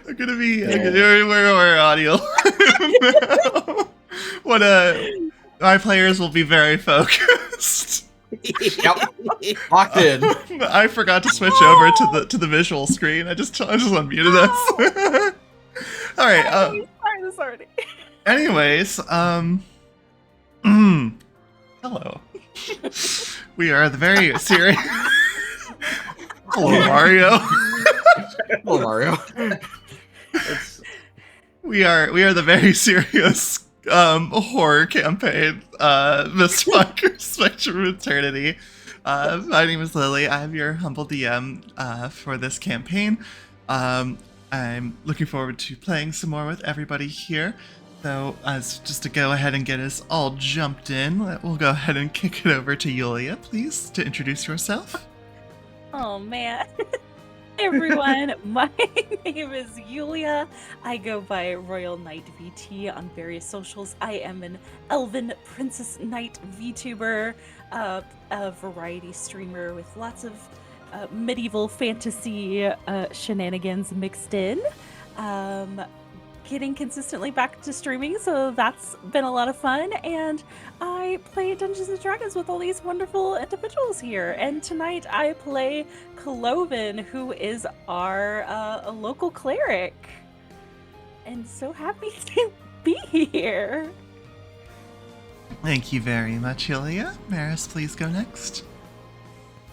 I'm gonna be we're audio. No. Our players will be very focused. Yep. Locked in. I forgot to switch over to the visual screen. I just unmuted us. All right. Sorry, this already. Anyways, hello. We are the very serious. Hello, Mario. Hello, Mario. We are the very serious horror campaign, Mistwalkers Spectrum of Eternity. My name is Lily. I'm your humble DM for this campaign. I'm looking forward to playing some more with everybody here. So, just to go ahead and get us all jumped in, we'll go ahead and kick it over to Yulia, please, to introduce yourself. Oh, man. Hey, everyone. My name is Yulia. I go by RoyalKnightVT on various socials. I am an elven princess knight VTuber, a variety streamer with lots of medieval fantasy shenanigans mixed in. Getting consistently back to streaming, so that's been a lot of fun, and I play Dungeons & Dragons with all these wonderful individuals here, and tonight I play Kloven, who is our local cleric, and so happy to be here. Thank you very much, Yulia. Meris, please go next.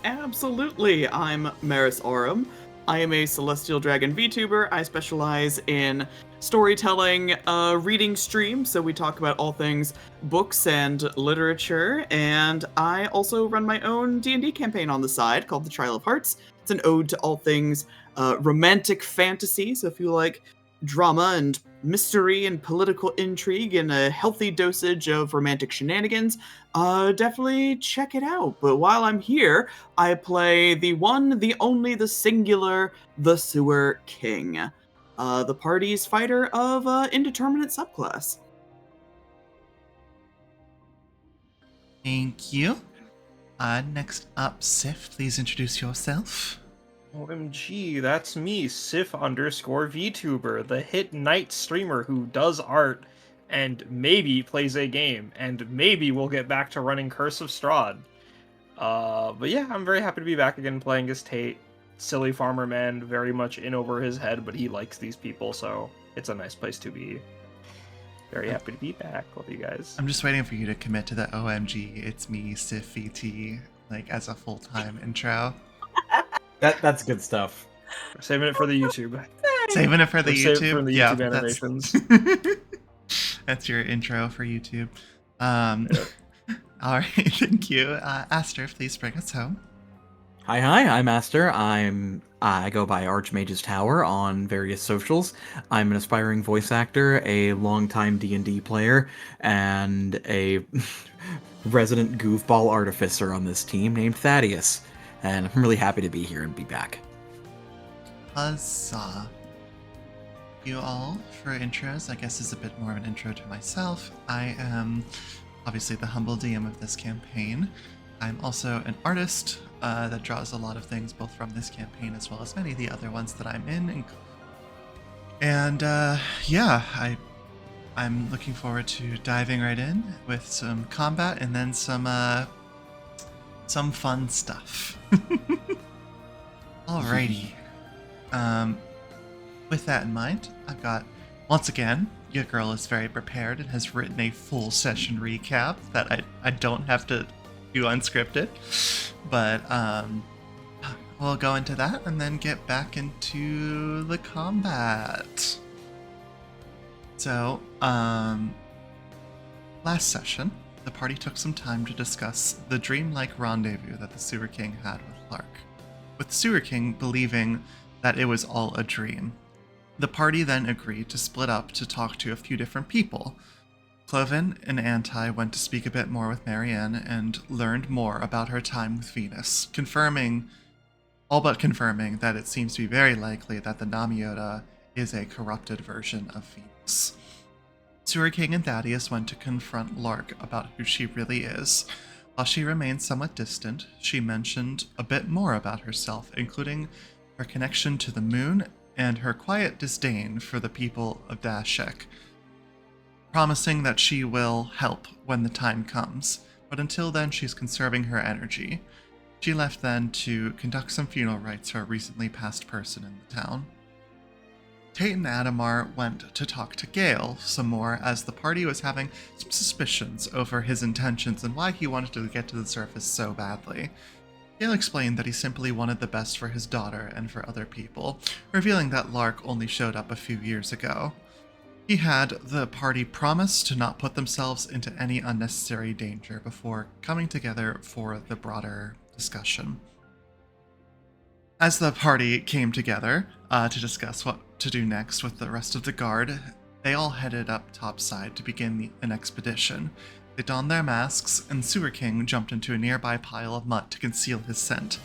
Absolutely, I'm MerisAurum. I am a Celestial Dragon VTuber. I specialize in storytelling, reading stream, so we talk about all things books and literature, and I also run my own D&D campaign on the side called The Trial of Hearts. It's an ode to all things romantic fantasy, so if you like drama and mystery and political intrigue and a healthy dosage of romantic shenanigans, definitely check it out. But while I'm here, I play the one, the only, the singular, the Sewer King, the party's fighter of indeterminate subclass. Thank you. Next up, Sif, please introduce yourself. OMG, that's me, Sif_VTuber, the hit night streamer who does art and maybe plays a game, and maybe we'll get back to running Curse of Strahd. But yeah, I'm very happy to be back again playing as Tate. Silly farmer man, very much in over his head, but he likes these people, so it's a nice place to be. Very happy to be back with you guys. I'm just waiting for you to commit to the OMG, it's me, sifvt, like as a full-time intro. That's good stuff. We're saving it for the YouTube. Saving it for the We're saving YouTube? it for the Yeah, YouTube animations. That's your intro for YouTube. All right, thank you. Aster, please bring us home. Hi, I'm Aster. I go by ArchmagesTower on various socials. I'm an aspiring voice actor, a longtime D&D player, and a resident goofball artificer on this team named Thaddeus. And I'm really happy to be here and be back. Huzzah. You all for intros. I guess is a bit more of an intro to myself. I am obviously the humble DM of this campaign. I'm also an artist that draws a lot of things both from this campaign as well as many of the other ones that I'm in. And yeah, I'm looking forward to diving right in with some combat and then some fun stuff. Alrighty. With that in mind, I've got, once again, your girl is very prepared and has written a full session recap that I don't have to do unscripted. But we'll go into that and then get back into the combat. So, last session, the party took some time to discuss the dreamlike rendezvous that the Sewer King had with Lark, with Sewer King believing that it was all a dream. The party then agreed to split up to talk to a few different people. Kloven and Anti went to speak a bit more with Marianne and learned more about her time with Venus, all but confirming that it seems to be very likely that the Namiota is a corrupted version of Venus. Sewer King and Thaddeus went to confront Lark about who she really is. While she remained somewhat distant, she mentioned a bit more about herself, including her connection to the moon and her quiet disdain for the people of Dashek, promising that she will help when the time comes, but until then she's conserving her energy. She left then to conduct some funeral rites for a recently passed person in the town. Tate and Adamar went to talk to Gale some more, as the party was having some suspicions over his intentions and why he wanted to get to the surface so badly. Gale explained that he simply wanted the best for his daughter and for other people, revealing that Lark only showed up a few years ago. He had the party promise to not put themselves into any unnecessary danger before coming together for the broader discussion. As the party came together to discuss what to do next with the rest of the guard, they all headed up topside to begin an expedition. They donned their masks, and Sewer King jumped into a nearby pile of mud to conceal his scent.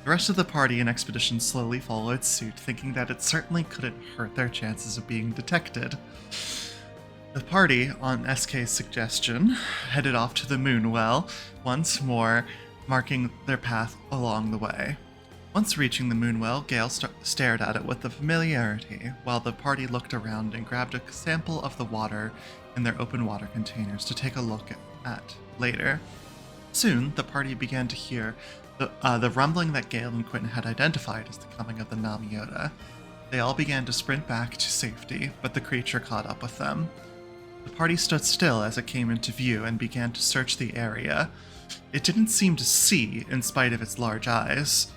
The rest of the party and expedition slowly followed suit, thinking that it certainly couldn't hurt their chances of being detected. The party, on SK's suggestion, headed off to the Moonwell, once more marking their path along the way. Once reaching the Moonwell, Gale stared at it with familiarity, while the party looked around and grabbed a sample of the water in their open water containers to take a look at later. Soon, the party began to hear the rumbling that Gale and Quentin had identified as the coming of the Namiota. They all began to sprint back to safety, but the creature caught up with them. The party stood still as it came into view and began to search the area. It didn't seem to see, in spite of its large eyes.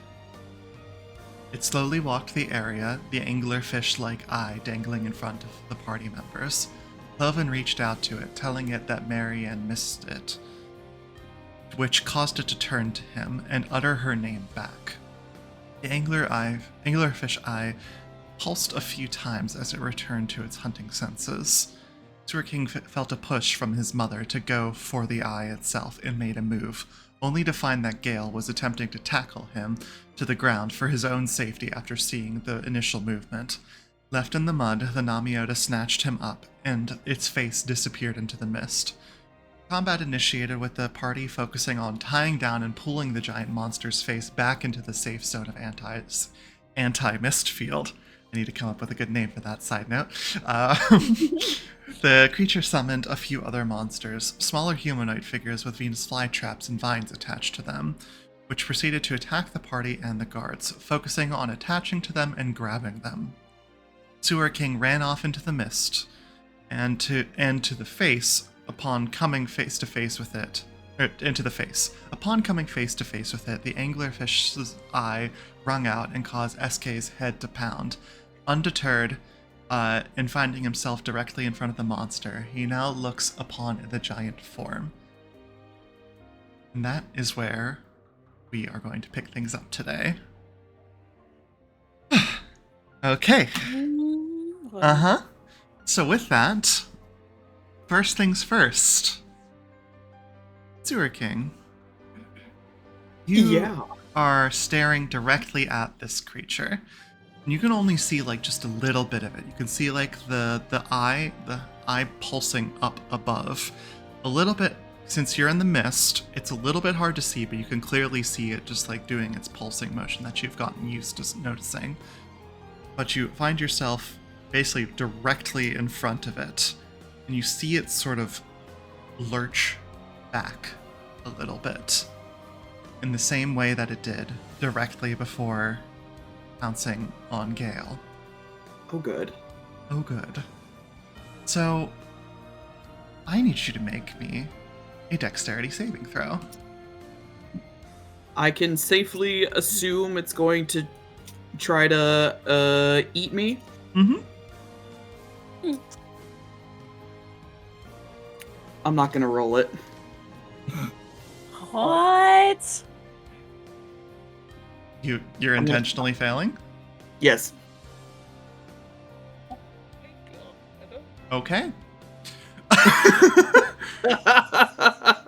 It slowly walked the area, the anglerfish-like eye dangling in front of the party members. Kloven reached out to it, telling it that Marianne missed it, which caused it to turn to him and utter her name back. The anglerfish eye pulsed a few times as it returned to its hunting senses. Sewer King felt a push from his mother to go for the eye itself and made a move, only to find that Gale was attempting to tackle him to the ground for his own safety after seeing the initial movement. Left in the mud, the Namiota snatched him up, and its face disappeared into the mist. Combat initiated with the party focusing on tying down and pulling the giant monster's face back into the safe zone of anti-mist field. I need to come up with a good name for that, side note. The creature summoned a few other monsters, smaller humanoid figures with Venus flytraps and vines attached to them, which proceeded to attack the party and the guards, focusing on attaching to them and grabbing them. Sewer King ran off into the mist and to the face upon coming face to face with it. Upon coming face to face with it, the anglerfish's eye wrung out and caused SK's head to pound. Undeterred, and finding himself directly in front of the monster, he now looks upon the giant form. And that is where we are going to pick things up today. Okay. So with that, first things first. Sewer King, you are staring directly at this creature. And you can only see like just a little bit of it. You can see like the eye pulsing up above. A little bit, since you're in the mist, it's a little bit hard to see, but you can clearly see it just like doing its pulsing motion that you've gotten used to noticing. But you find yourself basically directly in front of it, and you see it sort of lurch back a little bit in the same way that it did directly before pouncing on Gale. Oh, good. Oh, good. So, I need you to make me a dexterity saving throw. I can safely assume it's going to try to eat me. Mm-hmm. I'm not gonna roll it. What? You're intentionally failing? Yes. Okay.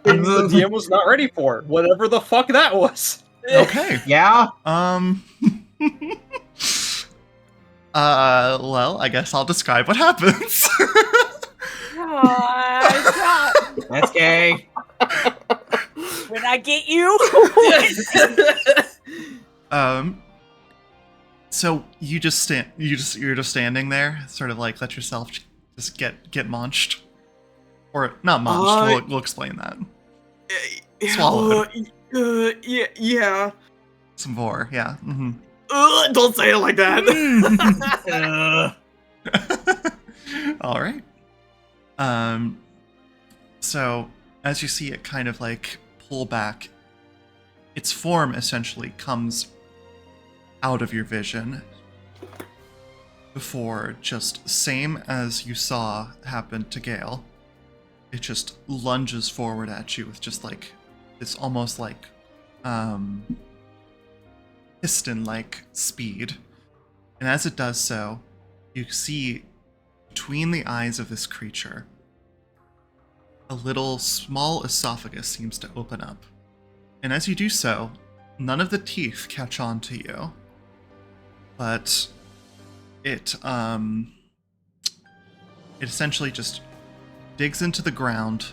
Things the DM was not ready for. Whatever the fuck that was. Okay. Yeah. Well, I guess I'll describe what happens. God. That's gay. When I get you. So you're just standing there, sort of like let yourself just get munched, or not munched. We'll explain that. Swallowed. Yeah. Some vor, yeah. Mm-hmm. Don't say it like that. All right. So as you see it kind of like pull back, its form essentially comes out of your vision before, just same as you saw happen to Gale. It just lunges forward at you with just like this almost like piston-like speed. And as it does so, you see between the eyes of this creature, a little small esophagus seems to open up. And as you do so, none of the teeth catch on to you, but it essentially just digs into the ground,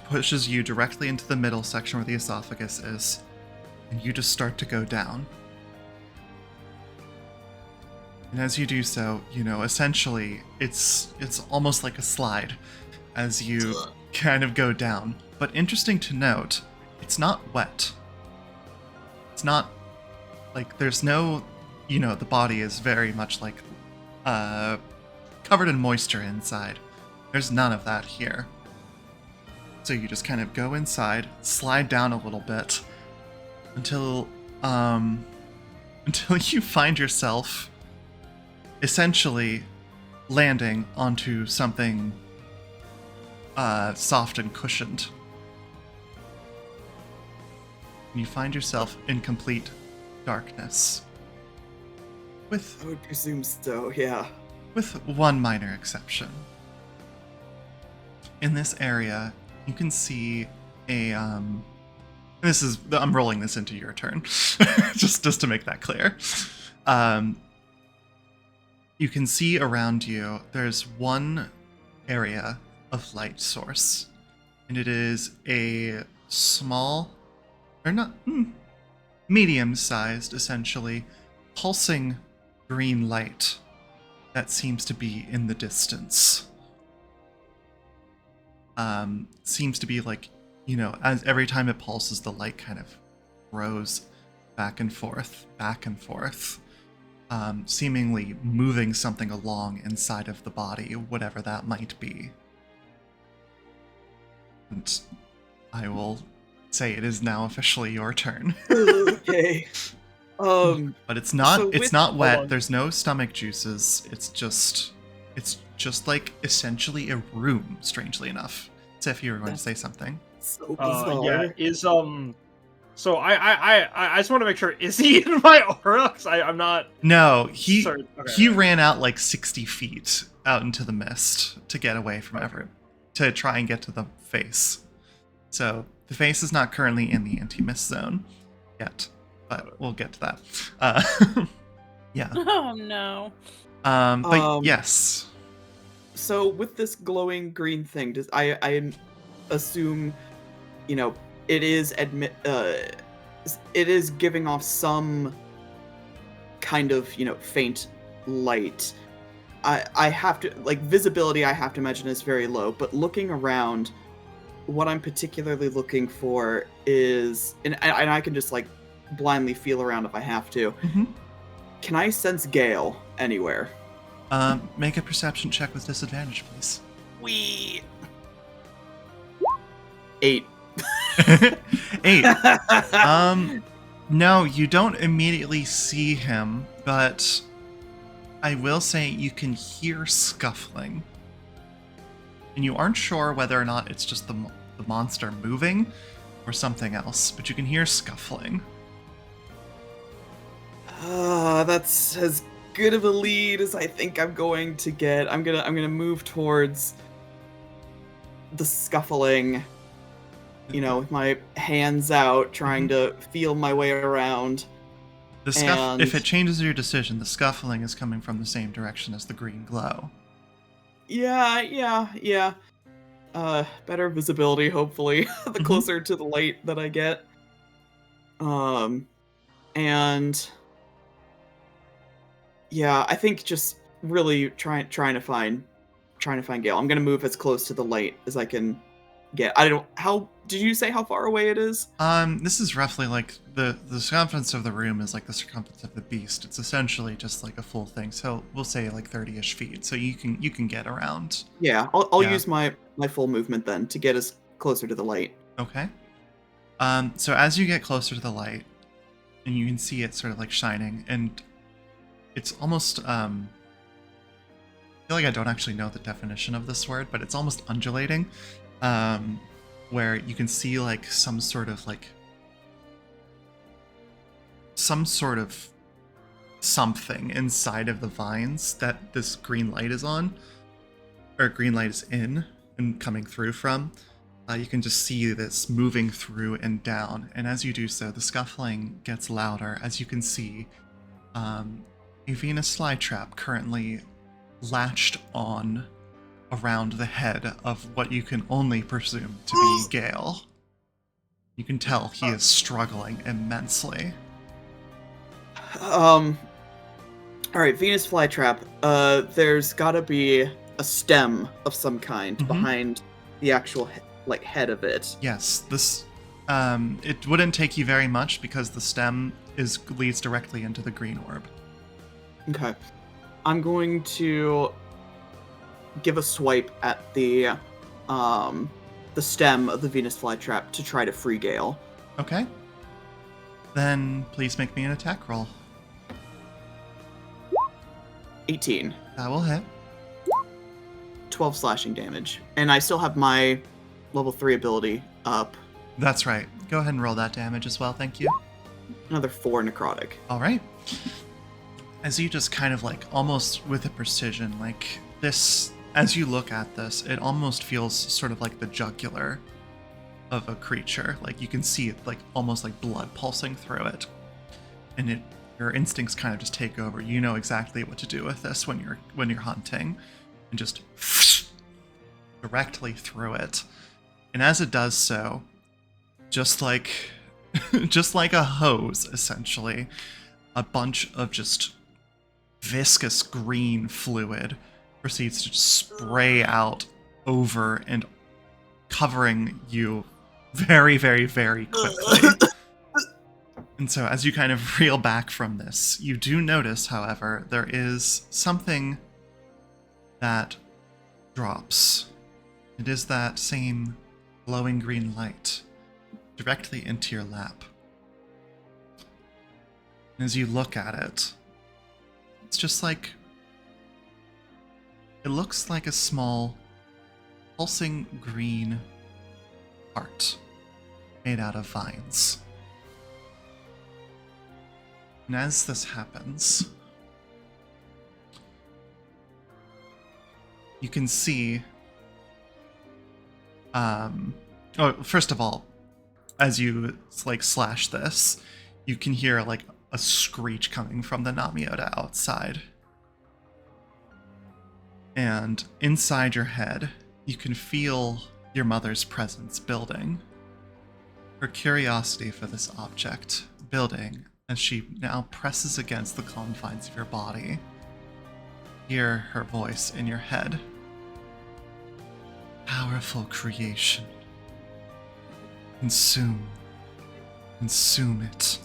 pushes you directly into the middle section where the esophagus is, and you just start to go down. And as you do so, essentially it's almost like a slide as you kind of go down. But interesting to note, it's not wet. It's not like there's no, the body is very much like covered in moisture inside. There's none of that here. So you just kind of go inside, slide down a little bit until you find yourself essentially landing onto something soft and cushioned. And you find yourself in complete darkness. I would presume so, yeah. With one minor exception. In this area, you can see I'm rolling this into your turn, just to make that clear. You can see around you, there's one area of light source, and it is a small, or not, medium-sized, essentially, pulsing green light that seems to be in the distance. Seems to be like, as every time it pulses, the light kind of grows back and forth, seemingly moving something along inside of the body, whatever that might be. And I will say it is now officially your turn. Okay. But it's not so not wet. There's no stomach juices. It's just like essentially a room, strangely enough. If you were going to say something. So bizarre. Yeah, is so I just want to make sure, is he in my aura? 'Cause I'm not. No, he certain. Okay. He ran out like 60 feet out into the mist to get away from Everett, to try and get to the face. So the face is not currently in the anti-mist zone yet, but we'll get to that. Yeah. Oh no. But yes. So with this glowing green thing, does I assume, it is giving off some kind of, faint light. I have to, like, visibility I have to imagine is very low, but looking around, what I'm particularly looking for is, and I can just like blindly feel around if I have to. Mm-hmm. Can I sense Gale anywhere? Make a perception check with disadvantage, please. 8. 8. No, you don't immediately see him, but I will say you can hear scuffling. And you aren't sure whether or not it's just the monster moving or something else, but you can hear scuffling. That's as good of a lead as I think I'm going to get. I'm gonna move towards the scuffling, with my hands out, trying to feel my way around. If it changes your decision, the scuffling is coming from the same direction as the green glow. Yeah. Better visibility, hopefully, the closer to the light that I get. And Yeah, I think just really trying to find Gale. I'm gonna move as close to the light as I can get. I don't. How did you say how far away it is? This is roughly like the circumference of the room is like the circumference of the beast. It's essentially just like a full thing. So we'll say like 30-ish feet. So you can get around. Yeah, I'll Yeah. use my full movement then to get us closer to the light. Okay. So as you get closer to the light, and you can see it sort of like shining, and it's almost I feel like I don't actually know the definition of this word, but it's almost undulating, where you can see like some sort of something inside of the vines that this green light is on, or green light is in and coming through from. You can just see this moving through and down, and as you do so, the scuffling gets louder as you can see a Venus flytrap currently latched on around the head of what you can only presume to be Gale. You can tell he is struggling immensely. All right, Venus flytrap. There's gotta be a stem of some kind behind the actual head of it. Yes, this it wouldn't take you very much because the stem leads directly into the green orb. Okay, I'm going to give a swipe at the stem of the Venus flytrap to try to free Gale. Okay. Then please make me an attack roll. 18. That will hit. 12 slashing damage, and I still have my level 3 ability up. That's right. Go ahead and roll that damage as well, thank you. Another 4 necrotic. All right. As you just kind of almost with a precision, this, as you look at this, it almost feels sort of like the jugular of a creature. You can see it almost like blood pulsing through it. And your instincts kind of just take over. You know exactly what to do with this when you're hunting. And just directly through it. And as it does so, just like a hose, essentially, a bunch of just viscous green fluid proceeds to spray out over and covering you very, very, very quickly. And so as you kind of reel back from this, you do notice, however, there is something that drops. It is that same glowing green light directly into your lap. And as you look at it, it's just it looks like a small pulsing green heart made out of vines. And as this happens, you can see first of all, as you slash this, you can hear a screech coming from the Namiota outside. And inside your head, you can feel your mother's presence building. Her curiosity for this object building as she now presses against the confines of your body. Hear her voice in your head. Powerful creation. Consume it.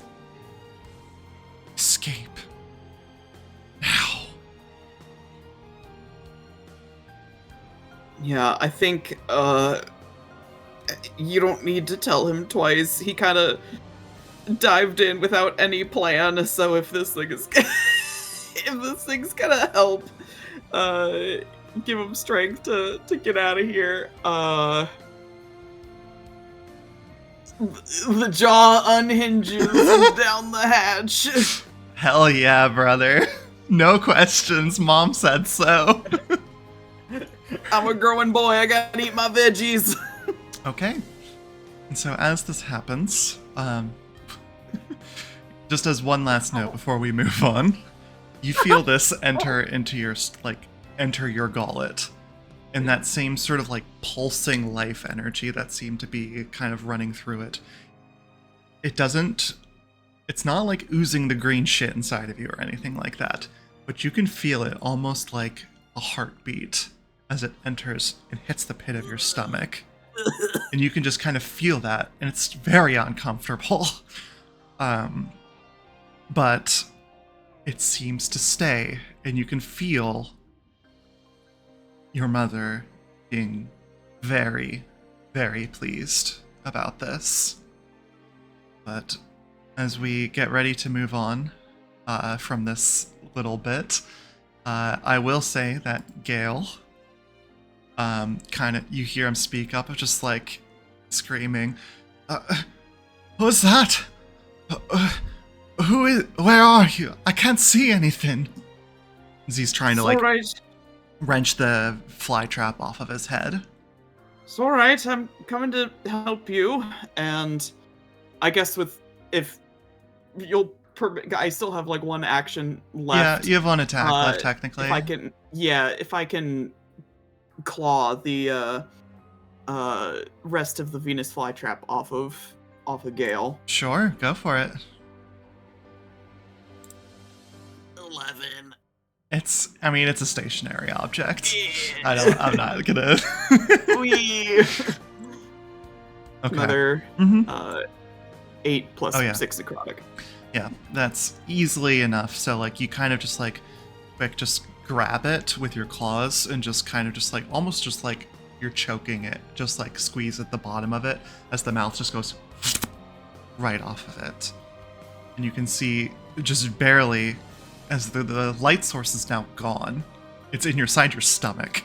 Escape. Now. Yeah, I think, you don't need to tell him twice. He kind of dived in without any plan, so if this thing is if this thing's gonna help give him strength to get out of here, the jaw unhinges and down the hatch. Hell yeah, brother. No questions, Mom said so. I'm a growing boy, I gotta eat my veggies. Okay. And so as this happens, just as one last note before we move on, you feel this enter into your gullet. And that same sort of pulsing life energy that seemed to be kind of running through it. It's not oozing the green shit inside of you or anything like that, but you can feel it almost like a heartbeat as it enters and hits the pit of your stomach. And you can just kind of feel that, and it's very uncomfortable. But it seems to stay, and you can feel your mother being very, very pleased about this. But as we get ready to move on from this little bit, I will say that Gale, you hear him speak up, just like screaming, "Who's that? Where are you? I can't see anything." As he's trying to wrench the fly trap off of his head. It's all right. I'm coming to help you, and I guess if you'll permit, I still have like one action left. Yeah, you have one attack left technically. If I can claw the rest of the Venus flytrap off of Gale. Sure, go for it. 11. It's a stationary object. Yeah. I'm not gonna. Wee. Okay. Another 8 plus 6 necrotic. Yeah, that's easily enough. So like you kind of just like quick just grab it with your claws and just kind of just like almost just like you're choking it, just like squeeze at the bottom of it as the mouth just goes right off of it. And you can see just barely as the light source is now gone. It's inside your stomach.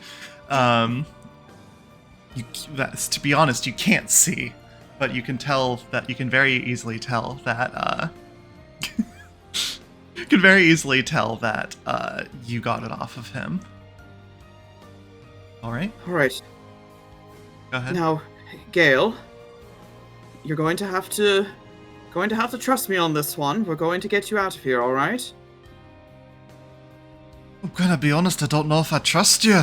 To be honest, you can't see, but you can very easily tell that you can very easily tell that you got it off of him. All right. All right. Go ahead. Now, Gale, you're going to have to trust me on this one. We're going to get you out of here, all right? I'm gonna be honest, I don't know if I trust you.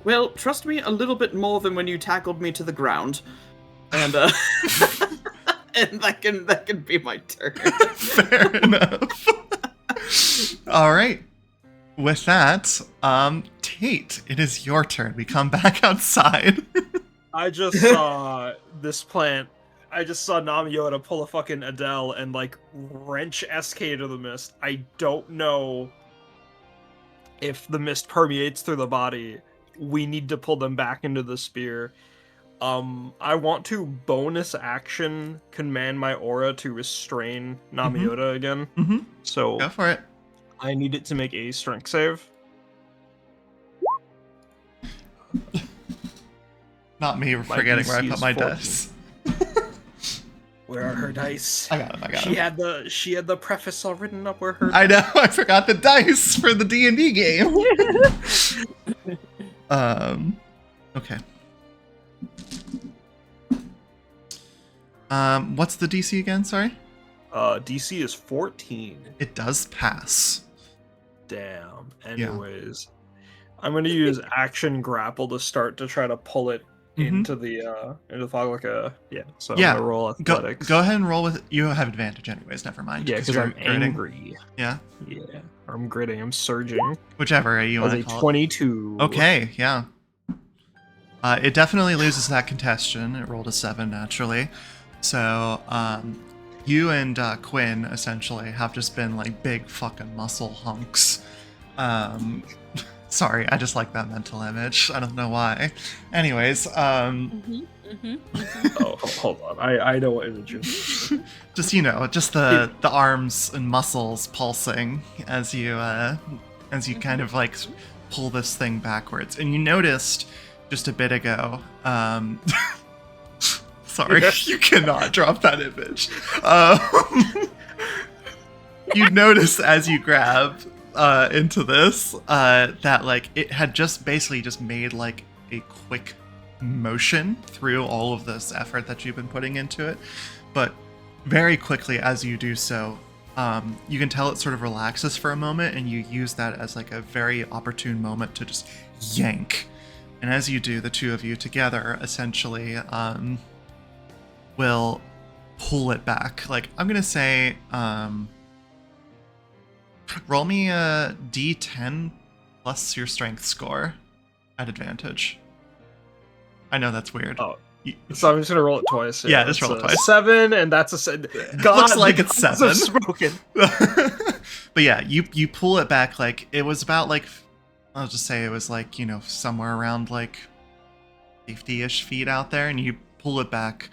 Well, trust me a little bit more than when you tackled me to the ground. And and that can be my turn. Fair enough. All right. With that, Tate, it is your turn. We come back outside. I just saw this plant. I just saw Namiota pull a fucking Adele and like wrench SK to the mist. I don't know if the mist permeates through the body. We need to pull them back into the spear. I want to bonus action command my aura to restrain Namiota again. Mm-hmm. So go for it. I need it to make a strength save. Not me forgetting where I put my 14. dice. Where are her dice? I got them. She had the preface all written up where her. I know. I forgot the dice for the D&D game. Okay. What's the DC again? Sorry. DC is 14. It does pass. Damn. Anyways, I'm gonna use action grapple to start to try to pull it into the fog like a So I'm gonna roll athletics. Go ahead and roll with. You have advantage anyways. Never mind. Yeah, because I'm angry. Yeah. Yeah. I'm gritting. I'm surging. Whichever you want to call 22. it. Okay. Yeah. It definitely loses that contention. It rolled a 7 naturally. So, you and Quinn essentially have just been like big fucking muscle hunks. Sorry, I just like that mental image. I don't know why. Anyways, Oh, hold on. I know what image it is. just just the arms and muscles pulsing as you kind of like pull this thing backwards, and you noticed just a bit ago. Sorry, you cannot drop that image. You notice as you grab into this that like it had just basically just made like a quick motion through all of this effort that you've been putting into it, but very quickly as you do so, you can tell it sort of relaxes for a moment, and you use that as like a very opportune moment to just yank. And as you do, the two of you together essentially will pull it back. Like, I'm gonna say Roll me a d10 plus your strength score at advantage. I know that's weird. Oh. So I'm just gonna roll it twice. Yeah, just roll it twice. 7, and that's a God. Looks like the it's gods 7. have spoken. But yeah, you pull it back like it was about like, I'll just say it was like, somewhere around like 50-ish feet out there, and you pull it back.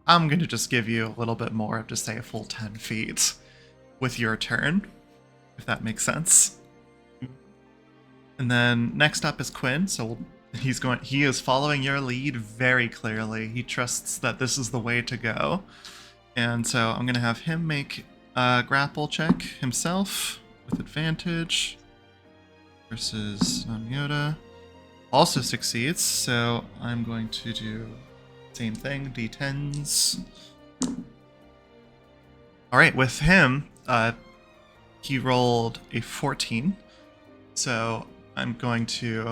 I'm gonna just give you a little bit more, just say a full 10 feet with your turn, if that makes sense. And then next up is Quinn, so he is following your lead very clearly. He trusts that this is the way to go. And so I'm gonna have him make a grapple check himself with advantage versus Namyoda. Also succeeds, so I'm going to do same thing, d10s. Alright, with him, he rolled a 14, so I'm going to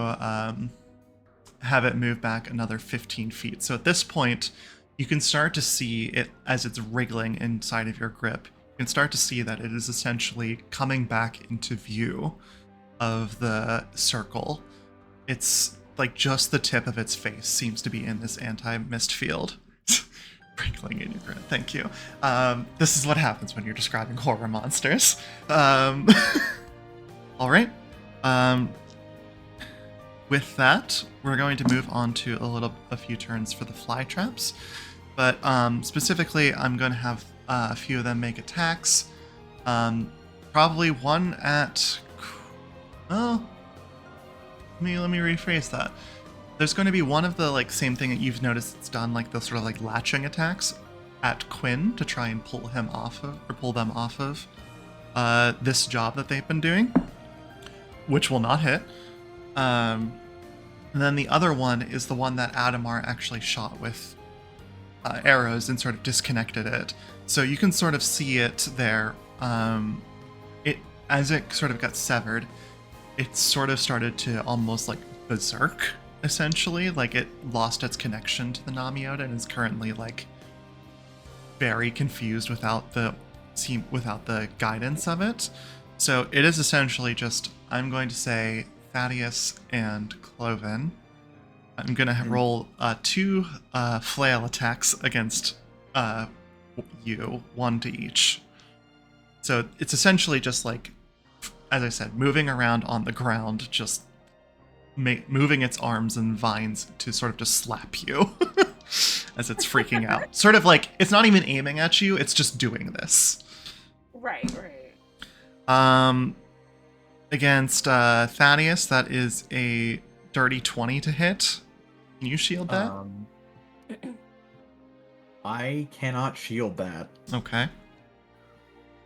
have it move back another 15 feet. So at this point, you can start to see it as it's wriggling inside of your grip. You can start to see that it is essentially coming back into view of the circle. It's like just the tip of its face seems to be in this anti-mist field. Wriggling in your grip, thank you. This is what happens when you're describing horror monsters. Alright. With that, we're going to move on to a few turns for the fly traps. But specifically, I'm going to have a few of them make attacks. Probably one at... Oh, let me rephrase that. There's going to be one of the same thing that you've noticed it's done, the sort of latching attacks at Quinn to try and pull them off of this job that they've been doing, which will not hit. And then the other one is the one that Adamar actually shot with arrows and sort of disconnected it. So you can sort of see it there. As it sort of got severed, it sort of started to almost berserk, essentially. It lost its connection to the Namyoda and is currently very confused without the guidance of it. So it is essentially just, I'm going to say, Thaddeus and Kloven. I'm going to roll 2 flail attacks against you, 1 to each. So it's essentially just as I said, moving around on the ground, just moving its arms and vines to sort of just slap you as it's freaking out. Sort of it's not even aiming at you, it's just doing this. Right. Against Thaddeus, that is a dirty 20 to hit. Can you shield that? I cannot shield that. Okay.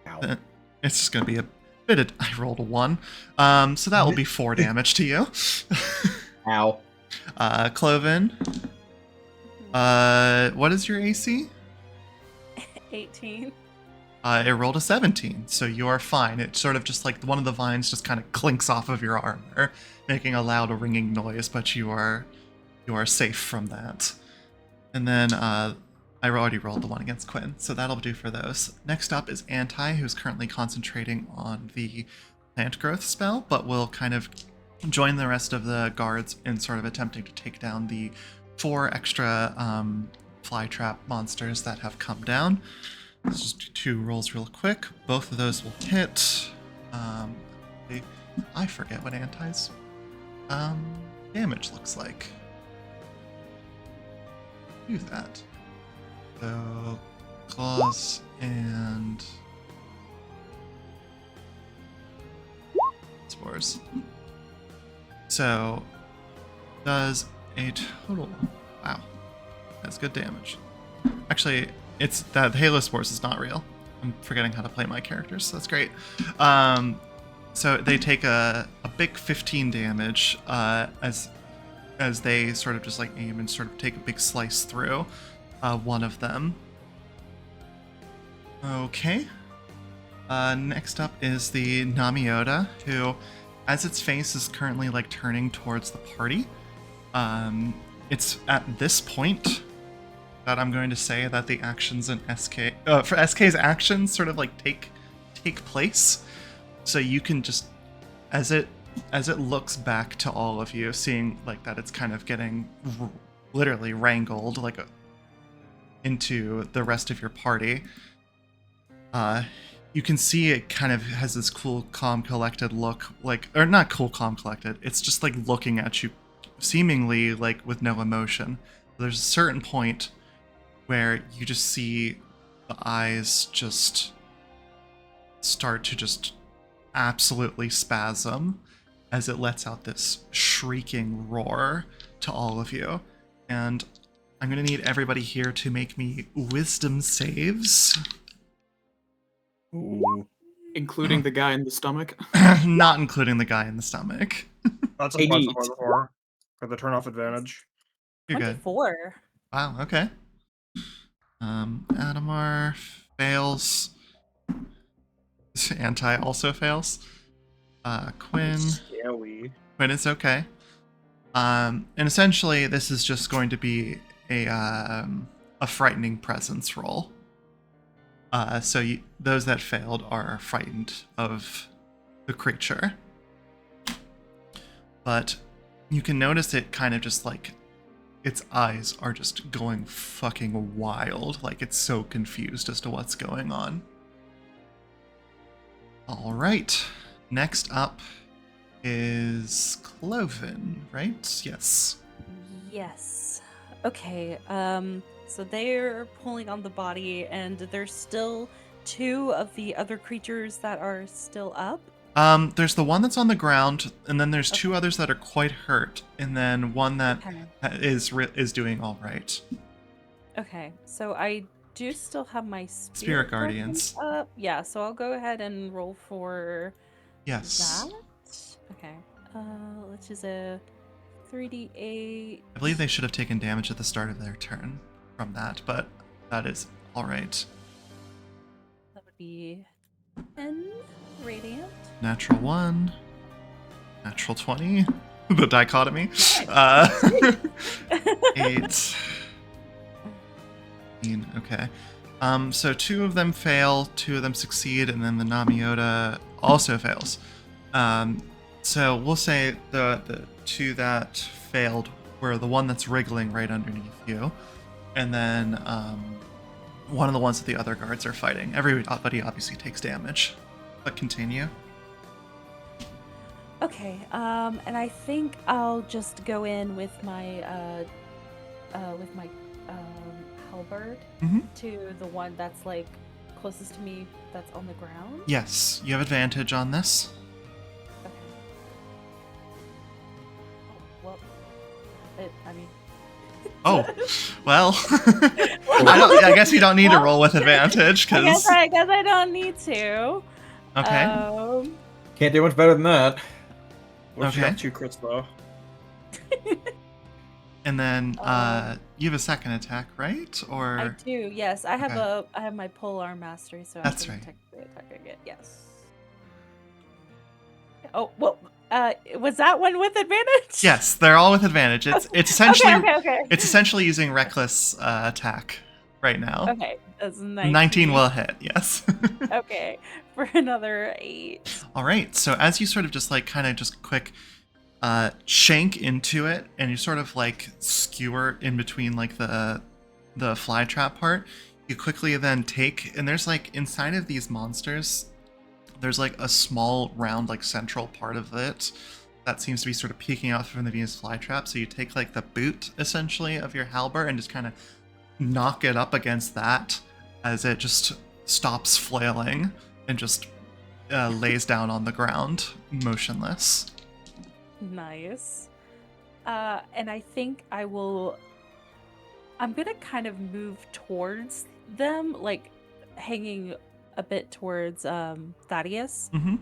Ow. It's just going to be a bit of... I rolled a 1. So that will be 4 damage to you. Ow. Kloven. What is your AC? 18. It rolled a 17, so you are fine. It sort of just one of the vines just kind of clinks off of your armor, making a loud ringing noise, but you are safe from that. And then I already rolled the one against Quinn, so that'll do for those. Next up is Anti, who's currently concentrating on the plant growth spell, but will kind of join the rest of the guards in sort of attempting to take down the 4 extra fly trap monsters that have come down. Let's just do 2 rolls real quick. Both of those will hit. I forget what Anti's damage looks like. Do that. So, claws and spores. So, does a total... Wow. That's good damage. Actually, it's that Halo Spores is not real. I'm forgetting how to play my characters, so that's great. So they take a big 15 damage as they sort of just aim and sort of take a big slice through one of them. Okay. Next up is the Namyoda, who, as its face is currently turning towards the party, it's at this point that I'm going to say that the actions in SK for SK's actions sort of take place. So you can just, as it looks back to all of you, seeing like that it's kind of getting literally wrangled like into the rest of your party. You can see it kind of has this cool, calm, collected look, like, or not cool, calm, collected. It's just like looking at you, seemingly like with no emotion. There's a certain point where you just see the eyes just start to just absolutely spasm as it lets out this shrieking roar to all of you. And I'm gonna need everybody here to make me wisdom saves. Ooh. Including the guy in the stomach. Not including the guy in the stomach. That's a Hey, plus neat. 4 for the turn off advantage. You're good. 24. Wow, okay. Adamar fails. Anti also fails. Quinn Scary. is okay. And essentially this is just going to be a frightening presence roll. So those that failed are frightened of the creature. But you can notice it kind of just like its eyes are just going fucking wild. Like it's so confused as to what's going on. All right. Next up is Kloven, right? Yes. Yes. Okay. So they're pulling on the body, and there's still 2 of the other creatures that are still up. There's the one that's on the ground, and then there's 2 others that are quite hurt, and then one that is doing all right. Okay. So I do still have my Spirit Guardians up. Yeah. So I'll go ahead and roll for yes. that. Okay. Which is a 3d8. I believe they should have taken damage at the start of their turn from that, but that is all right. That would be 10 radiant. Natural 1, natural 20. The dichotomy. 8. Okay. So 2 of them fail, 2 of them succeed, and then the Namiota also fails. So we'll say the 2 that failed were the one that's wriggling right underneath you, and then one of the ones that the other guards are fighting. Everybody obviously takes damage, but continue. Okay. And I think I'll just go in with my halberd to the one that's like closest to me that's on the ground. Yes, you have advantage on this. Okay. Oh, well, I mean. Oh, well. I guess you don't need to roll with advantage because. I guess I don't need to. Okay. Can't do much better than that. What if you Okay. have 2 crits though? And then you have a second attack, right? Or I do. Yes, I have Okay. I have my pole arm mastery, so That's I'm right. technically attacking it. Yes. Oh well. Was that one with advantage? yes, they're all with advantage. It's essentially Okay. it's essentially using reckless attack right now. Okay, that's 19. 19 will hit. Yes. Okay, for another 8. All right. So as you sort of just like kind of just quick shank into it, and you sort of like skewer in between like the fly trap part, you quickly then take, and there's like inside of these monsters, there's like a small round like central part of it that seems to be sort of peeking out from the Venus flytrap. So you take like the boot essentially of your halberd and just kind of knock it up against that as it just stops flailing and just lays down on the ground motionless. Nice. And I think I'm gonna kind of move towards them, like hanging a bit towards Thaddeus, Mm-hmm.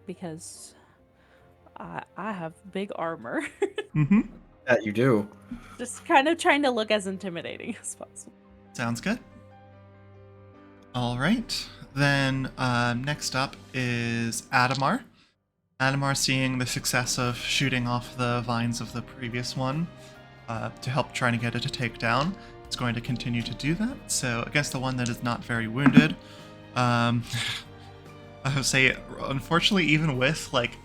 because I have big armor. Mm-hmm. That you do. Just kind of trying to look as intimidating as possible. Sounds good. All right. Then next up is Adamar. Adamar, seeing the success of shooting off the vines of the previous one to help trying to get it to take down, is going to continue to do that. So against the one that is not very wounded, I would say, unfortunately, even with like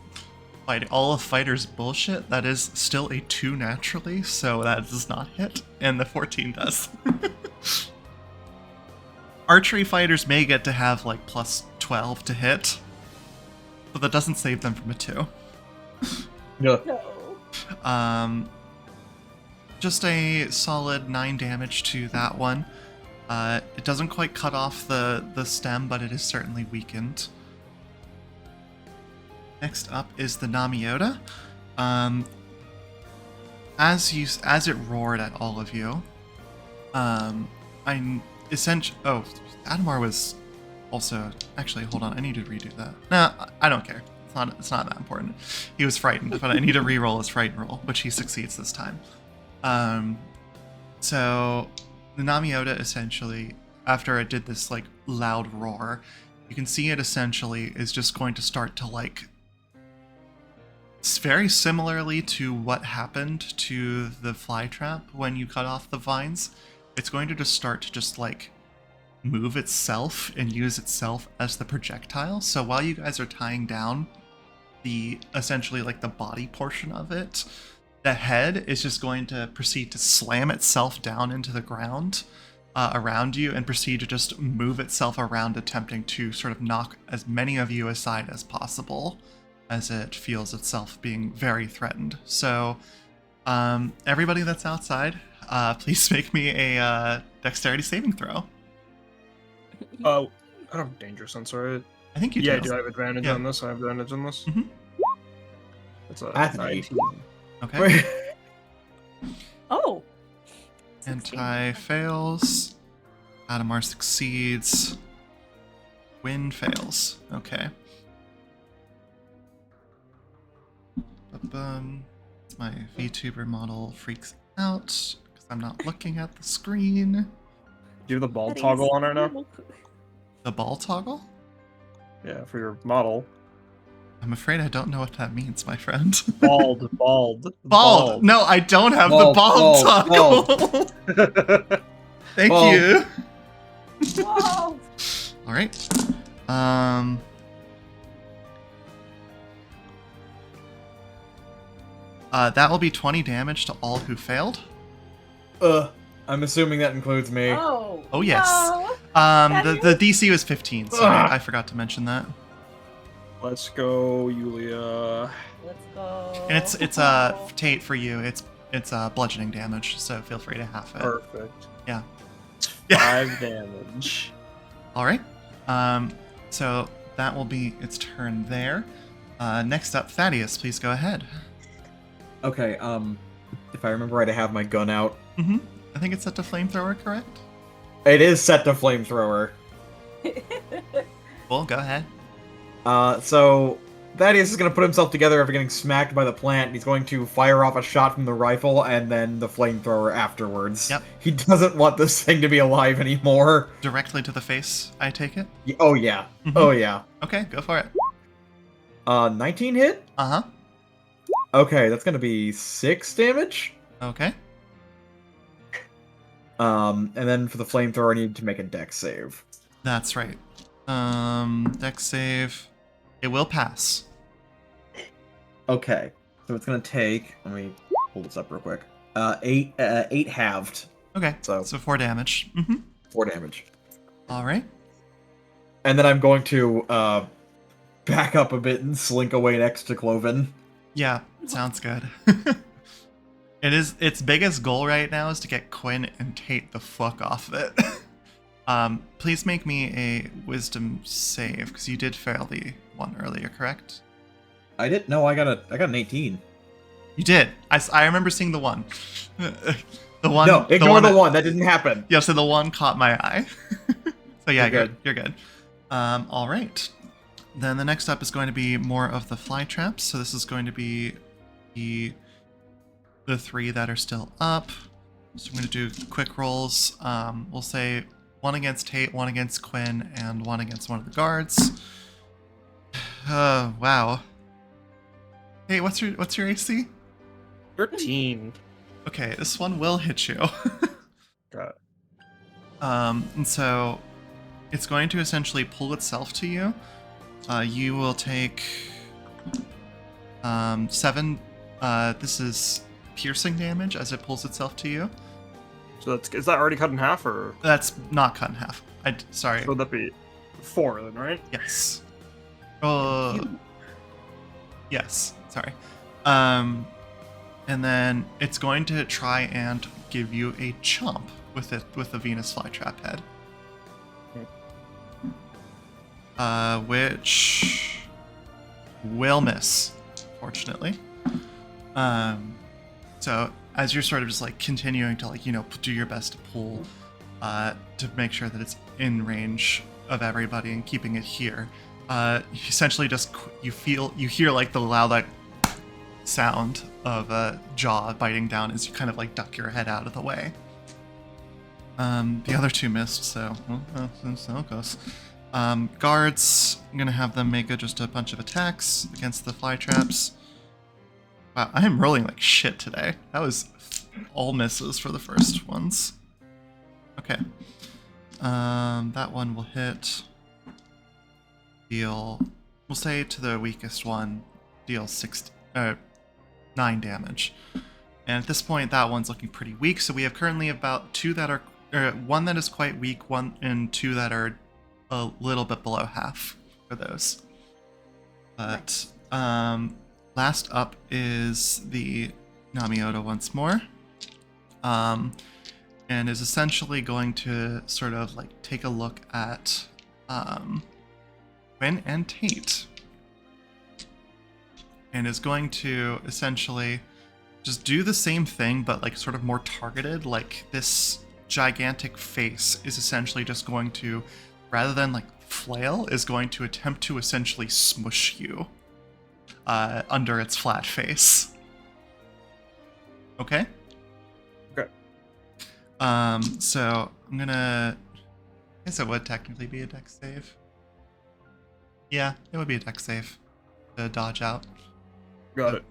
all of Fighter's bullshit, that is still a 2 naturally, so that does not hit, and the 14 does. Archery fighters may get to have like plus 12 to hit, but that doesn't save them from a 2. No. Just a solid 9 damage to that one. It doesn't quite cut off the stem, but it is certainly weakened. Next up is the Namiota. As it roared at all of you, I'm essentially. Oh, Adamar was also. Actually, hold on. I need to redo that. Nah, I don't care. It's not that important. He was frightened, but I need to re-roll his frightened roll, which he succeeds this time. So the Namiota essentially, after it did this like loud roar, you can see it essentially is just going to start to like. It's very similarly to what happened to the fly trap when you cut off the vines. It's going to just start to just like move itself and use itself as the projectile. So while you guys are tying down the essentially like the body portion of it, the head is just going to proceed to slam itself down into the ground around you and proceed to just move itself around, attempting to sort of knock as many of you aside as possible as it feels itself being very threatened. So everybody that's outside, please make me a dexterity saving throw. Oh, I don't have danger sense, right? I think you do. Yeah, do I have advantage Yeah. on this? I have advantage on this? Mhm. That's a That's an 19. Okay. Oh. Anti fails. Adamar succeeds. Win fails. Okay. My VTuber model freaks out because I'm not looking at the screen. Do you have the ball That is toggle on right now? cool. The ball toggle? Yeah, for your model. I'm afraid I don't know what that means, my friend. Bald. Bald! No, I don't have Bald, the bald bald, toggle! Thank Bald. you. Whoa. Alright. That will be 20 damage to all who failed. I'm assuming that includes me. Oh. Oh, yes. No. The DC was 15, so I forgot to mention that. Let's go, Yulia. Let's go. And it's Tate for you. It's bludgeoning damage, so feel free to half it. Perfect. Yeah. It's 5 damage. All right. So that will be its turn there. Next up, Thaddeus, please go ahead. Okay, if I remember right, I have my gun out. Mm-hmm. I think it's set to flamethrower, correct? It is set to flamethrower. Cool, go ahead. So Thaddeus is going to put himself together after getting smacked by the plant. He's going to fire off a shot from the rifle and then the flamethrower afterwards. Yep. He doesn't want this thing to be alive anymore. Directly to the face, I take it? Oh yeah. Mhm. Oh yeah. Okay, go for it. 19 hit? Uh-huh. Okay, that's going to be 6 damage. Okay. And then for the flamethrower, I need to make a dex save. That's right. Dex save. It will pass. Okay, so it's going to take... Let me pull this up real quick. 8 halved. Okay, So- so 4 damage. Mm-hmm. 4 damage. All right. And then I'm going to back up a bit and slink away next to Kloven. Yeah, sounds good. Its biggest goal right now is to get Quinn and Tate the fuck off of it. Please make me a wisdom save, because you did fail the one earlier, correct? I did. No, I got an 18. You did. I remember seeing the one. The one. No, ignore the that- one. That didn't happen. Yeah, so the one caught my eye. So yeah, You're good. you're good. All right. Then the next up is going to be more of the fly traps. So this is going to be the 3 that are still up. So I'm going to do quick rolls. We'll say 1 against Tate, 1 against Quinn, and 1 against one of the guards. Wow. Hey, what's your AC? 13. Okay, this one will hit you. Got it. And so it's going to essentially pull itself to you. You will take 7. This is piercing damage as it pulls itself to you. So is that already cut in half, or That's not cut in half. Sorry. so would that be 4 then, right? Yes. Yes. Sorry. And then it's going to try and give you a chomp with the Venus flytrap head. Which will miss, fortunately. So as you're sort of just like continuing to like, do your best to pull to make sure that it's in range of everybody and keeping it here, essentially just you hear like the loud like sound of a jaw biting down as you kind of like duck your head out of the way. The other 2 missed, so so it goes. Guards, I'm gonna have them make just a bunch of attacks against the fly traps. Wow, I am rolling like shit today. That was all misses for the first ones. Okay. That one will hit. We'll say to the weakest one, deal 9 damage. And at this point, that one's looking pretty weak. So we have currently about 2 that are, 1 that is quite weak, 1 and 2 that are a little bit below half for those. But last up is the Namiota once more, and is essentially going to sort of like take a look at Quinn and Tate, and is going to essentially just do the same thing, but like sort of more targeted. Like this gigantic face is essentially just going to, rather than like flail, is going to attempt to essentially smush you under its flat face. Okay? Okay. So I'm gonna, I guess it would technically be a dex save. Yeah, it would be a dex save to dodge out. Got it.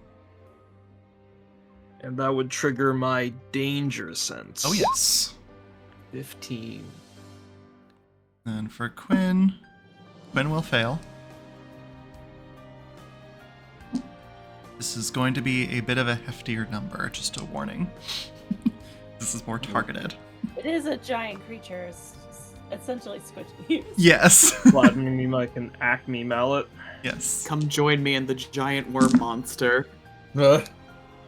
And that would trigger my danger sense. Oh yes. 15. And for Quinn will fail. This is going to be a bit of a heftier number, just a warning. This is more targeted. It is a giant creature. It's just essentially squishy. Yes. Flattening me like an Acme mallet. Yes. Come join me in the giant worm monster. I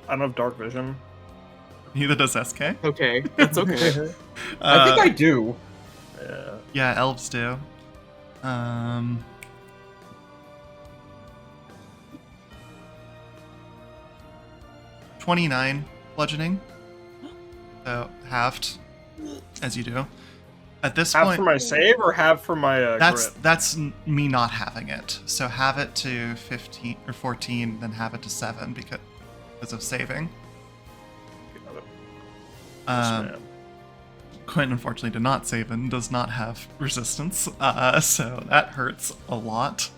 don't have dark vision. Neither does SK. Okay, that's okay. I think I do. Yeah. Yeah, elves do. 29 bludgeoning. So halved, as you do. At this Half point, for my save or half for my grit? that's me not having it. So have it to 15 or 14, then have it to 7 because of saving. Got it. Yes, ma'am. Quinn unfortunately did not save and does not have resistance, so that hurts a lot.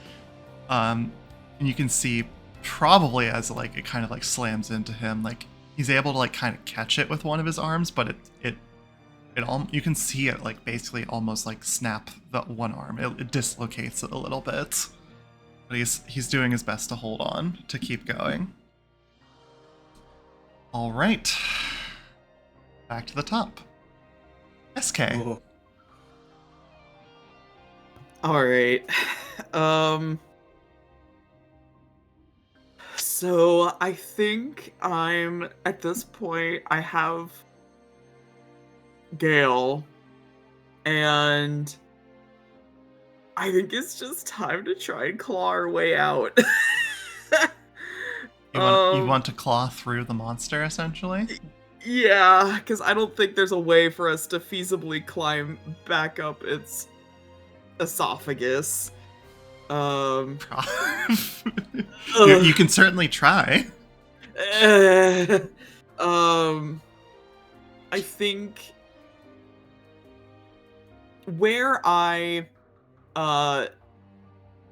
And you can see probably as like it kind of like slams into him, like he's able to like kind of catch it with one of his arms, but you can see it like basically almost like snap the one arm. It dislocates it a little bit, but he's doing his best to hold on to keep going. All right, back to the top. SK. Oh. All right. So I think I'm at this point. I have Gale, and I think it's just time to try and claw our way out. You want to claw through the monster, essentially? Yeah, because I don't think there's a way for us to feasibly climb back up its esophagus. You can certainly try. I think where I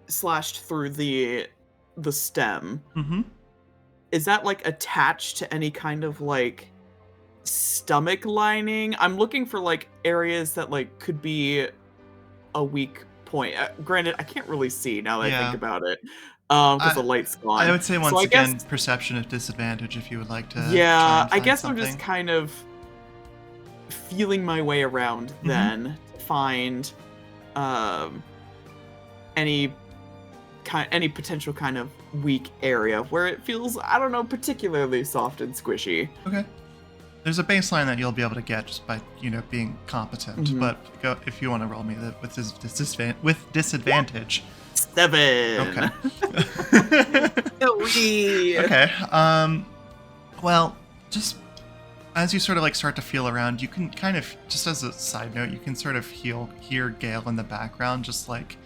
slashed through the stem, Mm-hmm. is that like attached to any kind of like stomach lining? I'm looking for like areas that like could be a weak point. Granted, I can't really see now that I Yeah. think about it, because the light's gone. I would say once So I again, guess, perception of disadvantage if you would like to try yeah, and I find guess something. I'm just kind of feeling my way around then to find any potential kind of weak area where it feels, I don't know, particularly soft and squishy. Okay. There's a baseline that you'll be able to get just by, being competent. Mhm. But go if you want to roll me with disadvantage. 7. Okay. Wee. Okay. Well, just as you sort of like start to feel around, you can kind of, just as a side note, you can sort of hear Gale in the background, just like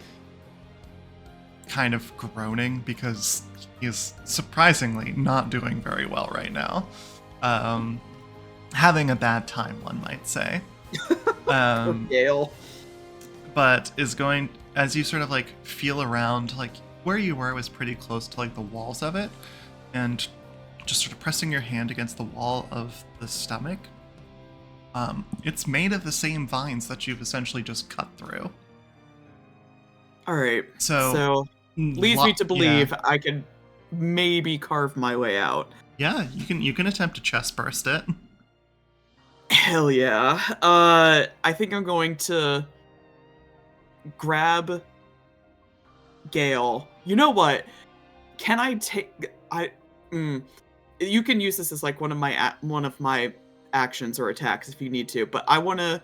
kind of groaning because he is surprisingly not doing very well right now. Having a bad time, one might say. Gale. But is going, as you sort of like feel around, like where you were was pretty close to like the walls of it, and just sort of pressing your hand against the wall of the stomach. It's made of the same vines that you've essentially just cut through. All right. So Leads me to believe I can maybe carve my way out. Yeah, you can attempt to chest burst it. Hell yeah. I think I'm going to grab Gale. You know what? Can I take you can use this as like one of my actions or attacks if you need to, but I want to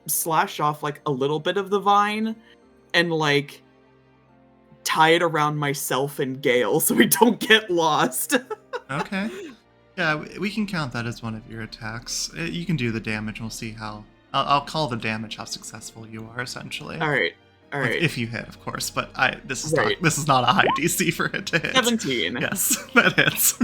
slash off like a little bit of the vine and like tie it around myself and Gale so we don't get lost. Okay. Yeah, we can count that as one of your attacks. You can do the damage. We'll see how. I'll call the damage how successful you are, essentially. All right. If you hit, of course. But this is Right. not a high DC for it to hit. 17. Yes, that hits.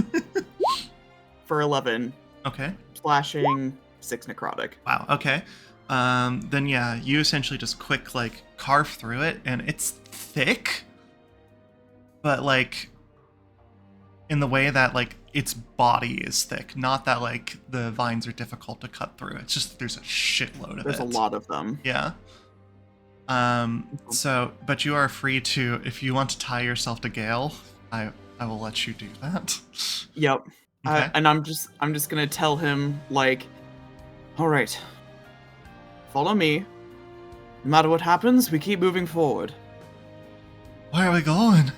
For 11. Okay. Slashing, 6 necrotic. Wow. Okay. Then yeah, you essentially just quick like carve through it, and it's thick, but like in the way that like its body is thick, not that like the vines are difficult to cut through. It's just there's a shitload of it. There's a lot of them. Yeah. So, but you are free to, if you want to tie yourself to Gale, I will let you do that. Yep. Okay. And I'm just gonna tell him like, all right, follow me. No matter what happens, we keep moving forward. Where are we going?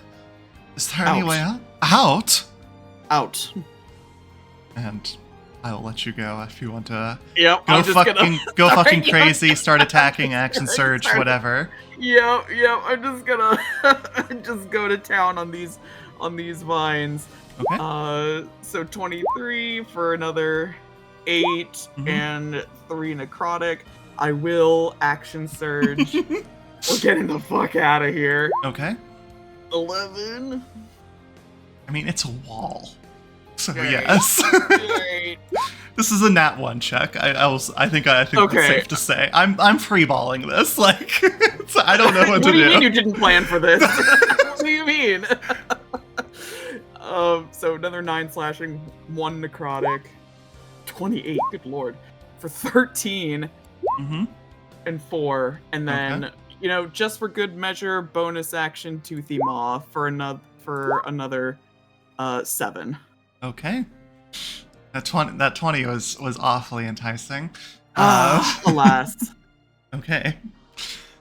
Is there any Out. way out? Out? Out. And I will let you go if you want to Yep. go I'm just fucking gonna fucking crazy, start attacking, action surge, Start- whatever. Yep. I'm just gonna just go to town on these vines. Okay. So 23 for another 8 Mhm. and 3 necrotic. I will action surge. We're getting the fuck out of here. Okay. 11. I mean, it's a wall. So Great. yes. Great. This is a nat 1 check. I think that's Okay. safe to say. I'm freeballing this. Like, so I don't know what to What do you do. mean you didn't plan for this? What do you mean? So another 9 slashing, 1 necrotic, 28. Good lord, for 13 Mm-hmm. and 4, and then just for good measure, bonus action Toothy Maw for another 7. Okay. That 20 was awfully enticing. Alas. Okay.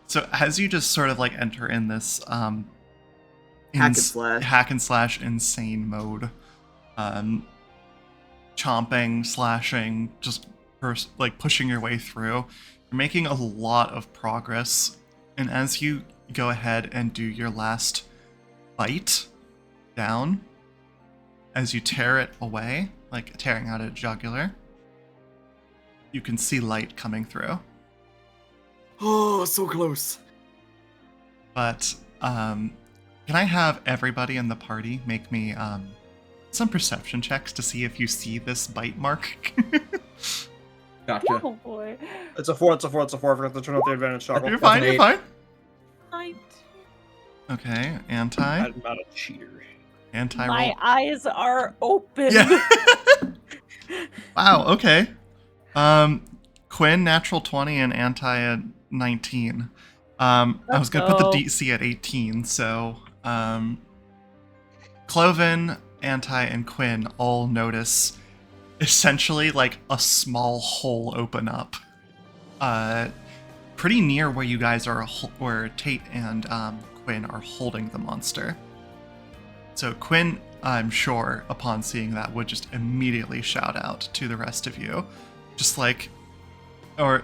So as you just sort of like enter in this hack and slash insane mode, chomping, slashing, just like pushing your way through, you're making a lot of progress. And as you go ahead and do your last bite down, as you tear it away, like tearing out a jugular, you can see light coming through. Oh, so close. But can I have everybody in the party make me some perception checks to see if you see this bite mark? Gotcha. Oh boy. It's a 4. I forgot to turn off the advantage toggle. You're fine, you're fine. Okay, I'm not a cheater. anti My roll. eyes are open. Yeah. Wow, okay. Quinn, natural 20 and anti 19. I was gonna put the go. DC at 18, so Kloven, Anti, and Quinn all notice essentially like a small hole open up, pretty near where you guys are, where Tate and Quinn are holding the monster. So Quinn, I'm sure, upon seeing that, would just immediately shout out to the rest of you, just like, or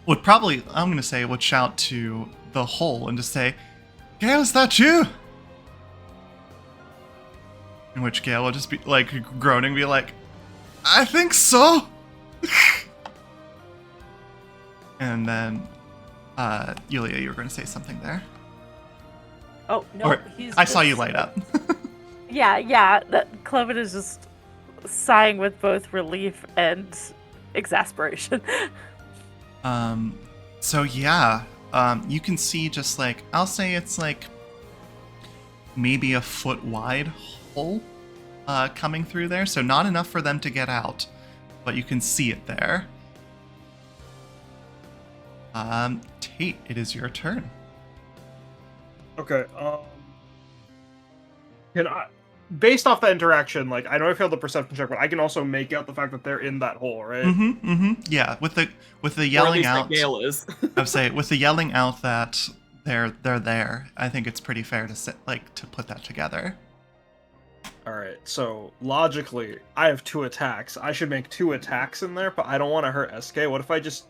would probably, I'm gonna say, would shout to the hole and just say, "Gale, is that you?" In which Gale will just be like groaning, be like, "I think so." And then, Yulia, you were going to say something there. Oh no, Or, he's I saw you just- light up. Yeah. That Kloven is just sighing with both relief and exasperation. So yeah, you can see just like, I'll say it's like maybe a foot wide hole coming through there. So not enough for them to get out, but you can see it there. Tate, it is your turn. Okay. Can I, based off that interaction, like I know I failed the perception check, but I can also make out the fact that they're in that hole, right? Yeah, with the Or at yelling least out. that Gale is. I'd say with the yelling out that they're there. I think it's pretty fair to to put that together. All right. So logically, I have 2 attacks. I should make 2 attacks in there, but I don't want to hurt SK. What if I just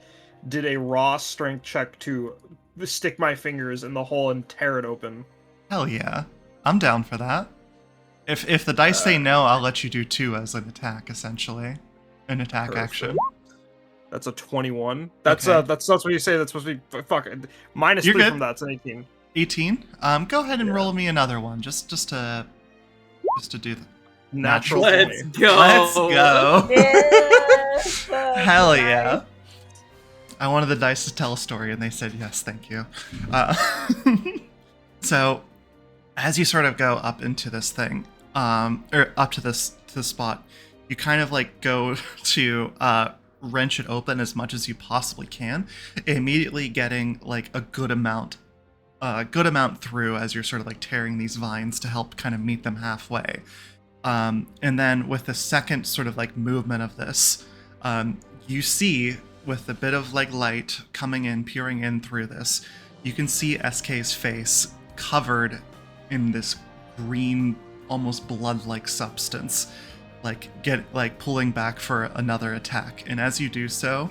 did a raw strength check to stick my fingers in the hole and tear it open? Hell yeah, I'm down for that. If the dice say no, I'll let you do 2 as an attack, essentially, an attack Perfect. action. That's a 21. That's Okay. that's what you say. That's supposed to be fuck. Minus You're 3 good. from that's an 18. 18. Go ahead and Yeah. roll me another one, just to do the Natural Let's 20. go. Let's go. Yes, Hell nice. yeah. I wanted the dice to tell a story, and they said yes, thank you. So, as you sort of go up into this thing, or up to this spot, you kind of like go to wrench it open as much as you possibly can, immediately getting like a good amount through as you're sort of like tearing these vines to help kind of meet them halfway. And then with the second sort of like movement of this, you see with a bit of like light coming in, peering in through this, you can see SK's face covered in this green, almost blood-like substance, like pulling back for another attack. And as you do so,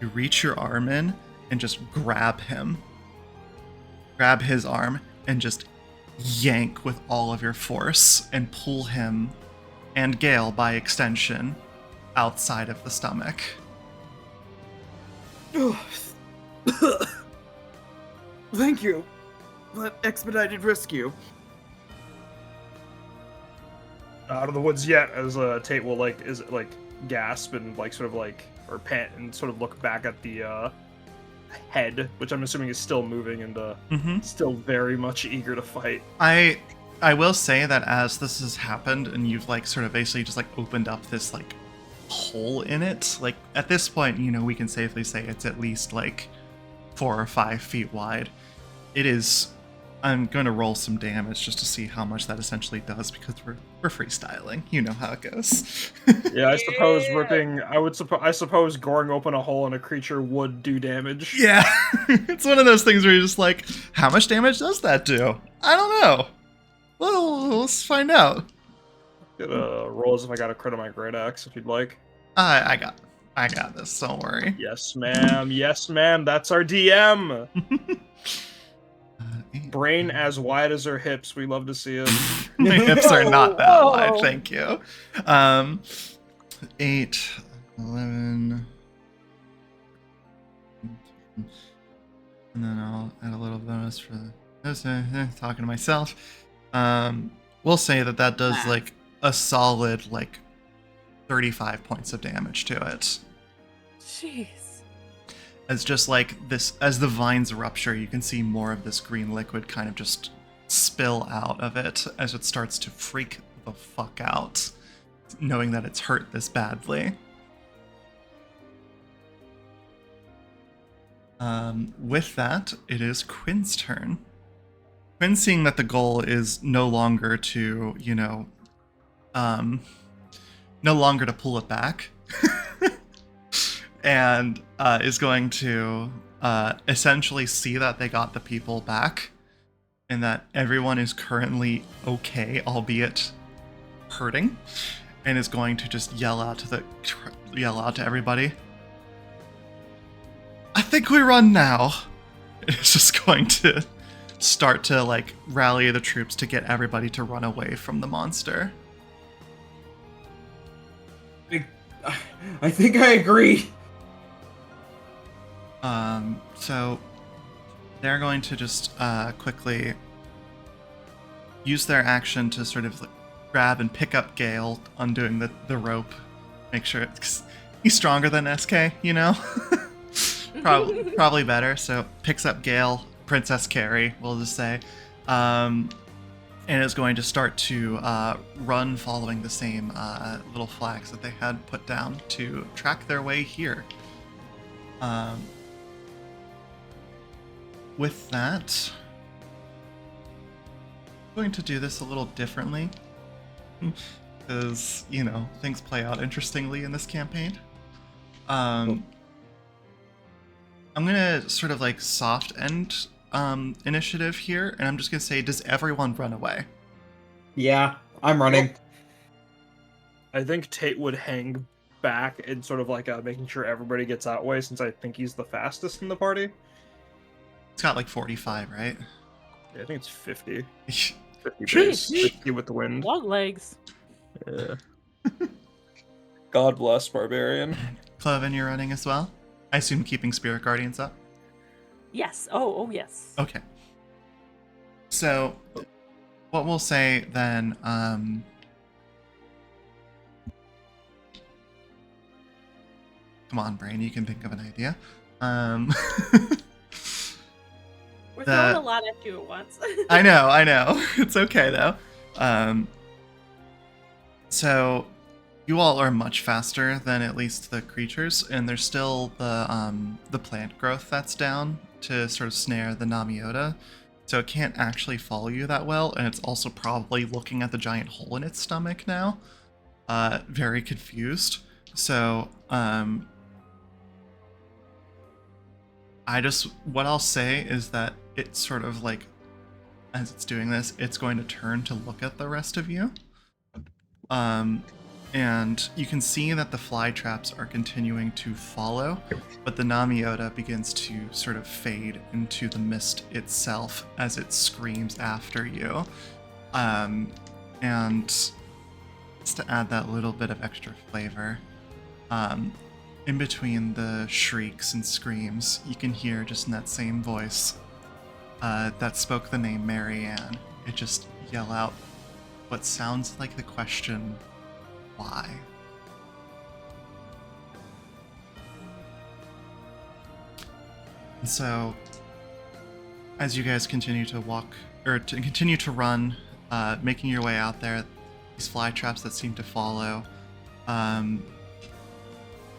you reach your arm in and just grab his arm and just yank with all of your force and pull him and Gale by extension outside of the stomach. Thank you. That expedited rescue. Out of the woods yet, as Tate will gasp and or pant and sort of look back at the head, which I'm assuming is still moving and still very much eager to fight. I will say that as this has happened and you've like sort of basically just like opened up this like hole in it, like at this point, you know, we can safely say it's at least like 4 or 5 feet wide. It is. I'm going to roll some damage just to see how much that essentially does, because we're freestyling. You know how it goes. Yeah, I suppose I suppose goring open a hole in a creature would do damage. Yeah, it's one of those things where you're just like, how much damage does that do? I don't know. Well, let's find out. Get roll as if I got a crit on my great axe, if you'd like. I got this. Don't worry. Yes, ma'am. Yes, ma'am. That's our DM. Brain as wide as her hips. We love to see it. My hips are not that Whoa. wide, thank you. 8, 11, and then I'll add a little bonus for this. Talking to myself. We'll say that does like a solid like 35 points of damage to it. Jeez. As just like this, as the vines rupture, you can see more of this green liquid kind of just spill out of it as it starts to freak the fuck out, knowing that it's hurt this badly. With that, it is Quinn's turn. Quinn, seeing that the goal is no longer to, no longer to pull it back, and is going to essentially see that they got the people back, and that everyone is currently okay, albeit hurting, and is going to just yell out to everybody. I think we run now. It's just going to start to like rally the troops to get everybody to run away from the monster. I think I agree. So they're going to just quickly use their action to sort of like, grab and pick up Gale, undoing the rope. Make sure he's stronger than SK, Probably better. So picks up Gale, Princess Carrie, we'll just say, and is going to start to run following the same little flags that they had put down to track their way here. With that, I'm going to do this a little differently because, things play out interestingly in this campaign. I'm going to sort of like soft end initiative here, and I'm just going to say, does everyone run away? Yeah, I'm running. I think Tate would hang back and sort of like making sure everybody gets that way, since I think he's the fastest in the party. It's got like 45, right? Yeah, I think it's 50. 50 Jeez. base, 50 with the wind. Long legs. Yeah. God bless Barbarian. Kloven, you're running as well? I assume keeping Spirit Guardians up? Yes. Oh, yes. Okay. So, what we'll say then, come on, brain, you can think of an idea. We're throwing a lot at you at once. I know. It's okay, though. So, you all are much faster than at least the creatures, and there's still the plant growth that's down to sort of snare the Namiota, so it can't actually follow you that well, and it's also probably looking at the giant hole in its stomach now, very confused. So, what I'll say is that it's sort of like, as it's doing this, it's going to turn to look at the rest of you. And you can see that the fly traps are continuing to follow, but the Namiota begins to sort of fade into the mist itself as it screams after you. And just to add that little bit of extra flavor, in between the shrieks and screams, you can hear just in that same voice that spoke the name Marianne, it just yell out what sounds like the question, why? And so, as you guys continue to walk, or to continue to run, making your way out there, these fly traps that seem to follow,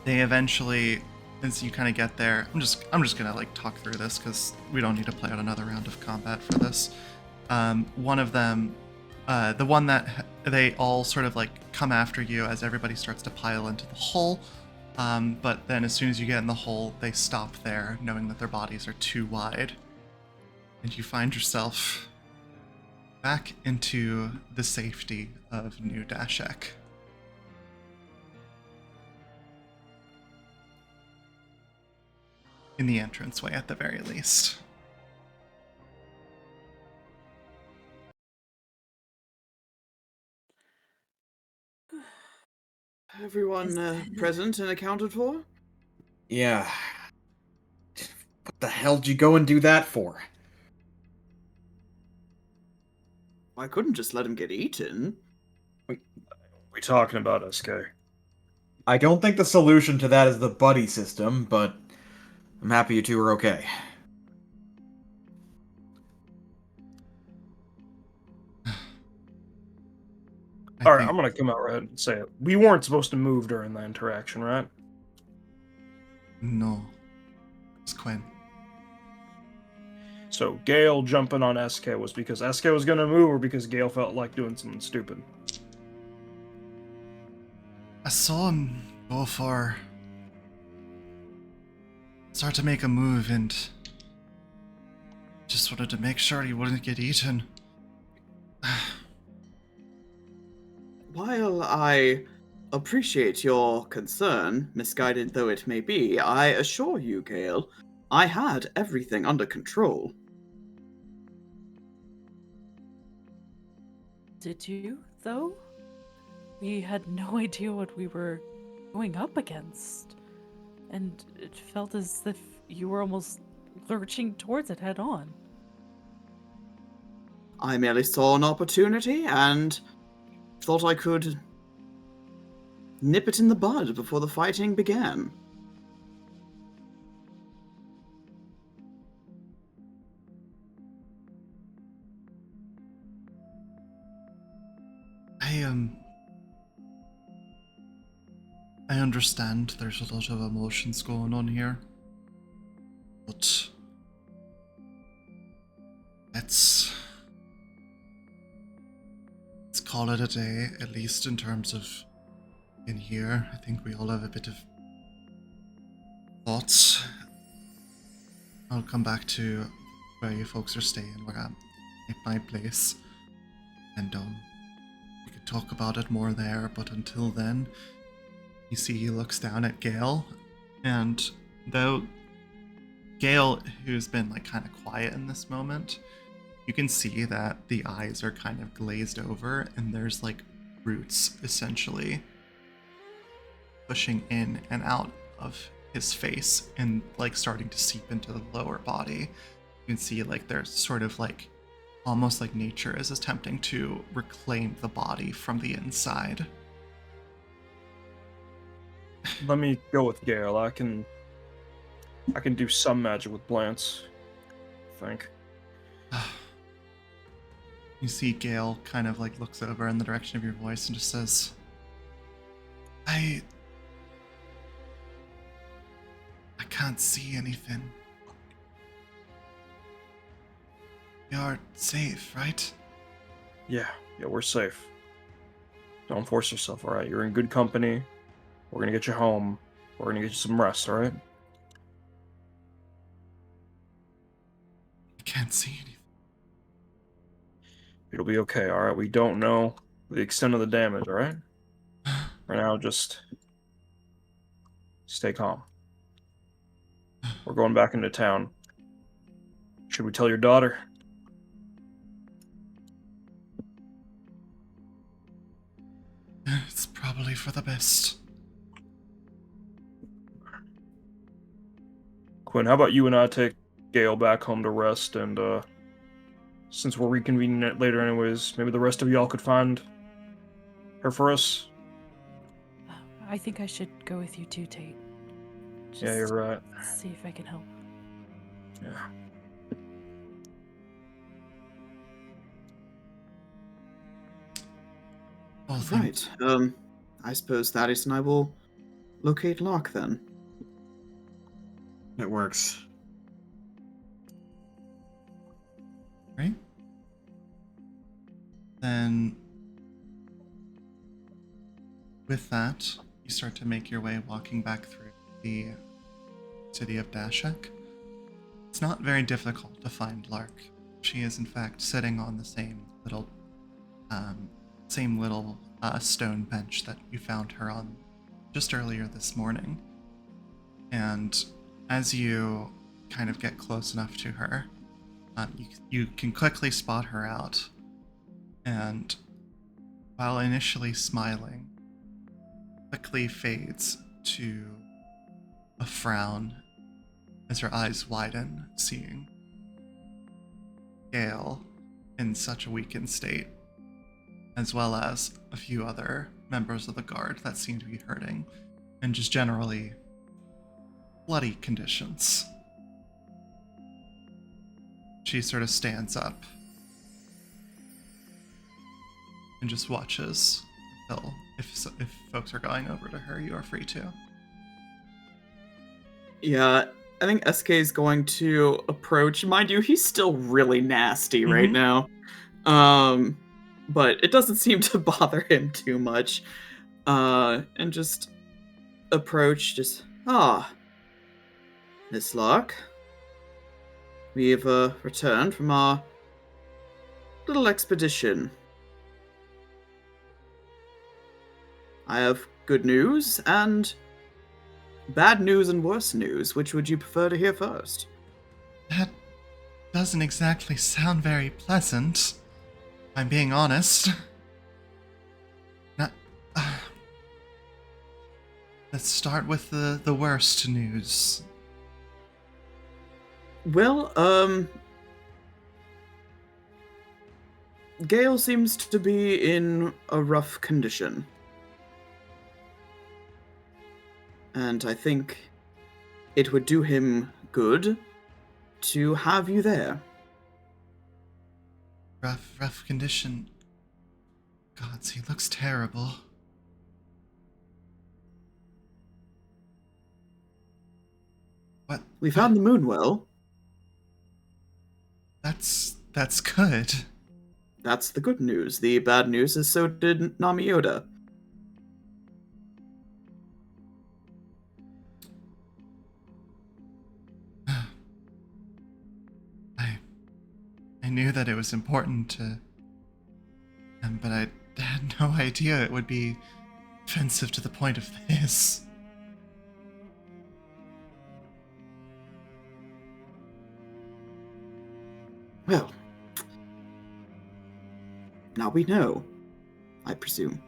they eventually, as you kind of get there, I'm just gonna like talk through this because we don't need to play out another round of combat for this. One of them, the one that they all sort of like come after you as everybody starts to pile into the hole, but then as soon as you get in the hole, they stop there, knowing that their bodies are too wide, and you find yourself back into the safety of New Dashek. In the entranceway, at the very least. Everyone present and accounted for? Yeah. What the hell did you go and do that for? I couldn't just let him get eaten. We talking about SK? I don't think the solution to that is the buddy system, but I'm happy you two are okay. Alright, I'm gonna come out right and say it. We weren't supposed to move during the interaction, right? No. It's Quinn. So Gale jumping on SK was because SK was gonna move, or because Gale felt like doing something stupid? I saw him go for... start to make a move and... just wanted to make sure he wouldn't get eaten. While I appreciate your concern, misguided though it may be, I assure you, Gale, I had everything under control. Did you, though? We had no idea what we were going up against. And it felt as if you were almost lurching towards it head on. I merely saw an opportunity and thought I could nip it in the bud before the fighting began. I understand there's a lot of emotions going on here, but let's call it a day, at least in terms of in here. I think we all have a bit of thoughts. I'll come back to where you folks are staying, where I'm at my place, and we could talk about it more there, but until then, you see he looks down at Gale, and though Gale, who's been like kind of quiet in this moment, you can see that the eyes are kind of glazed over and there's like roots essentially pushing in and out of his face and like starting to seep into the lower body. You can see like there's sort of like almost like nature is attempting to reclaim the body from the inside. Let me go with Gale. I can do some magic with plants, I think. You see Gale kind of like looks over in the direction of your voice and just says, I can't see anything. You're safe, right? Yeah, we're safe. Don't force yourself, alright? You're in good company. We're gonna get you home. We're gonna get you some rest, alright? I can't see anything. It'll be okay, alright? We don't know the extent of the damage, alright? Right now, just stay calm. We're going back into town. Should we tell your daughter? It's probably for the best. Quinn, how about you and I take Gale back home to rest, and since we're reconvening it later anyways, maybe the rest of y'all could find her for us? I think I should go with you too, Tate. Yeah, you're right. See if I can help. Yeah. Well, Right. I suppose Thaddeus and I will locate Locke then. It works. Right? Then, with that, you start to make your way walking back through the city of Dashak. It's not very difficult to find Lark. She is in fact sitting on the same little stone bench that you found her on just earlier this morning. And as you kind of get close enough to her, you can quickly spot her out. And while initially smiling, quickly fades to a frown as her eyes widen, seeing Gale in such a weakened state, as well as a few other members of the guard that seem to be hurting, and just generally bloody conditions. She sort of stands up and just watches until, if folks are going over to her, you are free to. Yeah, SK is going to approach. Mind you, he's still really nasty right now. But it doesn't seem to bother him too much. And just approach, Miss Lark. We've returned from our little expedition. I have good news and bad news and worse news. Which would you prefer to hear first? That doesn't exactly sound very pleasant. I'm being honest. Not, let's start with the worst news. Well, Gale seems to be in a rough condition. And I think it would do him good to have you there. Rough condition. Gods, he looks terrible. What? We found the Moonwell. That's good. That's the good news. The bad news is so did Namiyoda. I knew that it was important to him, but I had no idea it would be offensive to the point of this. Well, now we know, I presume.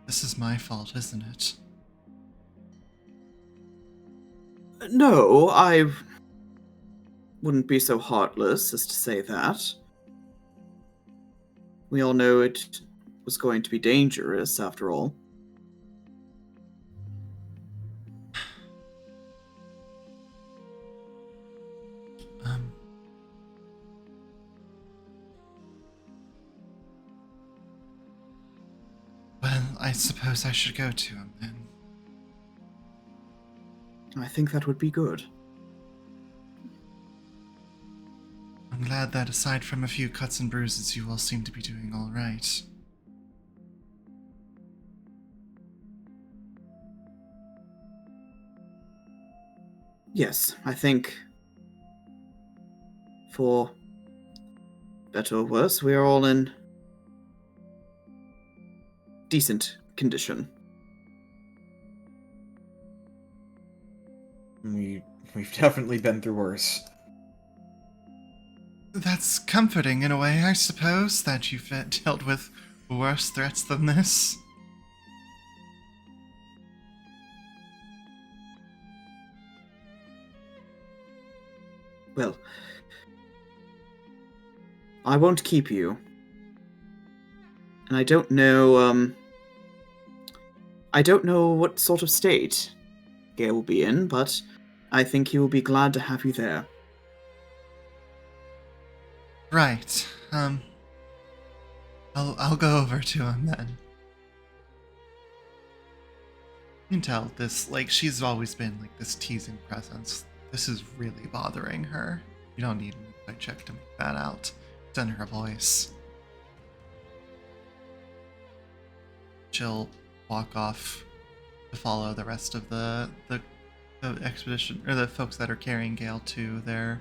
This is my fault, isn't it? No, I wouldn't be so heartless as to say that. We all know it was going to be dangerous, after all. Well, I suppose I should go to him then. I think that would be good. I'm glad that aside from a few cuts and bruises, you all seem to be doing all right. Yes, I think, for better or worse, we are all in decent condition. We've definitely been through worse. That's comforting in a way, I suppose, that you've dealt with worse threats than this. Well, I won't keep you. And I don't know what sort of state Gale will be in, but I think he will be glad to have you there. Right. I'll go over to him then. You can tell this, like, she's always been like this teasing presence. This is really bothering her. You don't need an insight check to make that out. It's in her voice. She'll walk off to follow the rest of the expedition, or the folks that are carrying Gale to their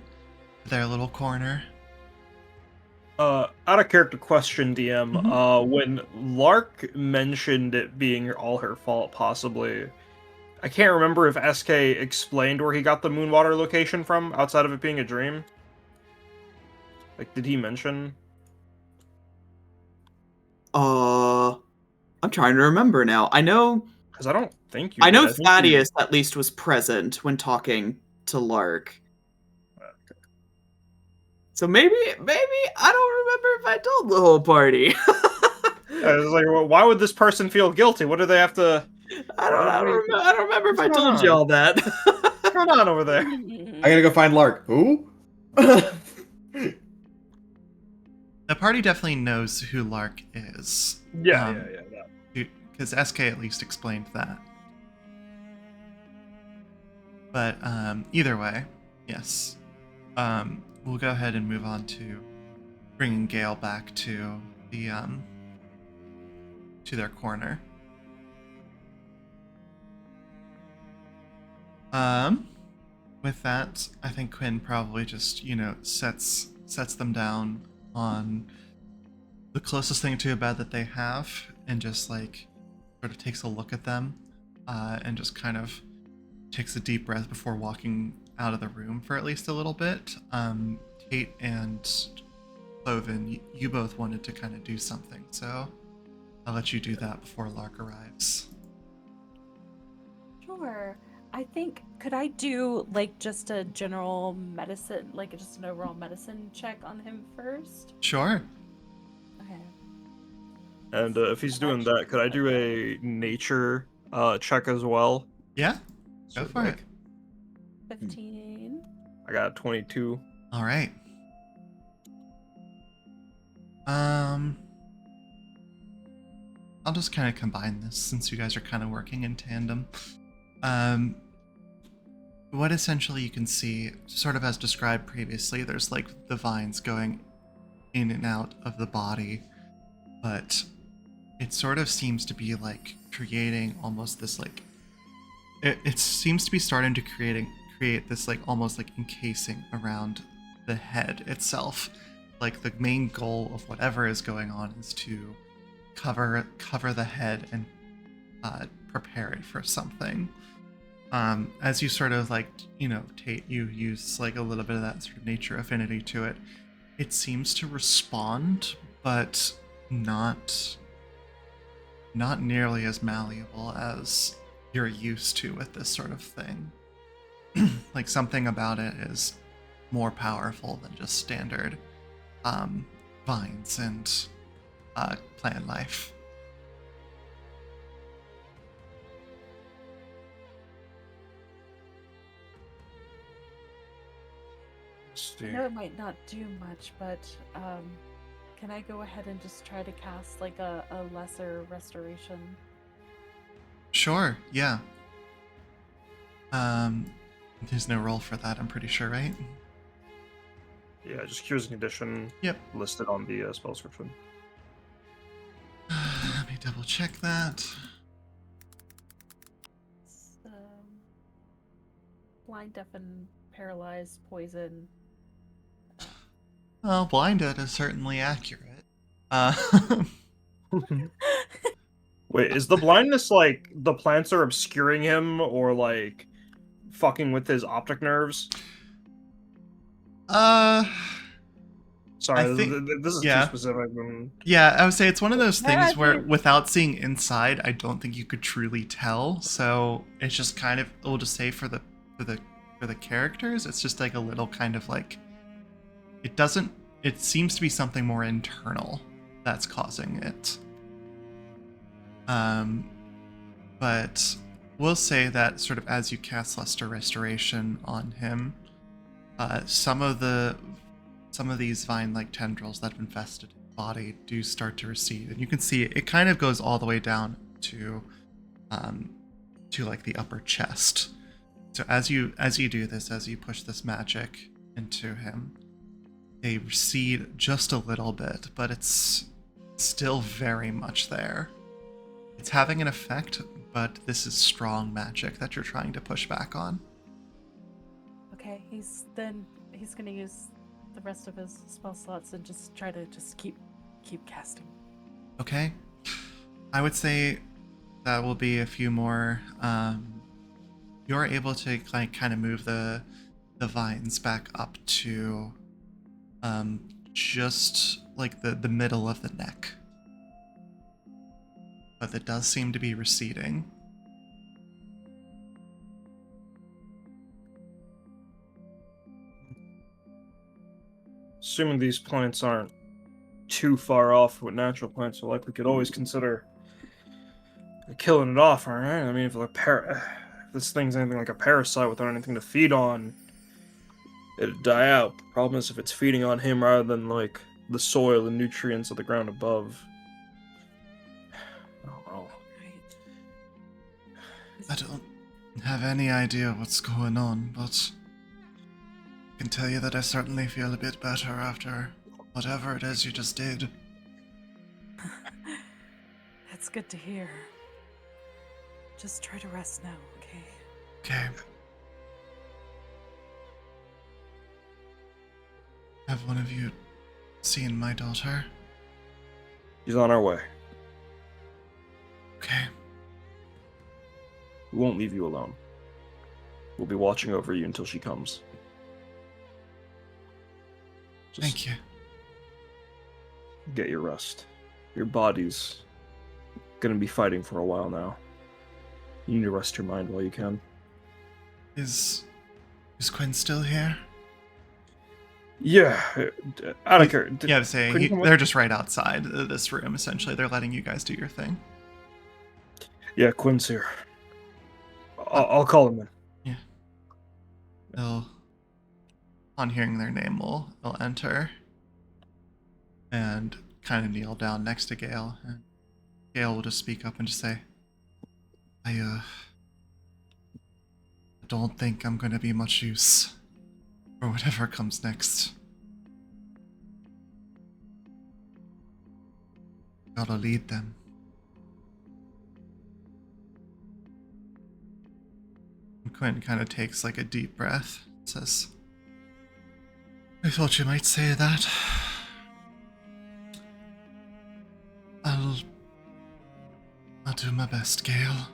little corner. Out of character question, DM. When Lark mentioned it being all her fault, possibly, I can't remember if SK explained where he got the Moonwater location from, outside of it being a dream. Like, did he mention? I'm trying to remember now. I know... Because I don't think you I did. know I think Thaddeus at least was present when talking to Lark. Okay. So maybe I don't remember if I told the whole party. I was like, well, why would this person feel guilty? What do they have to... I don't remember if I What's told going y'all that. What's going on over there? I gotta go find Lark. Who? The party definitely knows who Lark is. Yeah. Because SK at least explained that. But either way, yes. We'll go ahead and move on to bringing Gale back to the to their corner. With that, I think Quinn probably just, sets them down on the closest thing to a bed that they have, and just like sort of takes a look at them, and just kind of takes a deep breath before walking out of the room for at least a little bit. Tate and Kloven, you both wanted to kind of do something, so I'll let you do that before Lark arrives. Sure. I think, could I do like just a general medicine, like just an overall medicine check on him first? Sure. Okay. And if he's doing that, could I do a nature check as well? Yeah, go for it. 15. I got 22. All right. I'll just kind of combine this since you guys are kind of working in tandem. What essentially you can see, sort of as described previously, there's like the vines going in and out of the body, but it sort of seems to be like creating almost this like, it seems to be starting to create this like almost like encasing around the head itself. Like the main goal of whatever is going on is to cover the head and prepare it for something. As you sort of like, Tate, you use like a little bit of that sort of nature affinity to it. It seems to respond, but not nearly as malleable as you're used to with this sort of thing. Like something about it is more powerful than just standard vines and plant life. I know it might not do much, but can I go ahead and just try to cast like a lesser restoration? Sure, yeah. There's no roll for that, I'm pretty sure, right? Yeah, just cures a condition. Yep. Listed on the spell description. Let me double check that. It's, blind, deafen, paralyzed, poison. Well, blinded is certainly accurate. Wait, is the blindness like the plants are obscuring him or like fucking with his optic nerves? Sorry, I think, this is yeah. too specific. Yeah, I would say it's one of those things Yeah, where without seeing inside, I don't think you could truly tell. So it's just kind of, we'll just say for the characters, it's just like a little kind of like, it seems to be something more internal that's causing it. But we'll say that sort of as you cast Lesser Restoration on him, some of these vine-like tendrils that have infested his body do start to recede, and you can see it kind of goes all the way down to like the upper chest. So as you do this, as you push this magic into him, they recede just a little bit, but it's still very much there. It's having an effect, but this is strong magic that you're trying to push back on. Okay, he's gonna use the rest of his spell slots and just try to keep casting. Okay. I would say that will be a few more. You're able to like kind of move the vines back up to just like the middle of the neck. But it does seem to be receding. Assuming these plants aren't too far off what natural plants are like, we could always consider killing it off, alright? I mean, if this thing's anything like a parasite without anything to feed on, it'd die out. Problem is if it's feeding on him rather than, like, the soil and nutrients of the ground above. I don't know. I don't have any idea what's going on, but I can tell you that I certainly feel a bit better after whatever it is you just did. That's good to hear. Just try to rest now, okay? Okay. Have one of you seen my daughter? She's on our way. Okay. We won't leave you alone. We'll be watching over you until she comes. Just Thank you. get your rest. Your body's gonna be fighting for a while now. You need to rest your mind while you can. Is Quinn still here? Yeah, out of care. Yeah, say Quinn come with- they're just right outside this room. Essentially, they're letting you guys do your thing. Yeah, Quinn's here. I'll call him in. Yeah. They'll, on hearing their name, they'll enter and kind of kneel down next to Gale. And Gale will just speak up and just say, I don't think I'm going to be much use for whatever comes next. Gotta lead them. And Quinn kind of takes like a deep breath and says, I thought you might say that. I'll do my best, Gale.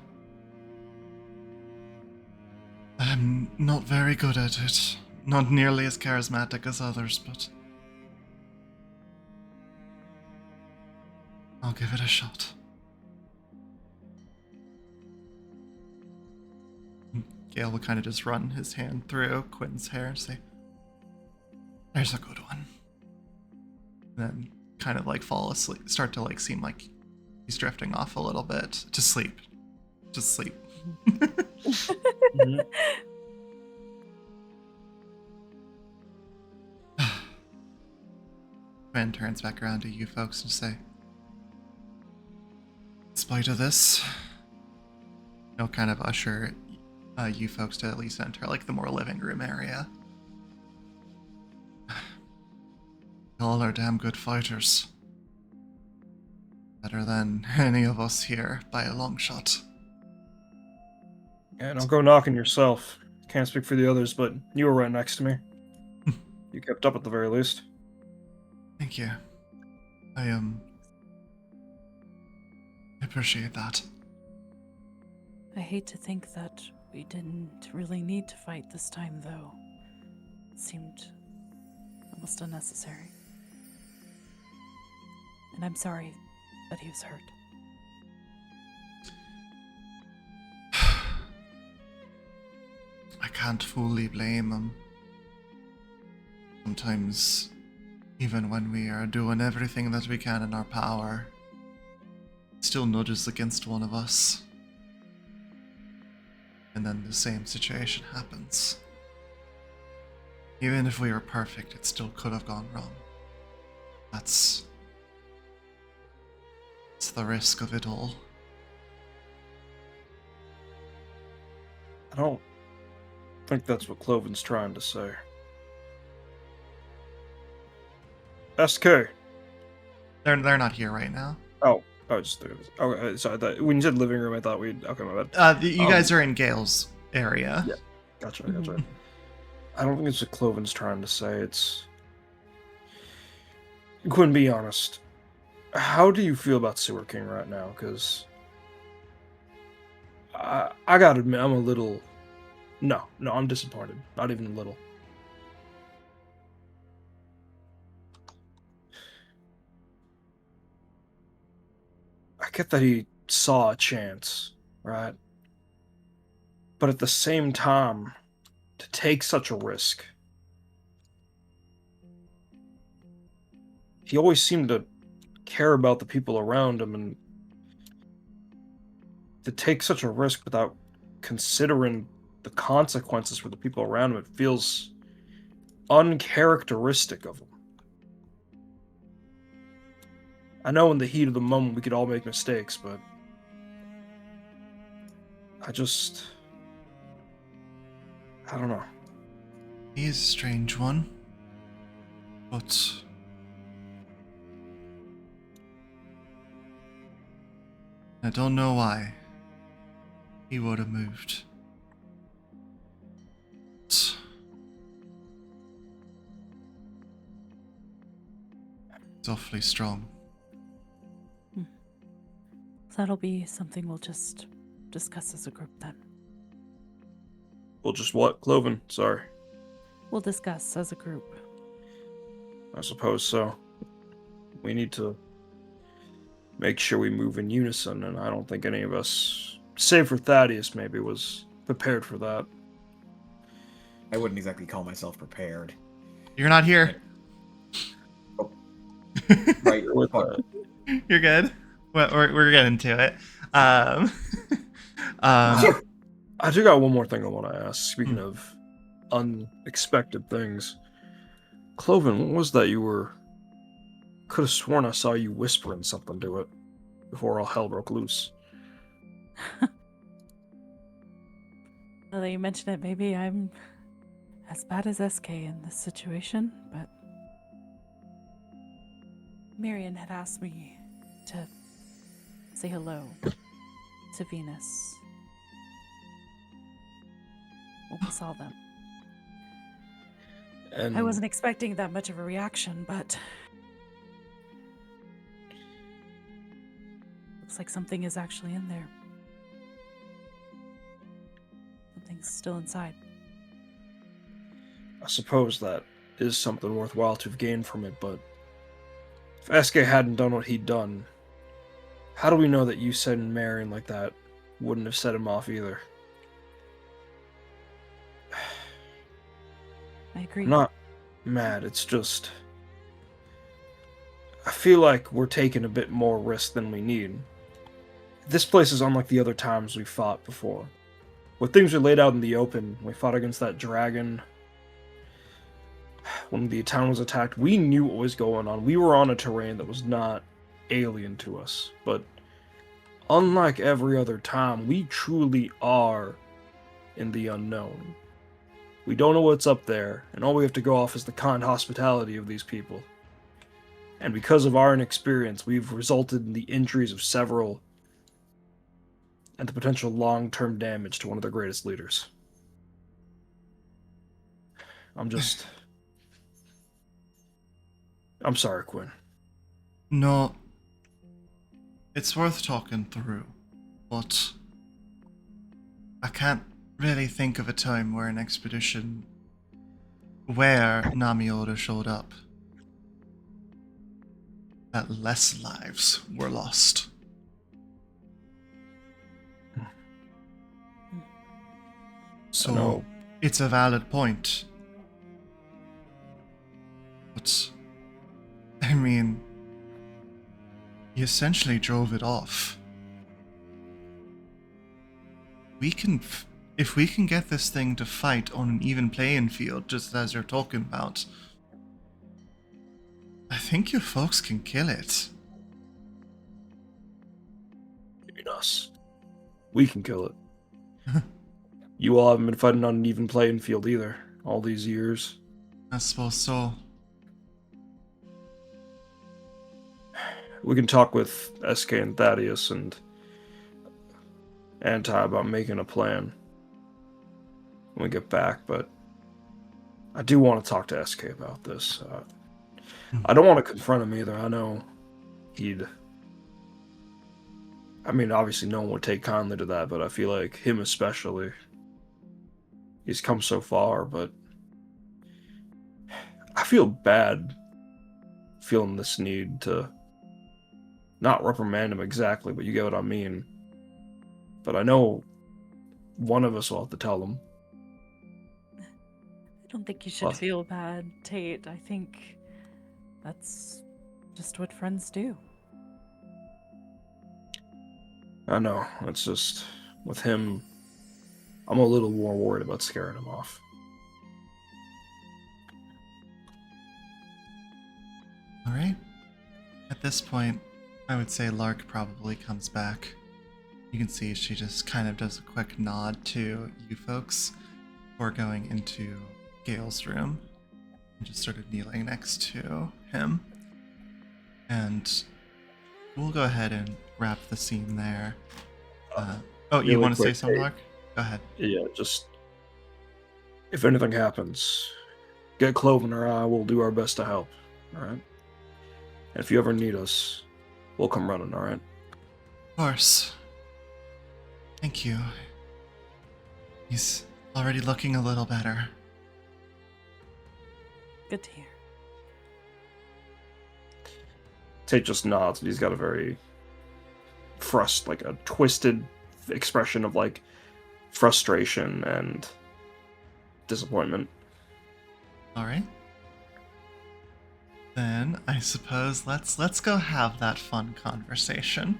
I'm not very good at it. Not nearly as charismatic as others, but I'll give it a shot. Gale will kind of just run his hand through Quinn's hair and say, there's a good one. And then kind of like fall asleep, start to like seem like he's drifting off a little bit to sleep. Just sleep. Mhm. Quinn turns back around to you folks and say, in spite of this, he'll kind of usher you folks to at least enter like the more living room area. Y'all are damn good fighters. Better than any of us here by a long shot. Yeah, don't go knocking yourself. Can't speak for the others, but you were right next to me. You kept up at the very least. Thank you. I appreciate that. I hate to think that we didn't really need to fight this time, though. It seemed almost unnecessary. And I'm sorry that he was hurt. I can't fully blame him. Sometimes, even when we are doing everything that we can in our power, it still nudges against one of us. And then the same situation happens. Even if we were perfect, it still could have gone wrong. That's the risk of it all. I don't think that's what Kloven's trying to say. SK. They're not here right now. Oh, sorry. When you said living room, I thought we'd. Okay, my bad. You guys are in Gale's area. Yeah. Gotcha. I don't think it's what Kloven's trying to say. It's. Quinn, be honest. How do you feel about Sewer King right now? Because I gotta admit, I'm a little. No, I'm disappointed. Not even a little. I get that he saw a chance, right? But at the same time, to take such a risk, he always seemed to care about the people around him, and to take such a risk without considering the consequences for the people around him, it feels uncharacteristic of him. I know in the heat of the moment we could all make mistakes, but I just... I don't know. He is a strange one. But I don't know why he would have moved. It's awfully strong. That'll be something we'll just discuss as a group then. Well, just what? Kloven, sorry. We'll discuss as a group. I suppose so. We need to make sure we move in unison, and I don't think any of us, save for Thaddeus maybe, was prepared for that. I wouldn't exactly call myself prepared. You're not here. Oh. Right. With Fuck. that. You're good. We're getting to it. I do got one more thing I want to ask. Speaking of unexpected things, Kloven, what was that you were? Could have sworn I saw you whispering something to it before all hell broke loose. Now that you mention it, maybe I'm as bad as SK in this situation, but Marion had asked me to say hello to Venus when we saw them. And I wasn't expecting that much of a reaction, but looks like something is actually in there. Something's still inside. I suppose that is something worthwhile to have gained from it, but if SK hadn't done what he'd done, how do we know that you sending Marion like that wouldn't have set him off either? I agree. I'm not mad, it's just I feel like we're taking a bit more risk than we need. This place is unlike the other times we fought before. When things were laid out in the open, we fought against that dragon. When the town was attacked, we knew what was going on. We were on a terrain that was not alien to us. But unlike every other time, we truly are in the unknown. We don't know what's up there, and all we have to go off is the kind hospitality of these people. And because of our inexperience, we've resulted in the injuries of several and the potential long-term damage to one of their greatest leaders. I'm sorry, Quinn. No, it's worth talking through, but I can't really think of a time where an expedition where Nami-Oda showed up that less lives were lost. So know. it's a valid point. But I mean, he essentially drove it off. If we can get this thing to fight on an even playing field, just as you're talking about, I think you folks can kill it. You mean us? We can kill it. You all haven't been fighting on an even playing field either, all these years. I suppose so. We can talk with SK and Thaddeus and Anti about making a plan when we get back, but I do want to talk to SK about this. I don't want to confront him either. I know obviously no one would take kindly to that, but I feel like him especially. He's come so far, but I feel bad feeling this need to not reprimand him exactly, but you get what I mean. But I know one of us will have to tell him. I don't think you should feel bad, Tate. I think that's just what friends do. I know, it's just, with him, I'm a little more worried about scaring him off. Alright. At this point, I would say Lark probably comes back. You can see she just kind of does a quick nod to you folks before going into Gale's room and just started kneeling next to him. And we'll go ahead and wrap the scene there. You really want to say quick, something, hey. Lark? Go ahead. Yeah, just if anything happens, get Kloven or I will do our best to help. All right. And if you ever need us, we'll come running. All right. Of course. Thank you. He's already looking a little better. Good to hear. Tate just nods, and he's got a very like a twisted expression of like frustration and disappointment. All right. Then I suppose let's go have that fun conversation.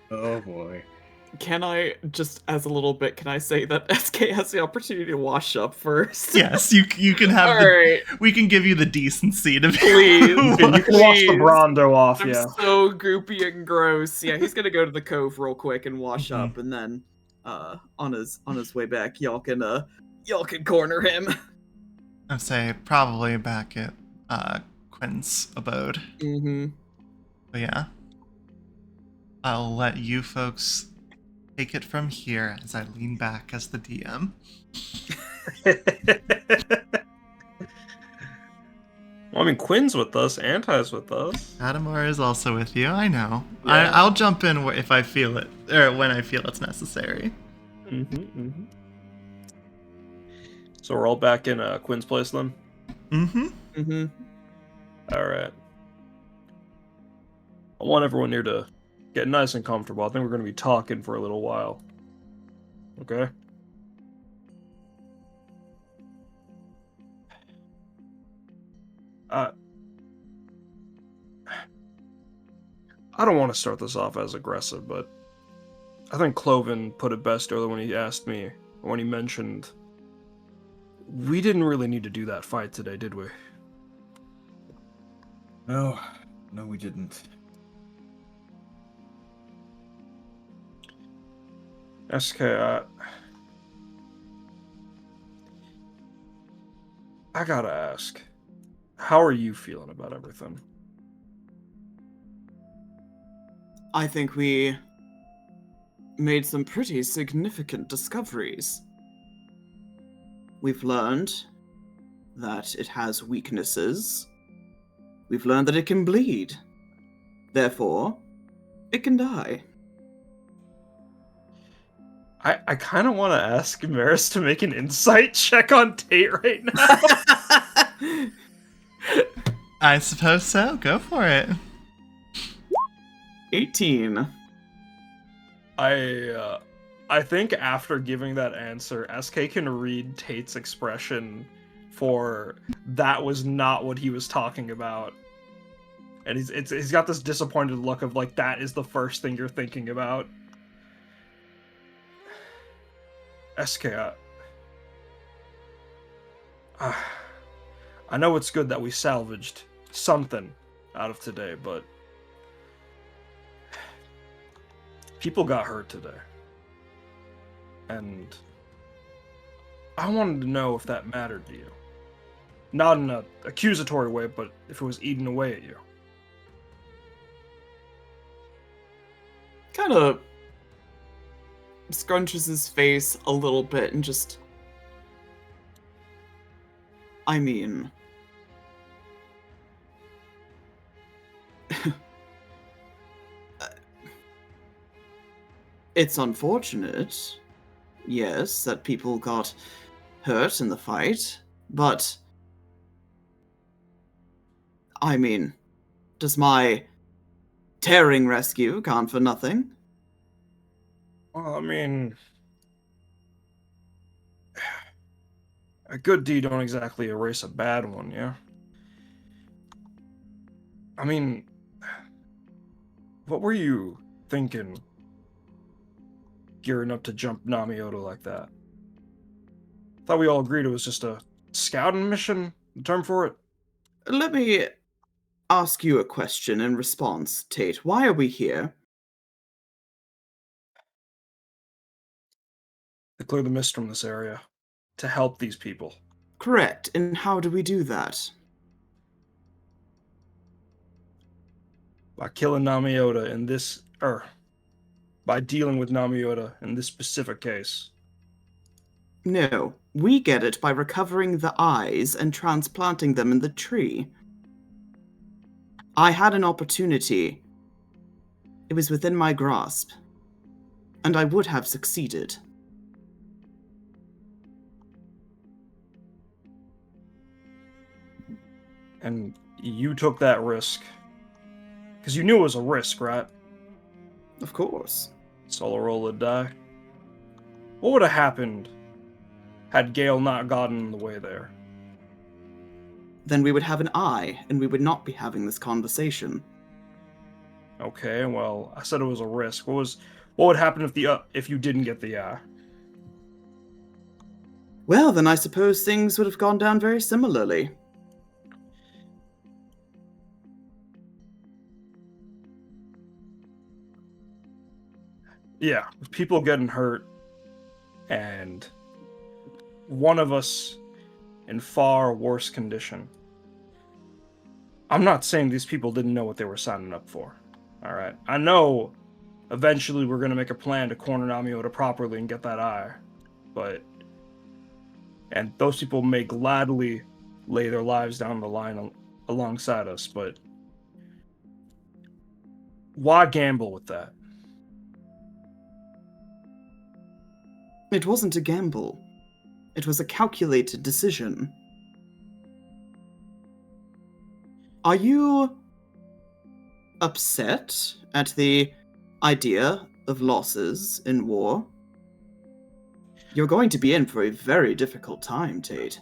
Oh boy. Can I, just as a little bit, can I say that SK has the opportunity to wash up first? Yes, you can have Alright. We can give you the decency to Please. You can wash the Please. Brondo off, I'm yeah. so goopy and gross. Yeah, he's gonna go to the cove real quick and wash Mhm. up, and then on his way back, y'all can corner him. I'd say probably back at Quinn's abode. Mm-hmm. But yeah. I'll let you folks take it from here as I lean back as the DM. Well, I mean, Quinn's with us, Anti's with us. Adamar is also with you, I know. Yeah. I'll jump in if I feel it, or when I feel it's necessary. So we're all back in Quinn's place then? Mm-hmm. Mm-hmm. Alright. I want everyone here to get nice and comfortable. I think we're going to be talking for a little while. Okay? I don't want to start this off as aggressive, but I think Kloven put it best earlier when he asked me, or when he mentioned, we didn't really need to do that fight today, did we? No, we didn't. SK, I gotta ask, how are you feeling about everything? I think we made some pretty significant discoveries. We've learned that it has weaknesses. We've learned that it can bleed. Therefore, it can die. I kind of want to ask Meris to make an insight check on Tate right now. I suppose so. Go for it. 18. I think after giving that answer, SK can read Tate's expression for that was not what he was talking about. And he's got this disappointed look of like, that is the first thing you're thinking about. SK, I know it's good that we salvaged something out of today, but people got hurt today. And I wanted to know if that mattered to you. Not in an accusatory way, but if it was eating away at you. Kind of scrunches his face a little bit and just... I mean... It's unfortunate, yes, that people got hurt in the fight, but... I mean, does my tearing rescue count for nothing? Well, I mean, a good deed don't exactly erase a bad one, yeah? I mean, what were you thinking gearing up to jump Namioto like that? Thought we all agreed it was just a scouting mission, the term for it? Let me ask you a question in response, Tate. Why are we here? To clear the mist from this area. to help these people. Correct. And how do we do that? By killing Namiota in this, by dealing with Namiota in this specific case. No, we get it by recovering the eyes and transplanting them in the tree. I had an opportunity. It was within my grasp. And I would have succeeded. And you took that risk. Because you knew it was a risk, right? Of course. Solo roll a die. What would have happened had Gale not gotten in the way there? Then we would have an eye, and we would not be having this conversation. Okay, well, I said it was a risk. What would happen if you didn't get the eye? Well, then I suppose things would have gone down very similarly. Yeah, with people getting hurt, and one of us in far worse condition. I'm not saying these people didn't know what they were signing up for. Alright, I know eventually we're going to make a plan to corner Namiota properly and get that eye, and those people may gladly lay their lives down the line alongside us, but why gamble with that? It wasn't a gamble. It was a calculated decision. Are you upset at the idea of losses in war? You're going to be in for a very difficult time, Tate.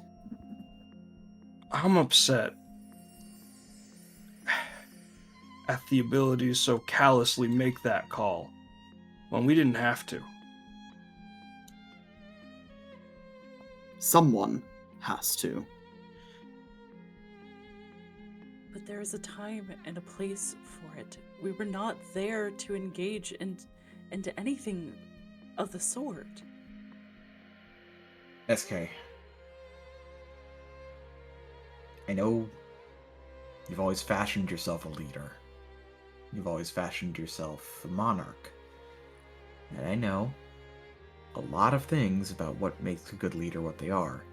I'm upset at the ability to so callously make that call when we didn't have to. Someone has to. But there is a time and a place for it. We were not there to engage into anything of the sort. SK. I know you've always fashioned yourself a leader. You've always fashioned yourself a monarch. And I know a lot of things about what makes a good leader what they are.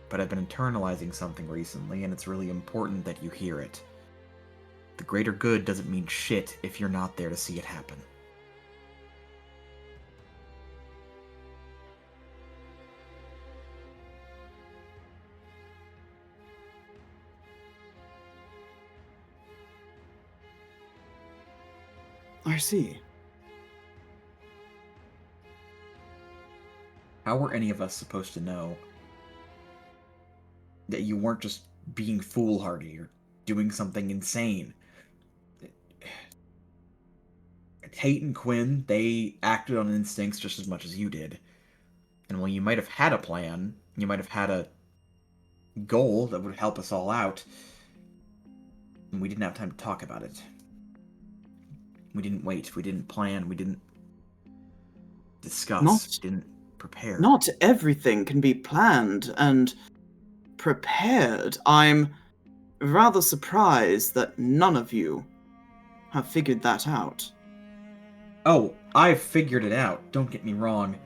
But I've been internalizing something recently, and it's really important that you hear it. The greater good doesn't mean shit if you're not there to see it happen. I see. How were any of us supposed to know that you weren't just being foolhardy or doing something insane? Tate and Quinn, they acted on instincts just as much as you did. And while you might have had a plan, you might have had a goal that would help us all out, and we didn't have time to talk about it. We didn't wait, we didn't plan, we didn't discuss, we didn't prepare. Not everything can be planned and prepared. I'm rather surprised that none of you have figured that out. Oh, I've figured it out, don't get me wrong.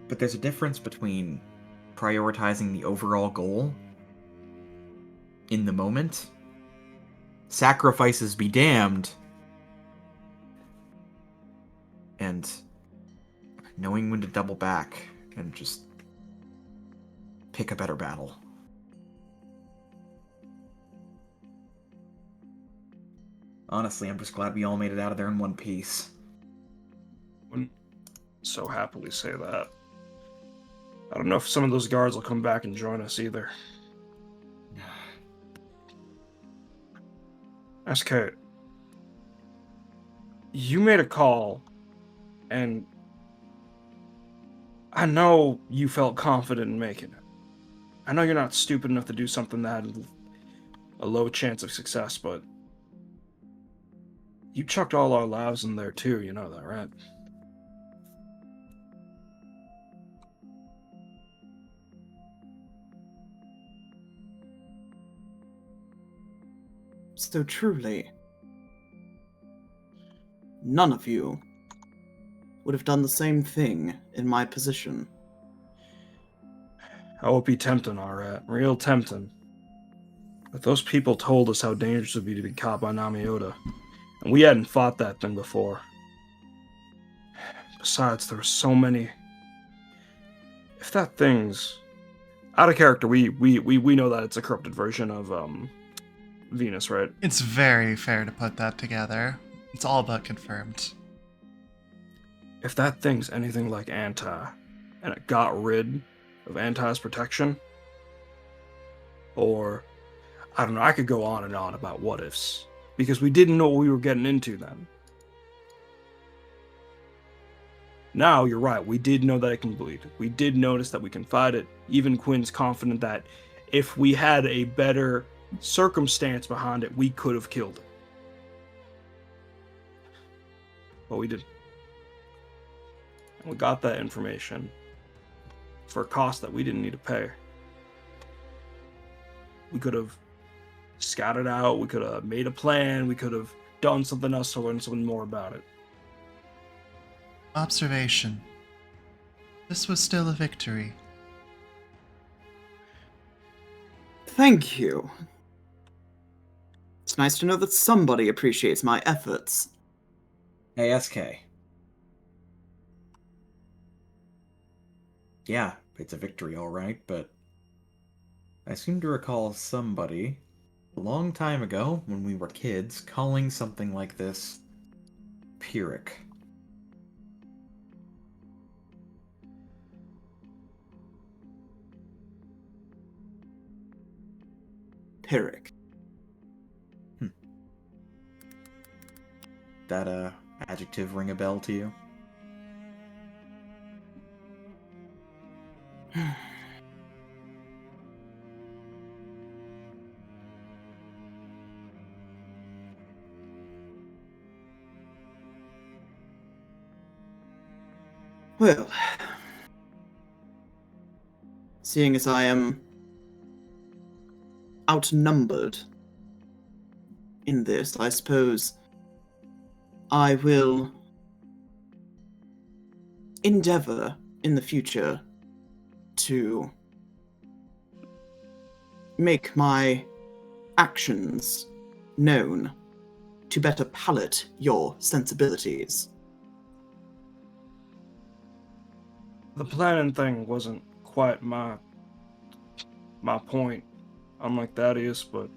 But there's a difference between prioritizing the overall goal in the moment, sacrifices be damned, and knowing when to double back and just pick a better battle. Honestly, I'm just glad we all made it out of there in one piece. Wouldn't so happily say that. I don't know if some of those guards will come back and join us either. SK, you made a call, and I know you felt confident in making it. I know you're not stupid enough to do something that had a low chance of success, but you chucked all our lives in there too, you know that, right? So truly, none of you would have done the same thing in my position. That would be tempting, alright. Real tempting. But those people told us how dangerous it would be to be caught by Namiota. And we hadn't fought that thing before. Besides, there were so many... If that thing's... Out of character, we know that it's a corrupted version of, Venus, right? It's very fair to put that together. It's all but confirmed. If that thing's anything like Anti, and it got rid of Anti's protection, or, I don't know, I could go on and on about what ifs, because we didn't know what we were getting into then. Now, you're right, we did know that it can bleed. We did notice that we can fight it. Even Quinn's confident that if we had a better circumstance behind it, we could have killed it. But we didn't. And we got that information for a cost that we didn't need to pay. We could have scouted out, we could have made a plan, we could have done something else to learn something more about it. Observation. This was still a victory. Thank you. It's nice to know that somebody appreciates my efforts. Hey, SK. Yeah, it's a victory, alright, but I seem to recall somebody, a long time ago, when we were kids, calling something like this Pyrrhic. Pyrrhic. That, adjective ring a bell to you? Well, seeing as I am outnumbered in this, I suppose I will endeavor in the future to make my actions known to better palate your sensibilities. The planning thing wasn't quite my point, unlike Thaddeus, but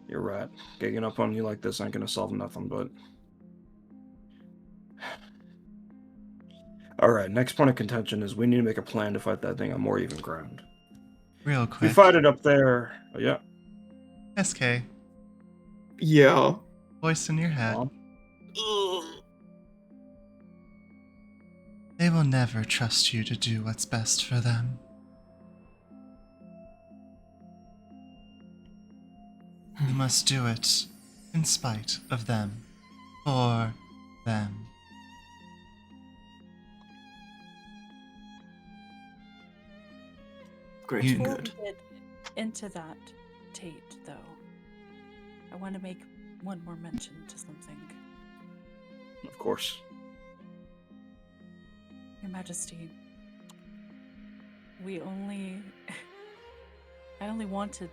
you're right. Ganging up on you like this ain't gonna solve nothing, but... Alright, next point of contention is we need to make a plan to fight that thing on more even ground. Real If we quick. fight it up there... Oh, yeah. SK, Yeah. voice in your head. Mom? They will never trust you to do what's best for them. You must do it in spite of them, for them. Great You- and Before good. we get into that, Tate, though, I want to make one more mention to something. Of course. Your Majesty, I only wanted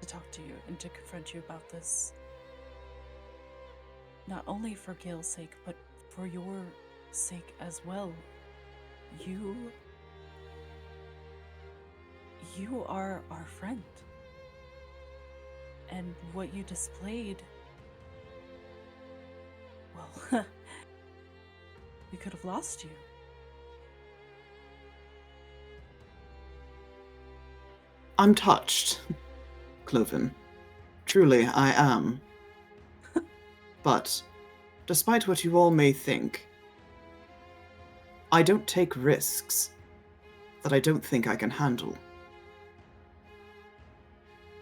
to talk to you and to confront you about this. Not only for Gale's sake, but for your sake as well. You are our friend. And what you displayed, well, we could have lost you. I'm touched, Kloven. Truly, I am. But, despite what you all may think, I don't take risks that I don't think I can handle.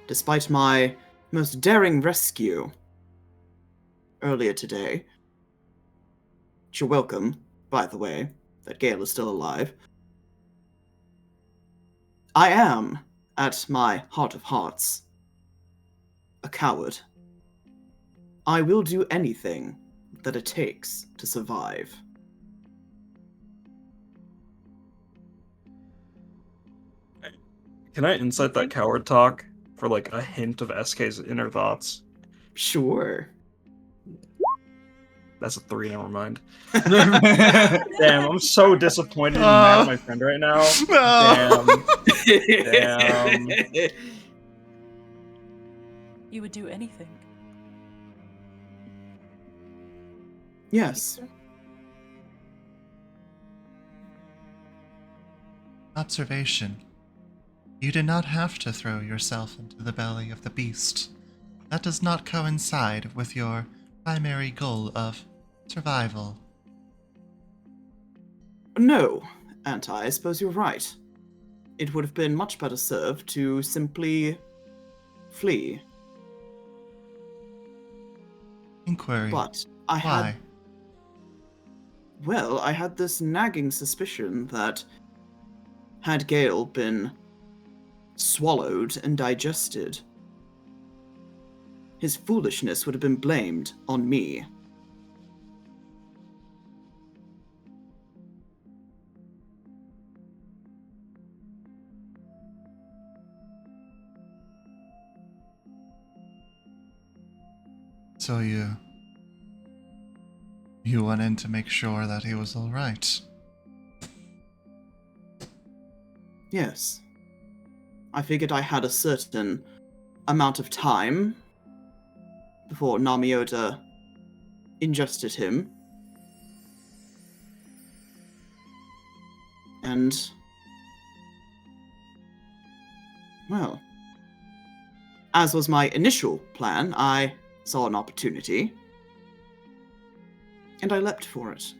Despite my most daring rescue earlier today, which you're welcome, by the way, that Gale is still alive, I am, at my heart of hearts, a coward. I will do anything that it takes to survive. Can I insight that coward talk for like a hint of SK's inner thoughts? Sure. That's a 3, never mind. Damn, I'm so disappointed and mad at my friend right now. No. Damn. You would do anything. Yes. Observation. You did not have to throw yourself into the belly of the beast. That does not coincide with your primary goal of survival. No, I suppose you're right. It would have been much better served to simply flee. Inquiry. But Why? I had this nagging suspicion that had Gale been swallowed and digested, his foolishness would have been blamed on me. So you went in to make sure that he was all right. Yes. I figured I had a certain amount of time before Namioda ingested him. And, well, as was my initial plan, I saw an opportunity, and I leapt for it.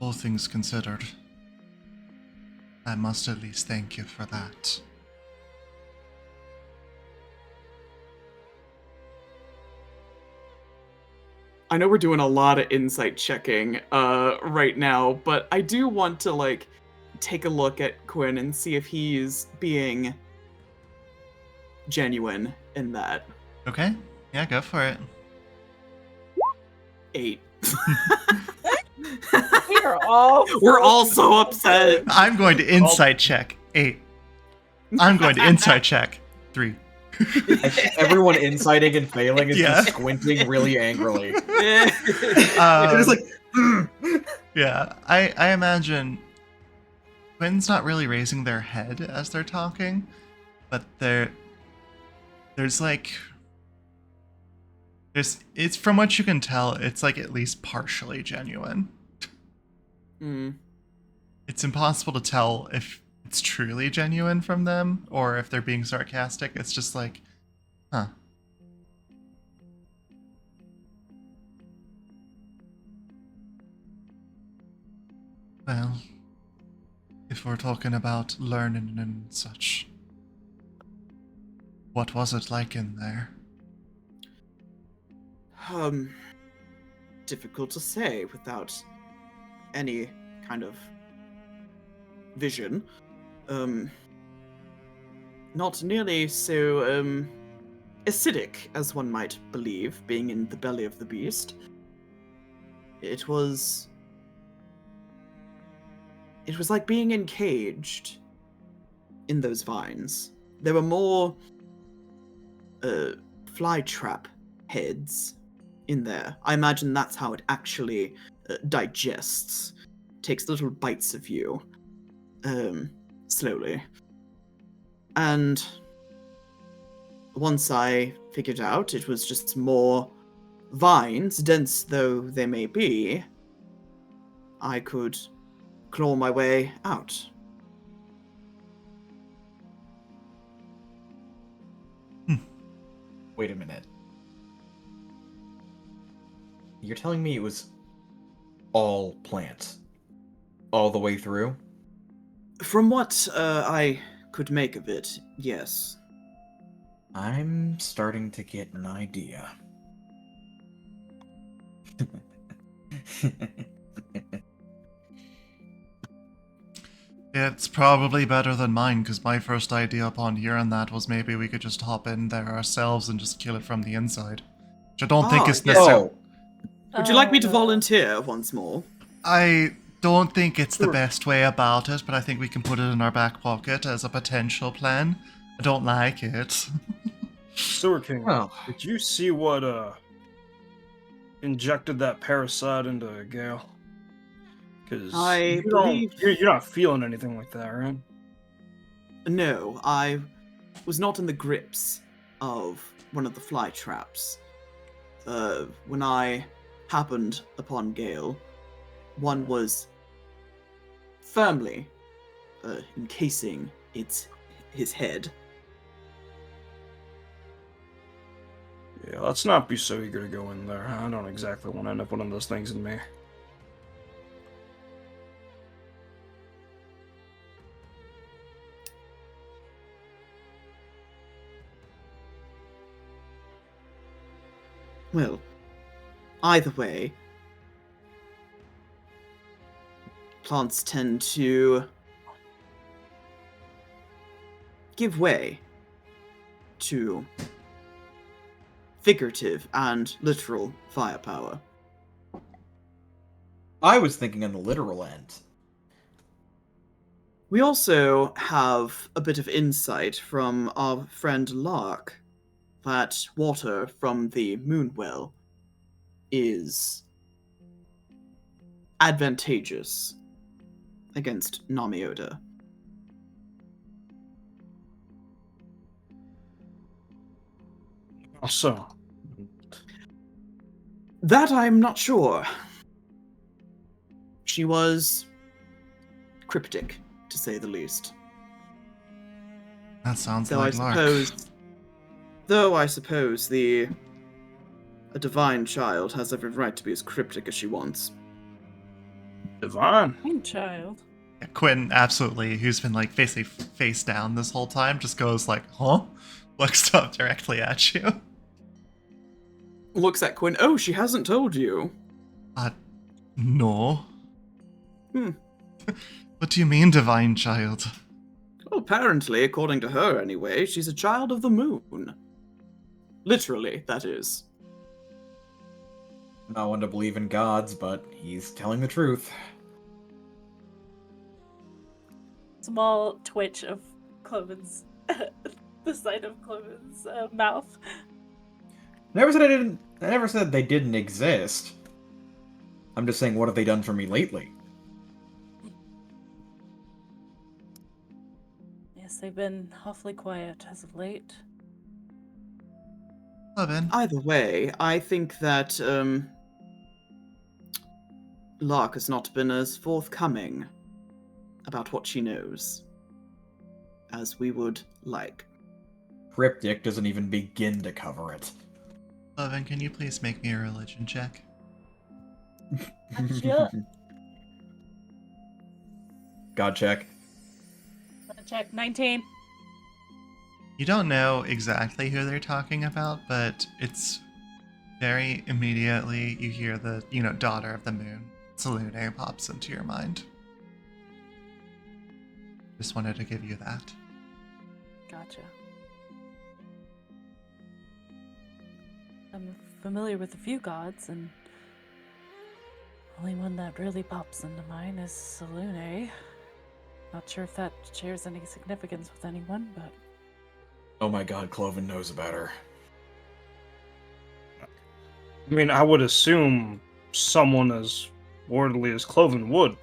All things considered, I must at least thank you for that. I know we're doing a lot of insight checking right now, but I do want to take a look at Quinn and see if he's being genuine in that. Okay? Yeah, go for it. 8. We're all so upset. I'm going to insight check 8. I'm going to insight check 3. I think everyone inciting and failing is Yeah. just squinting really angrily. It's just like, yeah, I imagine Quinn's not really raising their head as they're talking, but it's from what you can tell, it's like at least partially genuine. It's impossible to tell if it's truly genuine from them or if they're being sarcastic. It's just like, huh. Well, if we're talking about learning and such, what was it like in there? Difficult to say without any kind of vision. Not nearly so, acidic as one might believe, being in the belly of the beast. It was like being encaged in those vines. There were more fly trap heads in there. I imagine that's how it actually digests. Takes little bites of you, slowly. And once I figured out it was just more vines, dense though they may be, I could claw my way out. wait a minute. You're telling me it was all plants? All the way through? From what I could make of it, yes. I'm starting to get an idea. It's probably better than mine, because my first idea upon hearing that was maybe we could just hop in there ourselves and just kill it from the inside. Which I don't think Ah, is yes. necessarily... Oh, Would you like me to volunteer once more? I don't think it's the Sure. best way about it, but I think we can put it in our back pocket as a potential plan. I don't like it. Sewer King, well, did you see what injected that parasite into Gale? Because I believe... you're not feeling anything like that, right? No, I was not in the grips of one of the fly traps. When I happened upon Gale, one was firmly encasing his head. Yeah, let's not be so eager to go in there. I don't exactly want to end up one of those things in me. Well, either way, plants tend to give way to figurative and literal firepower. I was thinking on the literal end. We also have a bit of insight from our friend Lark that water from the Moonwell is advantageous against Namioda. Also, That I'm not sure. She was cryptic, to say the least. That sounds Though I like Lark. suppose a divine child has every right to be as cryptic as she wants. Divine. Fine child. Yeah, Quinn, absolutely, who's been like basically face down this whole time, just goes like, huh? Looks up directly at you. Looks at Quinn. Oh, she hasn't told you. No. Hmm. What do you mean, divine child? Well, apparently, according to her anyway, she's a child of the moon. Literally, that is. Not one to believe in gods, but he's telling the truth. Small twitch of Kloven's, the side of Kloven's mouth. Never said I didn't. I never said they didn't exist. I'm just saying, what have they done for me lately? Yes, they've been awfully quiet as of late. Kloven. Either way, I think that, Lark has not been as forthcoming about what she knows as we would like. Cryptic doesn't even begin to cover it. Kloven, can you please make me a religion check? Sure. God check. Check 19. You don't know exactly who they're talking about, but it's very immediately you hear the, daughter of the moon. Salune pops into your mind. Just wanted to give you that. Gotcha. I'm familiar with a few gods, and only one that really pops into mind is Salune. Not sure if that shares any significance with anyone, but Oh my god, Kloven knows about her. I mean, I would assume someone as orderly as Kloven would.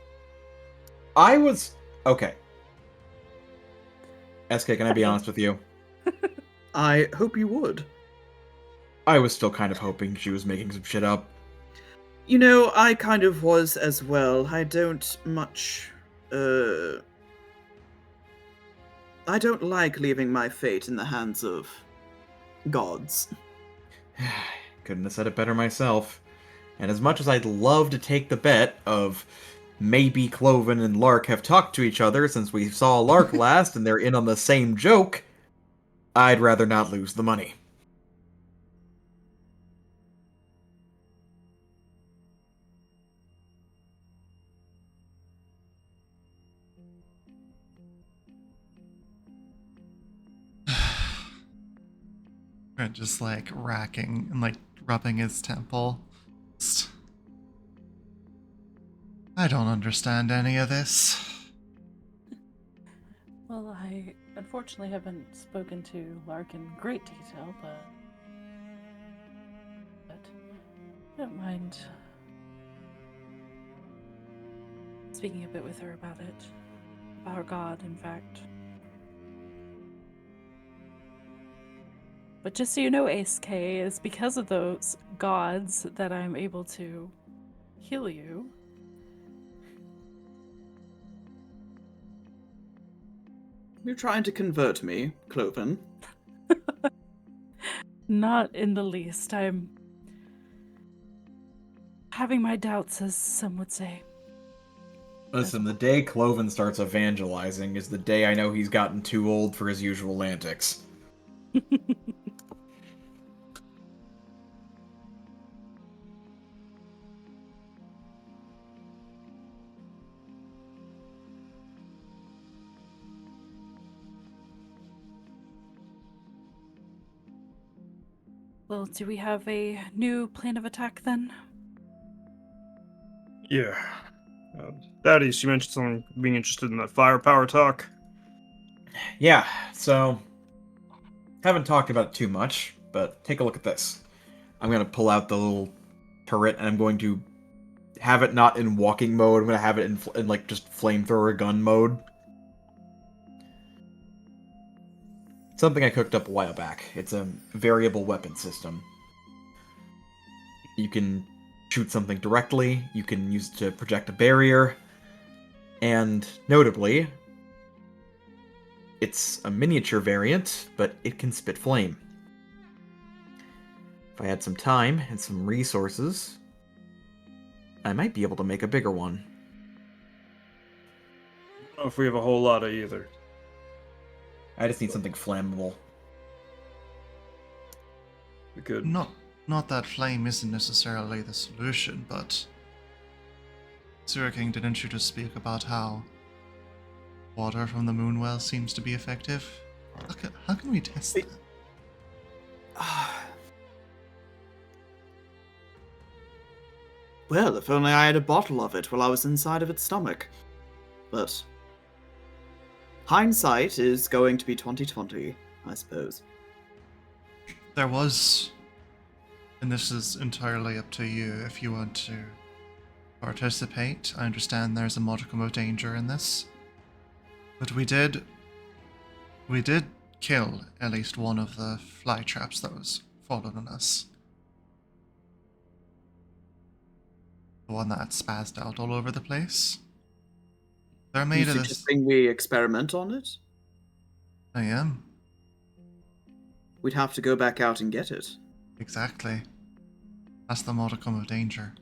I was... Okay. SK, can I be honest with you? I hope you would. I was still kind of hoping she was making some shit up. You know, I kind of was as well. I don't much, I don't like leaving my fate in the hands of gods. Couldn't have said it better myself. And as much as I'd love to take the bet of maybe Kloven and Lark have talked to each other since we saw Lark last and they're in on the same joke, I'd rather not lose the money. And just like racking and like rubbing his temple. I don't understand any of this. Well, I unfortunately haven't spoken to Lark in great detail, but I don't mind speaking a bit with her about it. About her god, in fact. But just so you know, Ace K, is because of those gods that I'm able to heal you. You're trying to convert me, Kloven. Not in the least. I'm having my doubts, as some would say. Listen, the day Kloven starts evangelizing is the day I know he's gotten too old for his usual antics. Well, do we have a new plan of attack then? Yeah. Thaddeus, you mentioned something being interested in that firepower talk. Yeah, so haven't talked about it too much, but take a look at this. I'm gonna pull out the little turret and I'm going to have it not in walking mode. I'm gonna have it in like just flamethrower gun mode. Something I cooked up a while back. It's a variable weapon system. You can shoot something directly, you can use it to project a barrier, and notably, it's a miniature variant, but it can spit flame. If I had some time and some resources, I might be able to make a bigger one. I don't know if we have a whole lot of either. I just need something flammable. We could. Not that flame isn't necessarily the solution, but Sewer King, didn't you just speak about how water from the moon well seems to be effective? How can we test that? Well, if only I had a bottle of it while I was inside of its stomach. But hindsight is going to be 20/20, I suppose. There was, and this is entirely up to you if you want to participate. I understand there's a modicum of danger in this, but we did kill at least one of the fly traps that was following us. The one that spazzed out all over the place. They're made You of this. suggesting we experiment on it? I am. We'd have to go back out and get it. Exactly. That's the modicum of danger.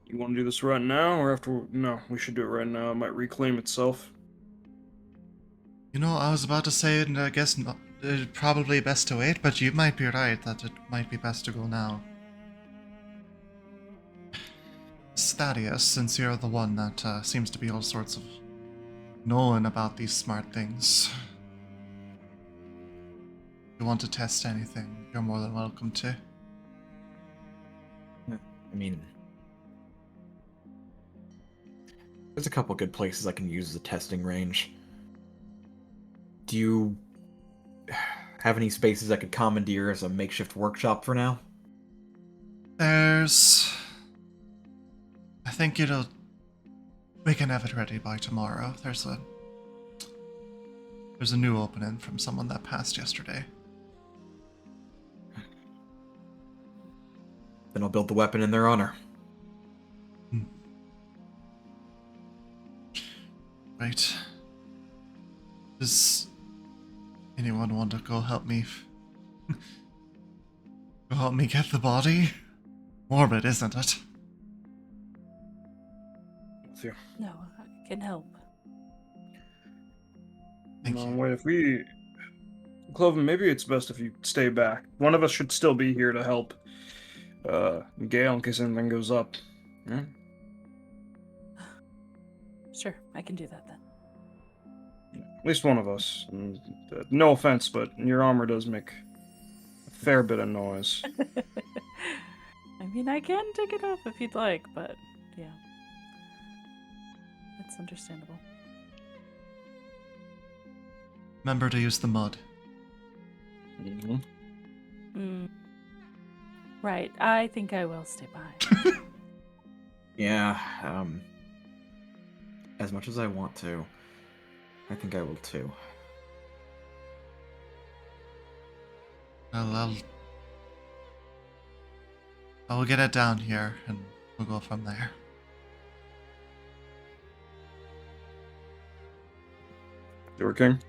You want to do this right now, or after? No, we should do it right now. It might reclaim itself. You know, I was about to say, and I guess not, probably best to wait, but you might be right that it might be best to go now. Thaddeus, since you're the one that seems to be all sorts of knowing about these smart things, if you want to test anything, you're more than welcome to. I mean, there's a couple good places I can use as a testing range. Do you have any spaces I could commandeer as a makeshift workshop for now? I think we can have it ready by tomorrow. There's a new opening from someone that passed yesterday. Then I'll build the weapon in their honor. Right. Does anyone want to go help me? Go help me get the body? Morbid, isn't it? No, I can help. Thank No, you. wait, if we... Kloven, maybe it's best if you stay back. One of us should still be here to help Gale in case anything goes up. Yeah? Sure, I can do that then. At least one of us. And, no offense, but your armor does make a fair bit of noise. I mean, I can take it off if you'd like, but yeah. That's understandable. Remember to use the mud. Right, I think I will stay behind. Yeah, as much as I want to, I think I will too. Well, I'll get it down here, and we'll go from there. Sewer King?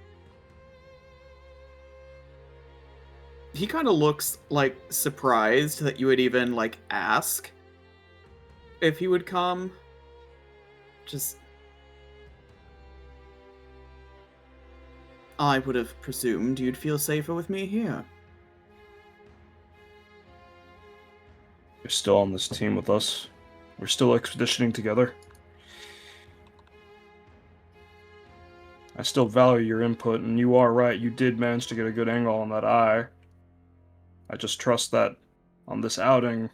He kind of looks, like, surprised that you would even, like, ask if he would come. Just... I would have presumed you'd feel safer with me here. You're still on this team with us. We're still expeditioning together. I still value your input, and you are right, you did manage to get a good angle on that eye. I just trust that on this outing,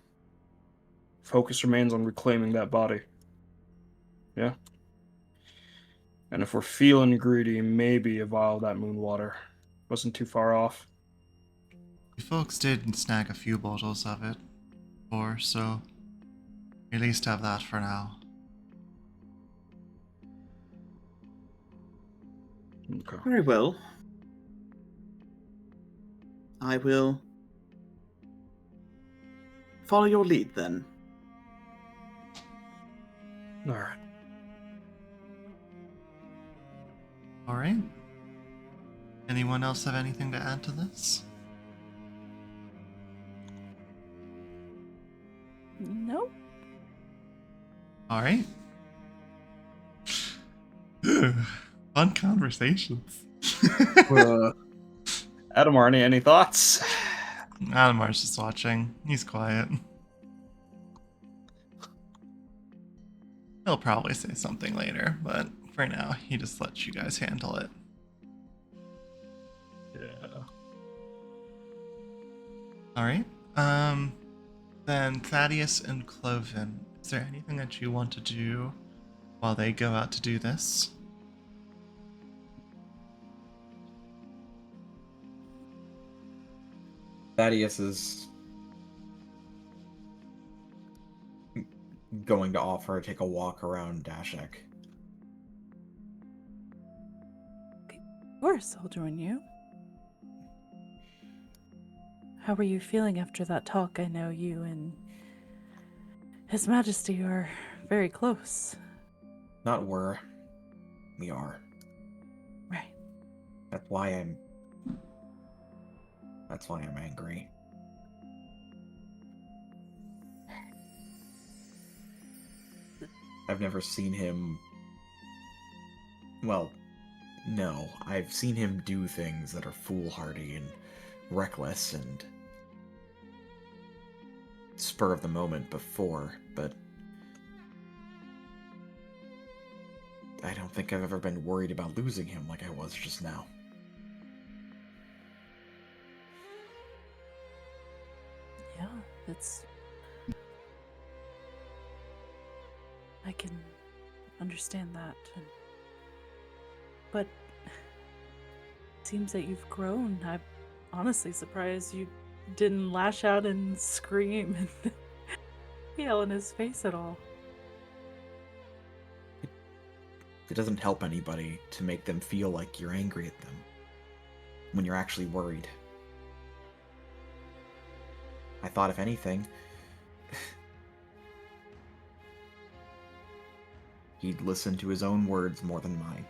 focus remains on reclaiming that body. Yeah? And if we're feeling greedy, maybe a vial of that moon water. Wasn't too far off. You folks did snag a few bottles of it before, so you at least have that for now. Okay. Very well. I will follow your lead, then. Alright. Alright. Anyone else have anything to add to this? Nope. Alright. Fun conversations. Adam, Arnie, any thoughts? Adamar's just watching. He's quiet. He'll probably say something later, but for now, he just lets you guys handle it. Yeah. Alright. Then Thaddeus and Kloven, is there anything that you want to do while they go out to do this? Thaddeus is going to offer to take a walk around Dashek. Of course, I'll join you. How are you feeling after that talk? I know you and His Majesty are very close. Not were. We are. Right. That's why I'm angry. I've never seen him... Well, no. I've seen him do things that are foolhardy and reckless and spur of the moment before, but I don't think I've ever been worried about losing him like I was just now. Yeah, it's... I can understand that. But it seems that you've grown. I'm honestly surprised you didn't lash out and scream and yell in his face at all. It doesn't help anybody to make them feel like you're angry at them when you're actually worried. I thought, if anything, he'd listen to his own words more than mine.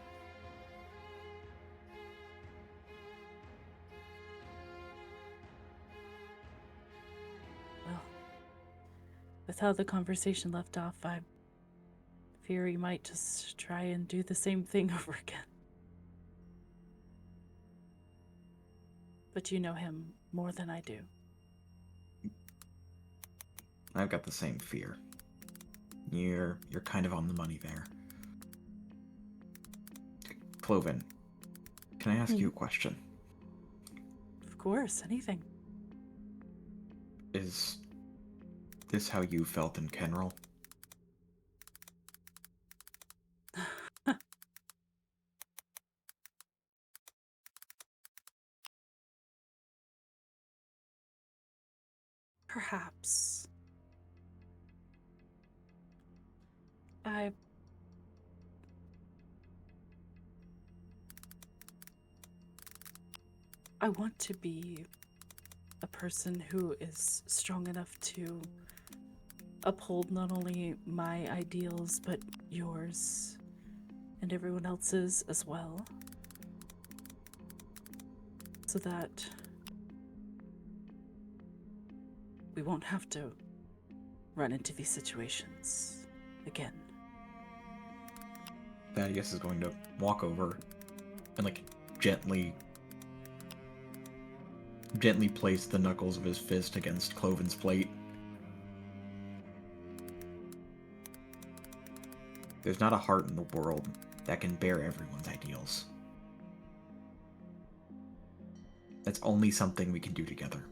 Well, with how the conversation left off, I fear he might just try and do the same thing over again. But you know him more than I do. I've got the same fear. You're kind of on the money there. Kloven, can I ask you a question? Of course, anything. Is this how you felt in Kenril? Perhaps. I want to be a person who is strong enough to uphold not only my ideals, but yours and everyone else's as well. So that we won't have to run into these situations again. Thaddeus is going to walk over and, like, gently place the knuckles of his fist against Kloven's plate. There's not a heart in the world that can bear everyone's ideals. That's only something we can do together.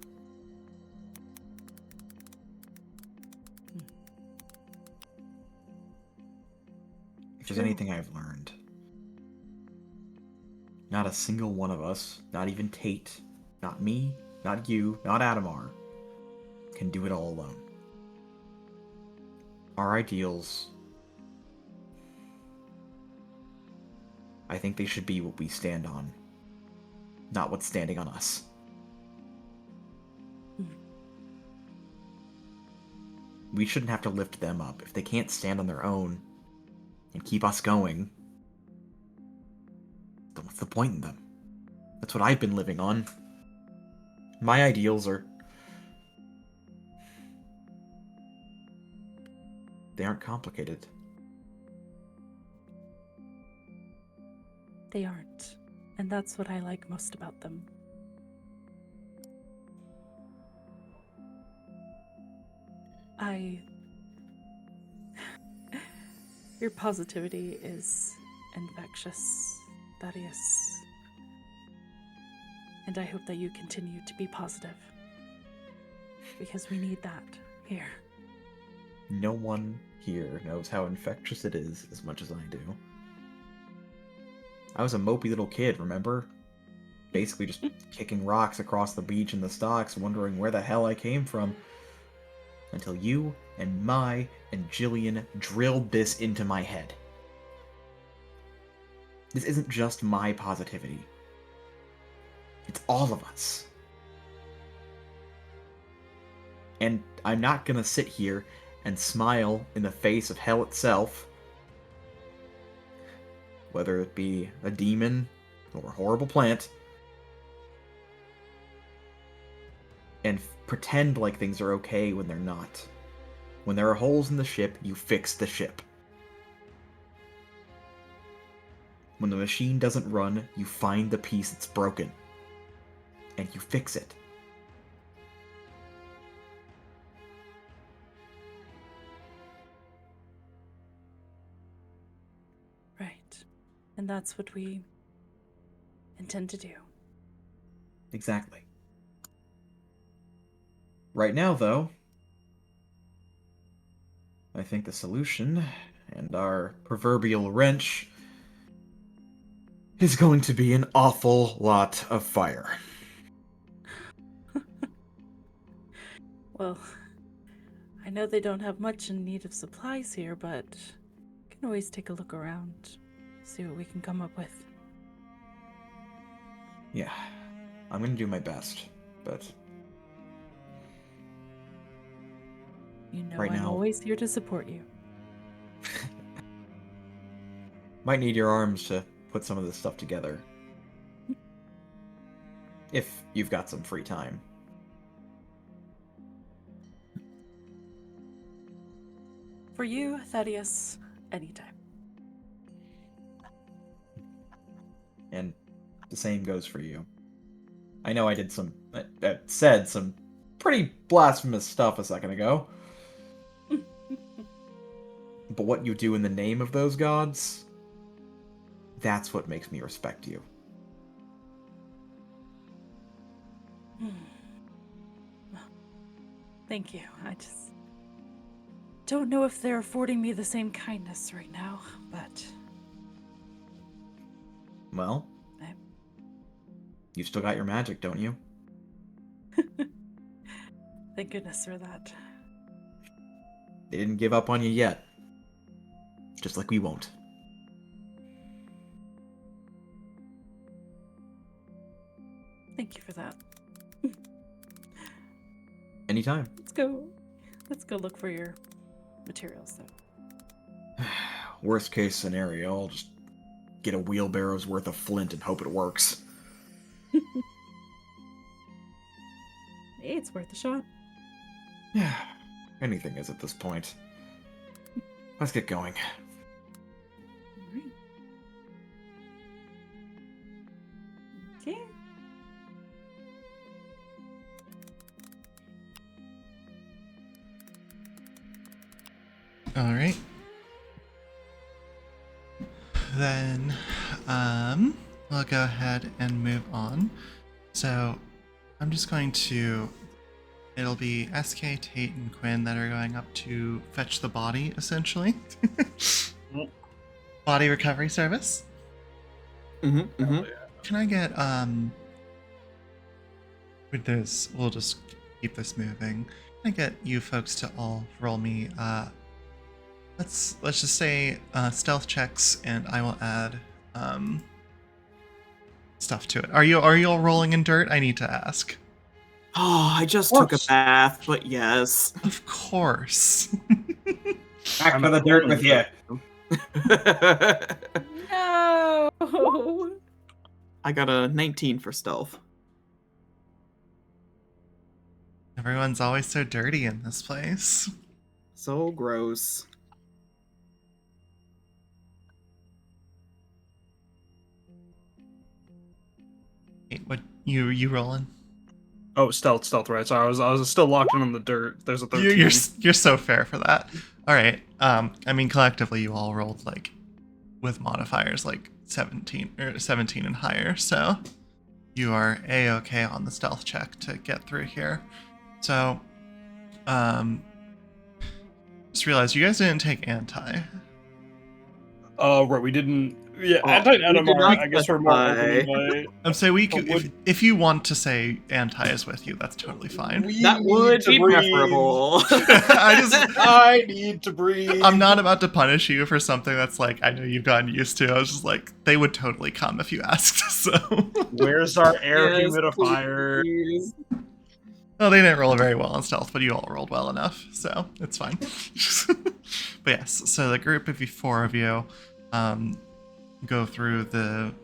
If there's anything I've learned, not a single one of us, not even Tate, not me, not you, not Adamar, can do it all alone. Our ideals, I think they should be what we stand on, not what's standing on us. We shouldn't have to lift them up. If they can't stand on their own and keep us going, then what's the point in them? That's what I've been living on. My ideals they aren't complicated. They aren't. And that's what I like most about them. Your positivity is infectious, Thaddeus. And I hope that you continue to be positive. Because we need that here. No one here knows how infectious it is as much as I do. I was a mopey little kid, remember? Basically just kicking rocks across the beach in the stocks, wondering where the hell I came from. Until you and Mai and Jillian drilled this into my head. This isn't just my positivity. It's all of us. And I'm not gonna sit here and smile in the face of hell itself, whether it be a demon or a horrible plant, and pretend like things are okay when they're not. When there are holes in the ship, you fix the ship. When the machine doesn't run, you find the piece that's broken, and you fix it. Right. And that's what we intend to do. Exactly. Right now, though, I think the solution, and our proverbial wrench, is going to be an awful lot of fire. Well, I know they don't have much in need of supplies here, but we can always take a look around, see what we can come up with. Yeah, I'm gonna do my best, but You know right I'm now, always here to support you. might need your arms to put some of this stuff together. If you've got some free time. For you, Thaddeus, anytime. And the same goes for you. I know I said some pretty blasphemous stuff a second ago. But what you do in the name of those gods, that's what makes me respect you. Thank you. I just don't know if they're affording me the same kindness right now, but... Well, you still got your magic, don't you? Thank goodness for that. They didn't give up on you yet. Just like we won't. Thank you for that. Anytime. Let's go look for your materials, though. Worst case scenario, I'll just get a wheelbarrow's worth of flint and hope it works. Hey, it's worth a shot. Yeah, anything is at this point. Let's get going. Alright. Okay. All right. Then, we'll go ahead and move on. So, I'm just going to. It'll be SK, Tate, and Quinn that are going up to fetch the body, essentially. Body recovery service. Can I get with this? We'll just keep this moving. Can I get you folks to all roll me? Let's just say stealth checks, and I will add stuff to it. Are you all rolling in dirt? I need to ask. Oh, I just took a bath, but yes. Of course. Back to the dirt with you. No. I got a 19 for stealth. Everyone's always so dirty in this place. So gross. Hey, what you rolling? Oh, stealth, right. So I was still locked in on the dirt. There's a 13. You're so fair for that. All right. I mean, collectively, you all rolled like with modifiers like 17 and higher. So you are a-okay on the stealth check to get through here. So, just realized you guys didn't take anti. Oh, right. We didn't. Yeah, Oh, anti and we did NMR. not I guess we're more specify. open by. I'm saying we could, would- if you want to say anti is with you, that's totally fine. That would be preferable. I need to breathe. I'm not about to punish you for something that's like I know you've gotten used to. I was just like they would totally come if you asked. So Where's our air Yes, humidifier? please. well, they didn't roll very well on stealth, but you all rolled well enough, so it's fine. But yes, so the group of you, 4 of you, go through the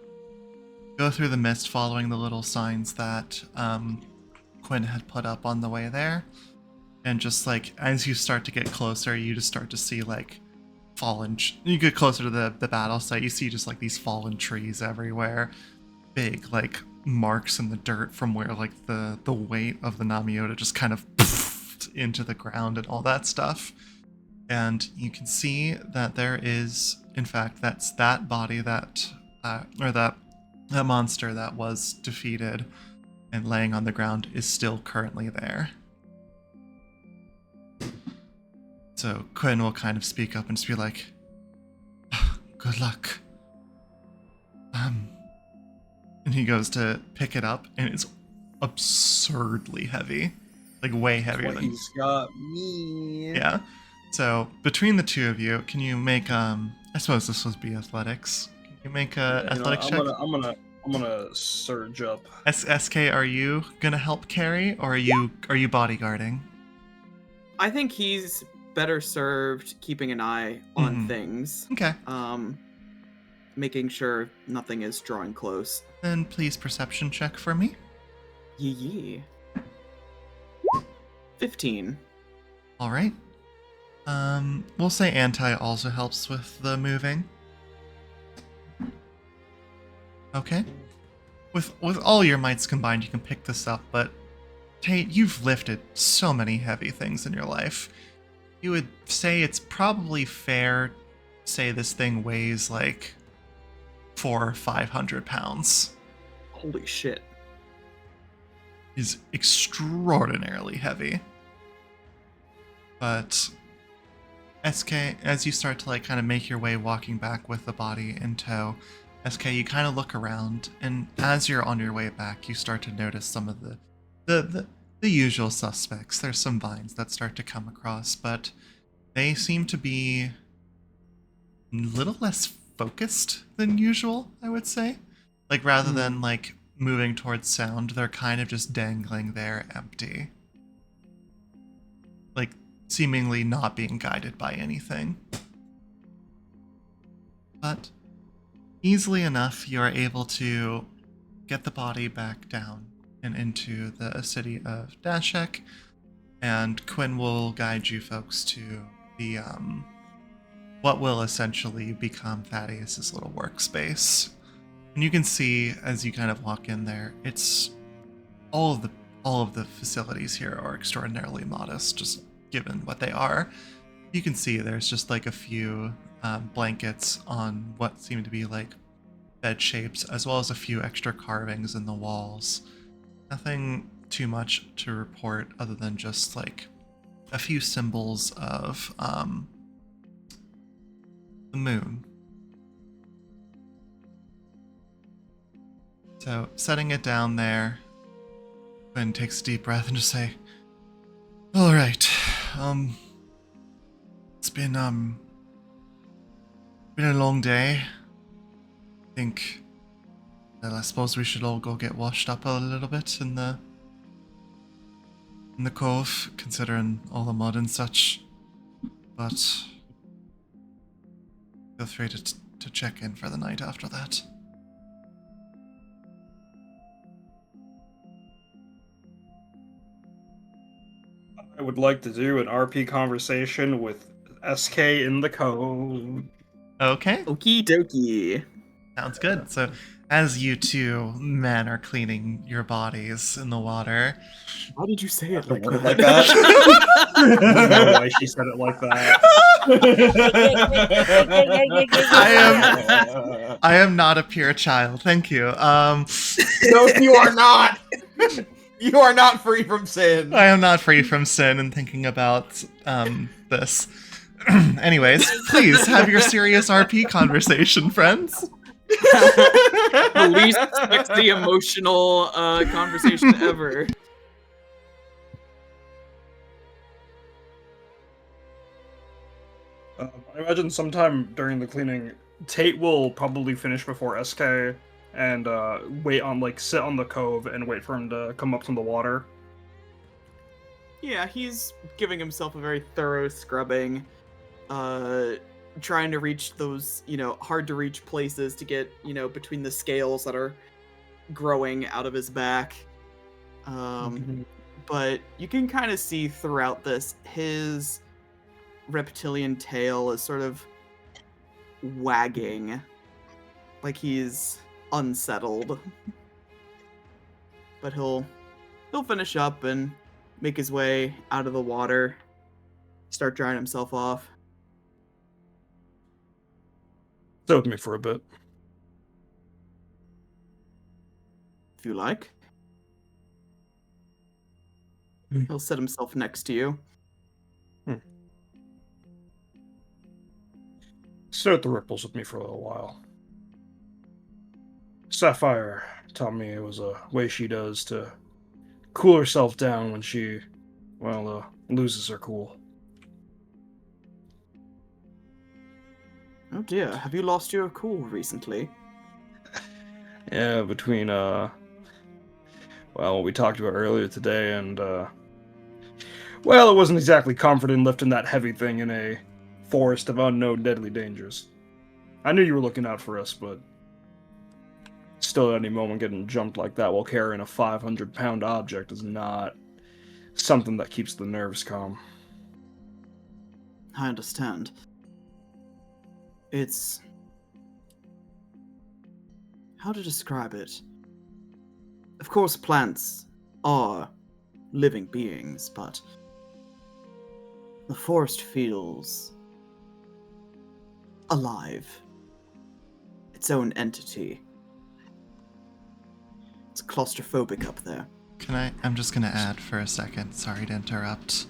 mist, following the little signs that Quinn had put up on the way there, and just like as you start to get closer, you just start to see like fallen. You get closer to the battle site, you see just like these fallen trees everywhere, big like marks in the dirt from where like the weight of the Namiota just kind of into the ground and all that stuff. And you can see that there is, in fact, that's that body that that monster that was defeated and laying on the ground is still currently there. So Quinn will kind of speak up and just be like, good luck. And he goes to pick it up, and it's absurdly heavy. Like, way heavier than... He's got me. Yeah. So, between the two of you, can you make, I suppose this would be athletics. Can you make a athletics check? I'm gonna surge up. SK, are you gonna help carry, or are you bodyguarding? I think he's better served keeping an eye on things. Okay. Making sure nothing is drawing close. Then please perception check for me. Yee. 15. All right. We'll say anti also helps with the moving. Okay. With all your mights combined, you can pick this up, but Tate, you've lifted so many heavy things in your life. You would say it's probably fair to say this thing weighs like 400 or 500 pounds. Holy shit. He's extraordinarily heavy. But SK, as you start to like kind of make your way walking back with the body in tow, SK, you kind of look around, and as you're on your way back, you start to notice some of the usual suspects. There's some vines that start to come across, but they seem to be a little less focused than usual, I would say. Like, rather than like moving towards sound, they're kind of just dangling there empty. Like, seemingly not being guided by anything. But easily enough, you are able to get the body back down and into the city of Dashek, and Quinn will guide you folks to the what will essentially become Thaddeus's little workspace. And you can see as you kind of walk in there, it's all of the facilities here are extraordinarily modest, just given what they are. You can see there's just like a few blankets on what seem to be like bed shapes, as well as a few extra carvings in the walls. Nothing too much to report other than just like a few symbols of the moon. So setting it down there, Quinn takes a deep breath and just say, "All right, it's been a long day. I suppose we should all go get washed up a little bit in the cove, considering all the mud and such. But feel free to check in for the night after that." I would like to do an RP conversation with SK in the cove. Okay. Okie dokie. Sounds good. So, as you two men are cleaning your bodies in the water, Why did you say it like Word that? like that? I don't know why she said it like that. I am not a pure child. Thank you. No, you are not. You are not free from sin. I am not free from sin and thinking about this. Anyways, please have your serious RP conversation, friends. The least sexy emotional conversation ever. I imagine sometime during the cleaning, Tate will probably finish before SK and sit on the cove and wait for him to come up from the water. Yeah, he's giving himself a very thorough scrubbing, trying to reach those, hard to reach places to get, between the scales that are growing out of his back. But you can kind of see throughout this, his reptilian tail is sort of wagging, like he's unsettled. But he'll finish up and make his way out of the water, start drying himself off. Stay with me for a bit. If you like. Hmm. He'll set himself next to you. Stay at the ripples with me for a little while. Sapphire taught me it was a way she does to cool herself down when she, loses her cool. Oh dear, have you lost your cool recently? Yeah, between, what we talked about earlier today and, it wasn't exactly comforting lifting that heavy thing in a forest of unknown deadly dangers. I knew you were looking out for us, but still at any moment getting jumped like that while carrying a 500-pound object is not something that keeps the nerves calm. I understand. It's... how to describe it? Of course, plants are living beings, but the forest feels alive. its own entity. It's claustrophobic up there. I'm just gonna add for a second, sorry to interrupt.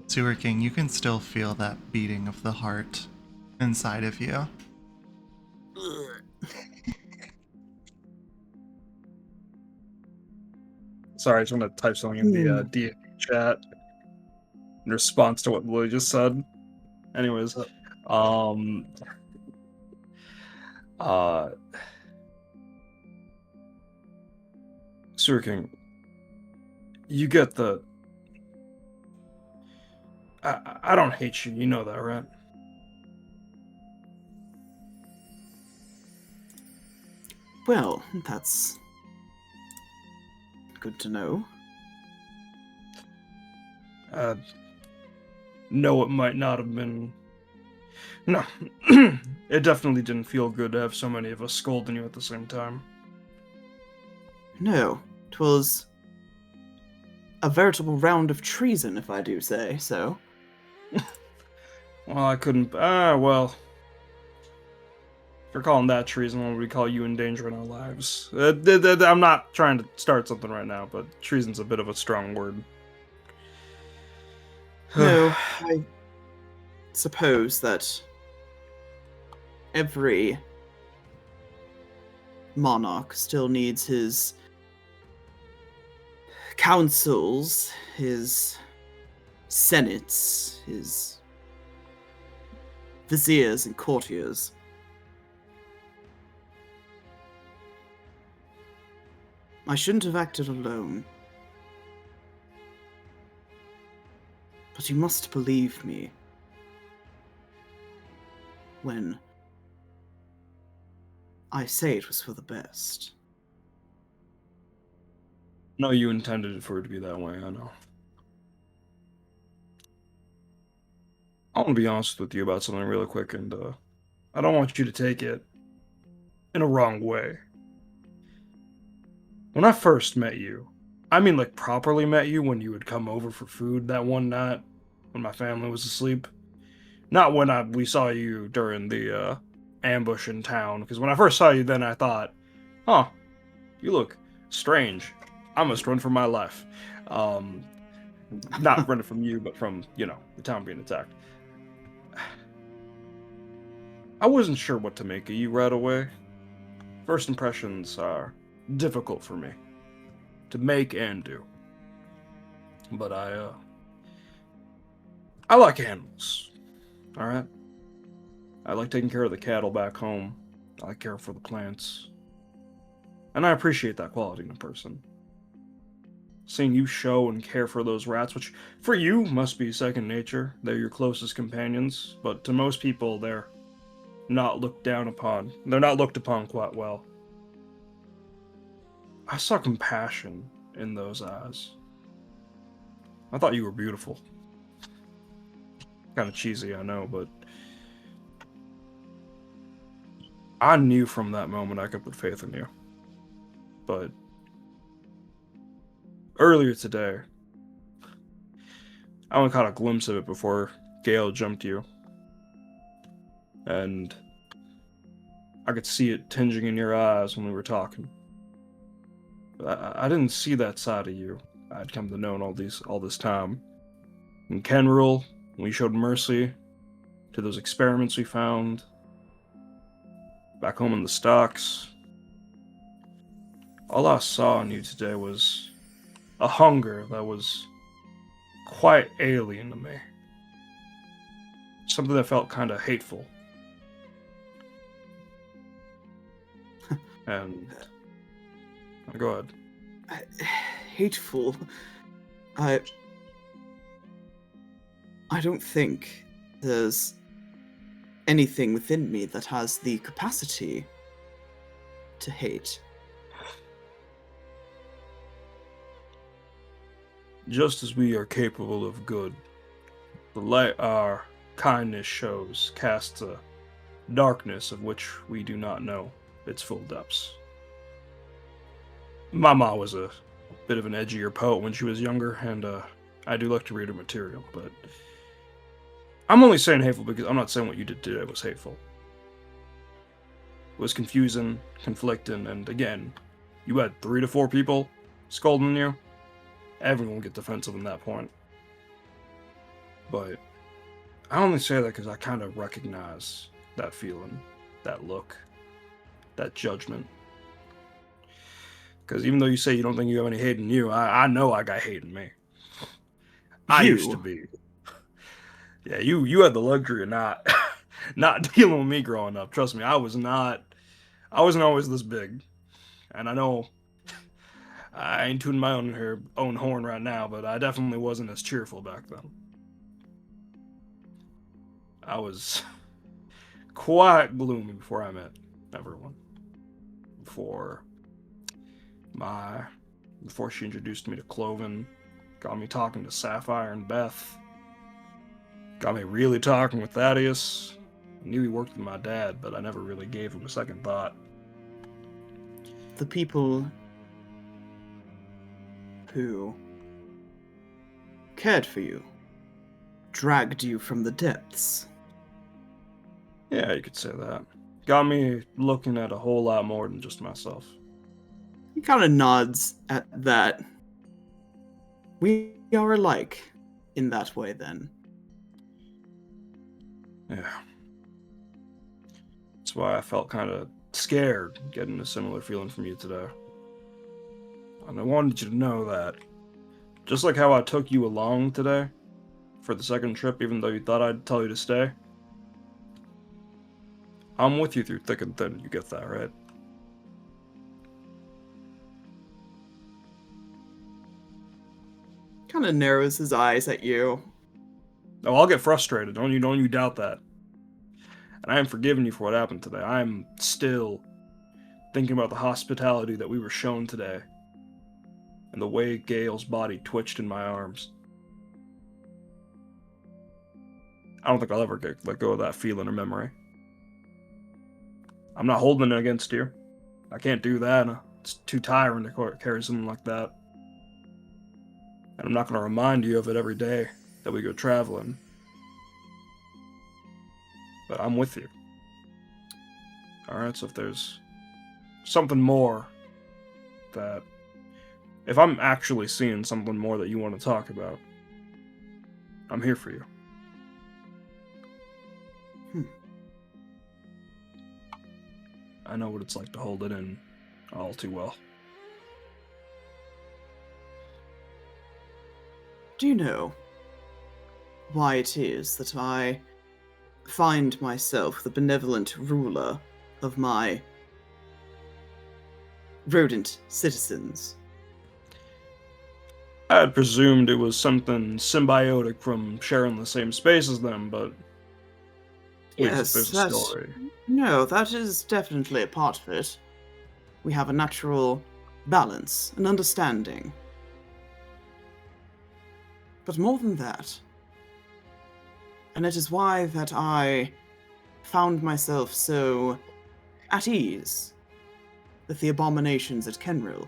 Sewer King, you can still feel that beating of the heart inside of you. Sorry, I just want to type something in the D chat in response to what Lily just said. Anyways, Sewer King, you get the... I don't hate you, you know that, right? Well, that's good to know. No, it might not have been... No, it definitely didn't feel good to have so many of us scolding you at the same time. No, 'twas a veritable round of treason, if I do say so. Well, I couldn't... well... If you're calling that treason, what would we call you endangering our lives? I'm not trying to start something right now, but treason's a bit of a strong word. No, I suppose that every monarch still needs his councils, his senates, his viziers and courtiers. I shouldn't have acted alone. But you must believe me when I say it was for the best. No, you intended it for it to be that way, I know. I want to be honest with you about something really quick, and I don't want you to take it in a wrong way. When I first met you, I mean like properly met you when you would come over for food that one night when my family was asleep. Not when we saw you during the ambush in town, because when I first saw you then I thought, huh, you look strange. I must run for my life. Not running from you, but from, you know, the town being attacked. I wasn't sure what to make of you right away. First impressions are difficult for me to make and do. But I like animals, alright? I like taking care of the cattle back home. I like caring for the plants. And I appreciate that quality in a person. Seeing you show and care for those rats, which for you must be second nature. They're your closest companions, but to most people they're not looked down upon. They're not looked upon quite well. I saw compassion in those eyes. I thought you were beautiful. Kind of cheesy, I know, but I knew from that moment I could put faith in you. But earlier today, I only caught a glimpse of it before Gale jumped you. And I could see it tinging in your eyes when we were talking. I didn't see that side of you. I'd come to know all this time. In Kenril, when we showed mercy to those experiments we found. Back home in the stocks. All I saw in you today was a hunger that was quite alien to me. Something that felt kind of hateful. And... go ahead. Hateful? I don't think there's anything within me that has the capacity to hate. Just as we are capable of good, the light our kindness shows casts a darkness of which we do not know its full depths. My ma was a bit of an edgier poet when she was younger, and I do like to read her material, but I'm only saying hateful because I'm not saying what you did today was hateful. was confusing, conflicting, and again, you had 3 to 4 people scolding you. Everyone would get defensive in that point. But I only say that because I kind of recognize that feeling, that look, that judgment. Because even though you say you don't think you have any hate in you, I know I got hate in me. I used to be. Yeah, you had the luxury of not not dealing with me growing up. Trust me, I wasn't always this big. And I know I ain't tooting my own horn right now, but I definitely wasn't as cheerful back then. I was quite gloomy before I met everyone. Before she introduced me to Kloven, got me talking to Sapphire and Beth, got me really talking with Thaddeus. I knew he worked with my dad, but I never really gave him a second thought. The people who cared for you dragged you from the depths. Yeah, you could say that. Got me looking at a whole lot more than just myself. He kind of nods at that. We are alike in that way, then. Yeah. That's why I felt kind of scared getting a similar feeling from you today. And I wanted you to know that, just like how I took you along today for the second trip, even though you thought I'd tell you to stay, I'm with you through thick and thin. You get that, right? Kind of narrows his eyes at you. Oh, I'll get frustrated. Don't you doubt that. And I am forgiving you for what happened today. I am still thinking about the hospitality that we were shown today, and the way Gale's body twitched in my arms. I don't think I'll ever let go of that feeling or memory. I'm not holding it against you. I can't do that. It's too tiring to carry something like that. And I'm not going to remind you of it every day that we go traveling. But I'm with you. Alright, so if there's something more that... If I'm actually seeing something more that you want to talk about, I'm here for you. I know what it's like to hold it in all too well. Do you know why it is that I find myself the benevolent ruler of my rodent citizens? I had presumed it was something symbiotic from sharing the same space as them, but Yes, there's a story. No, that is definitely a part of it. We have a natural balance, an understanding. But more than that, and it is why that I found myself so at ease with the abominations at Kenril.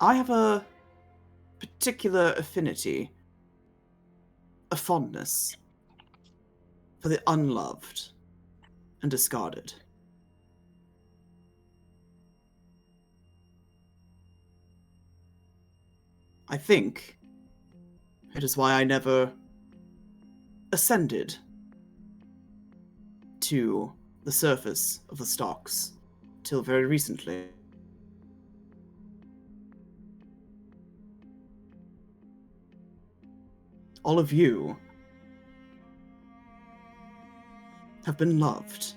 I have a particular affinity, a fondness for the unloved and discarded. I think it is why I never ascended to the surface of the stocks till very recently. All of you have been loved.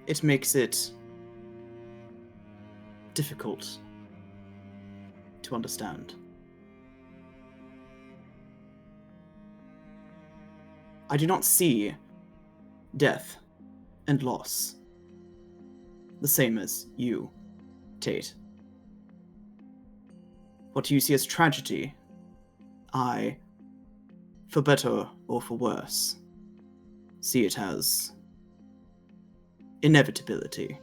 It makes it difficult to understand. I do not see death and loss the same as you, Tate. What you see as tragedy, I, for better or for worse, see it as inevitability.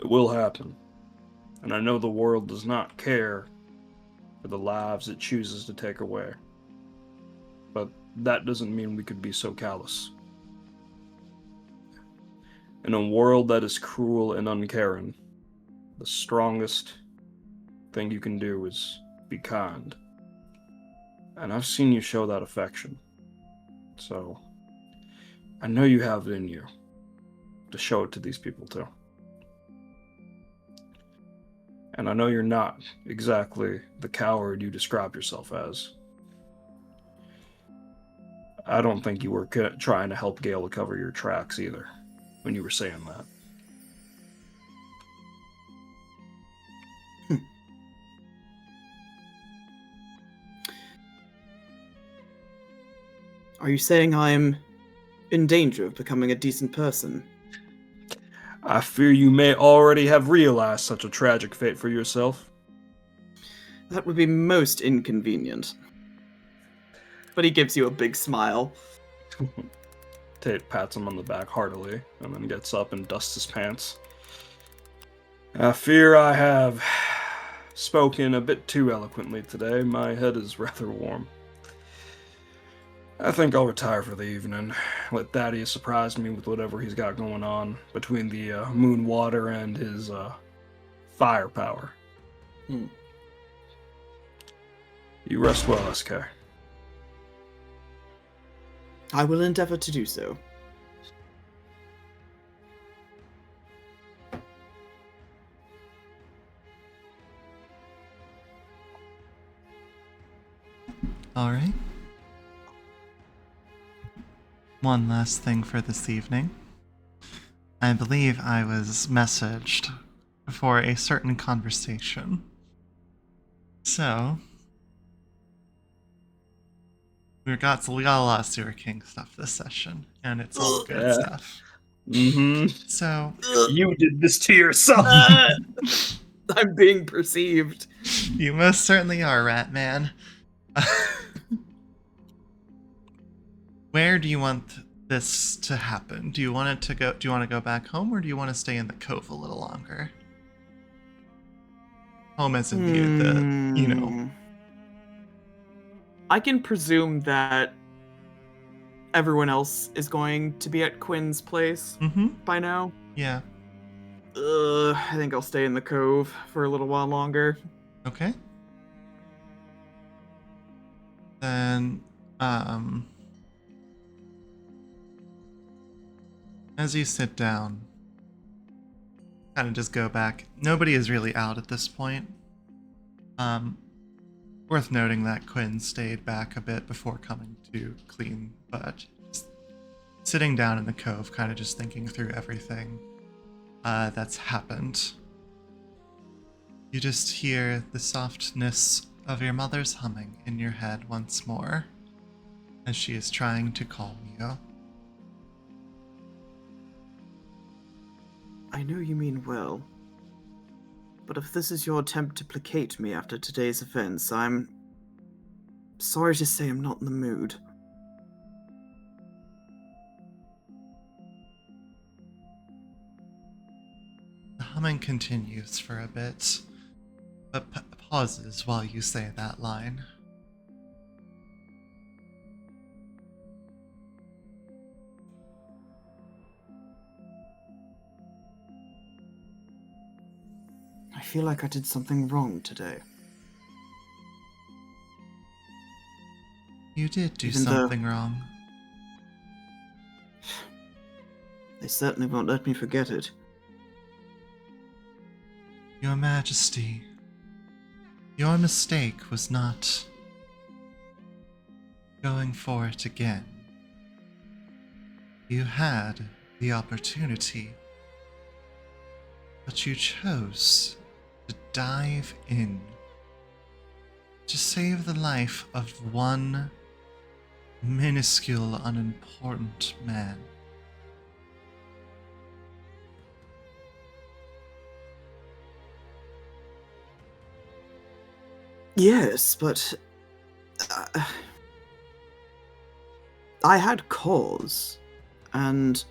It will happen. And I know the world does not care for the lives it chooses to take away. But that doesn't mean we could be so callous. In a world that is cruel and uncaring, the strongest thing you can do is be kind. And I've seen you show that affection. So, I know you have it in you to show it to these people too. And I know you're not exactly the coward you described yourself as. I don't think you were trying to help Gale to cover your tracks either, when you were saying that. Are you saying I'm in danger of becoming a decent person? I fear you may already have realized such a tragic fate for yourself. That would be most inconvenient. But he gives you a big smile. Tate pats him on the back heartily, and then gets up and dusts his pants. I fear I have spoken a bit too eloquently today. My head is rather warm. I think I'll retire for the evening. Let Thaddeus surprise me with whatever he's got going on between the moon water and his firepower. You rest well, SK. I will endeavor to do so. All right. One last thing for this evening. I believe I was messaged for a certain conversation. So, we got a lot of Sewer King stuff this session, and it's all good Yeah. stuff. Mm-hmm. So, You did this to yourself. I'm being perceived. you most certainly are, Rat Man. Where do you want this to happen? Do you want it to go? Do you want to go back home, or do you want to stay in the cove a little longer? Home as in the I can presume that everyone else is going to be at Quinn's place by now. Yeah. I think I'll stay in the cove for a little while longer. Okay. Then, as you sit down, kind of just go back. Nobody is really out at this point. Worth noting that Quinn stayed back a bit before coming to clean, but sitting down in the cove, kind of just thinking through everything that's happened. You just hear the softness of your mother's humming in your head once more, as she is trying to calm you. I know you mean well, but if this is your attempt to placate me after today's events, I'm sorry to say I'm not in the mood. The humming continues for a bit, but pauses while you say that line. I feel like I did something wrong today. You did do Even though- something wrong. They certainly won't let me forget it. Your Majesty, your mistake was not going for it again. You had the opportunity, but you chose to dive in to save the life of one minuscule, unimportant man. Yes, but I had cause, and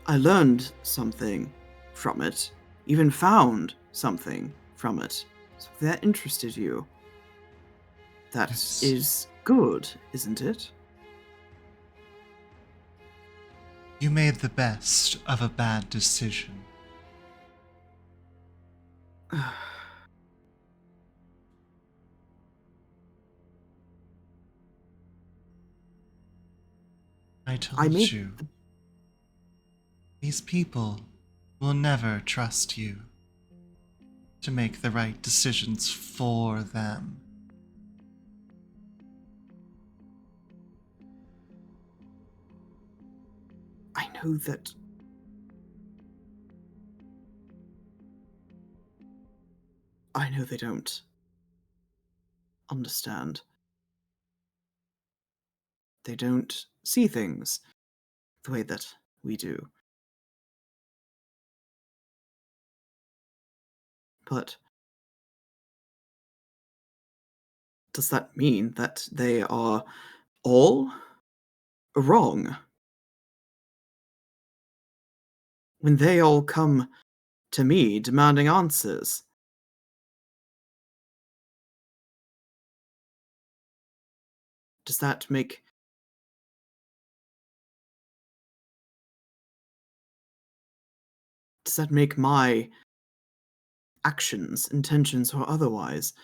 I learned something from it, even found something from it. So if that interested you, that Yes. is good, isn't it? You made the best of a bad decision. I I told made you, these people will never trust you to make the right decisions for them. I know that. I know they don't understand. They don't see things the way that we do. But does that mean that they are all wrong? When they all come to me demanding answers, does that make my actions, intentions or otherwise,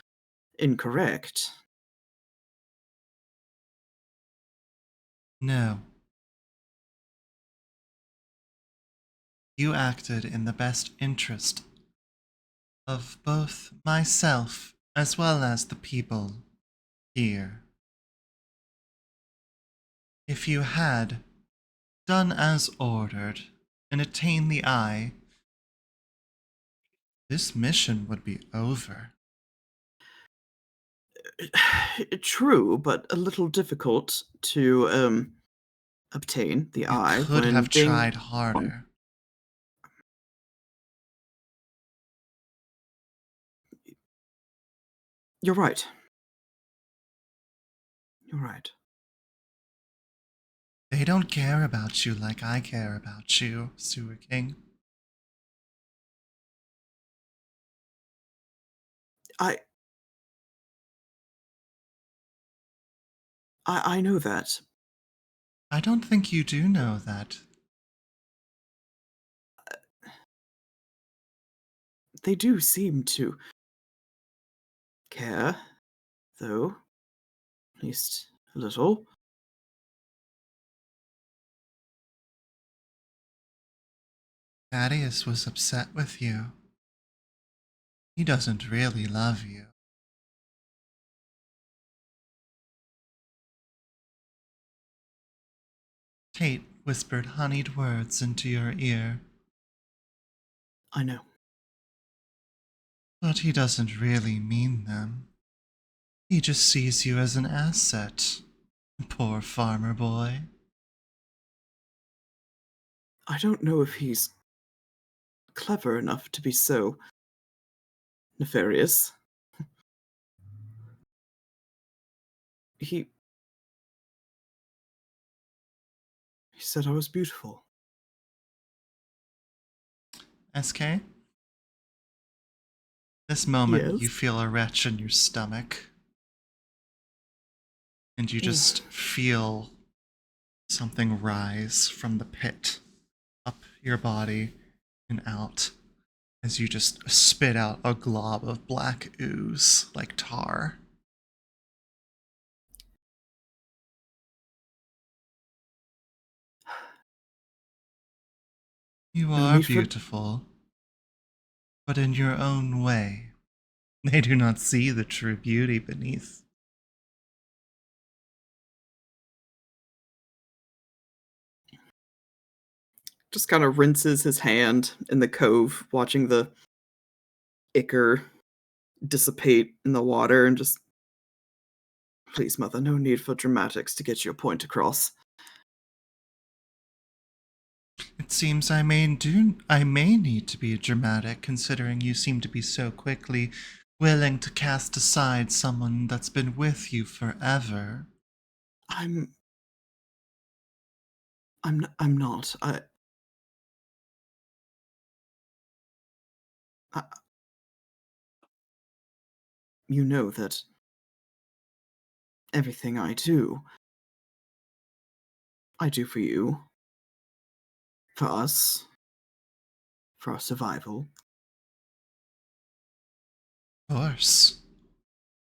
incorrect? No. You acted in the best interest of both myself as well as the people here. If you had done as ordered and attained the eye, this mission would be over. True, but a little difficult to obtain the You eye could when have being tried harder. You're right. You're right. They don't care about you like I care about you, Sewer King. I I know that. I don't think you do know that. They do seem to care, though. At least a little. Thaddeus was upset with you. He doesn't really love you. Tate whispered honeyed words into your ear, I know. but he doesn't really mean them. He just sees you as an asset. Poor farmer boy. I don't know if he's clever enough to be so nefarious. He said I was beautiful. SK? This moment you Yes. feel a retch in your stomach. And you just feel something rise from the pit up your body and out as you just spit out a glob of black ooze like tar. You No are need for. beautiful, but in your own way. They do not see the true beauty beneath. Just kind of rinses his hand in the cove, watching the ichor dissipate in the water, and just, please, mother, no need for dramatics to get your point across. It seems I may need to be dramatic, considering you seem to be so quickly willing to cast aside someone that's been with you forever. I'm not. I you know that everything I do for you, for us, for our survival. Of course.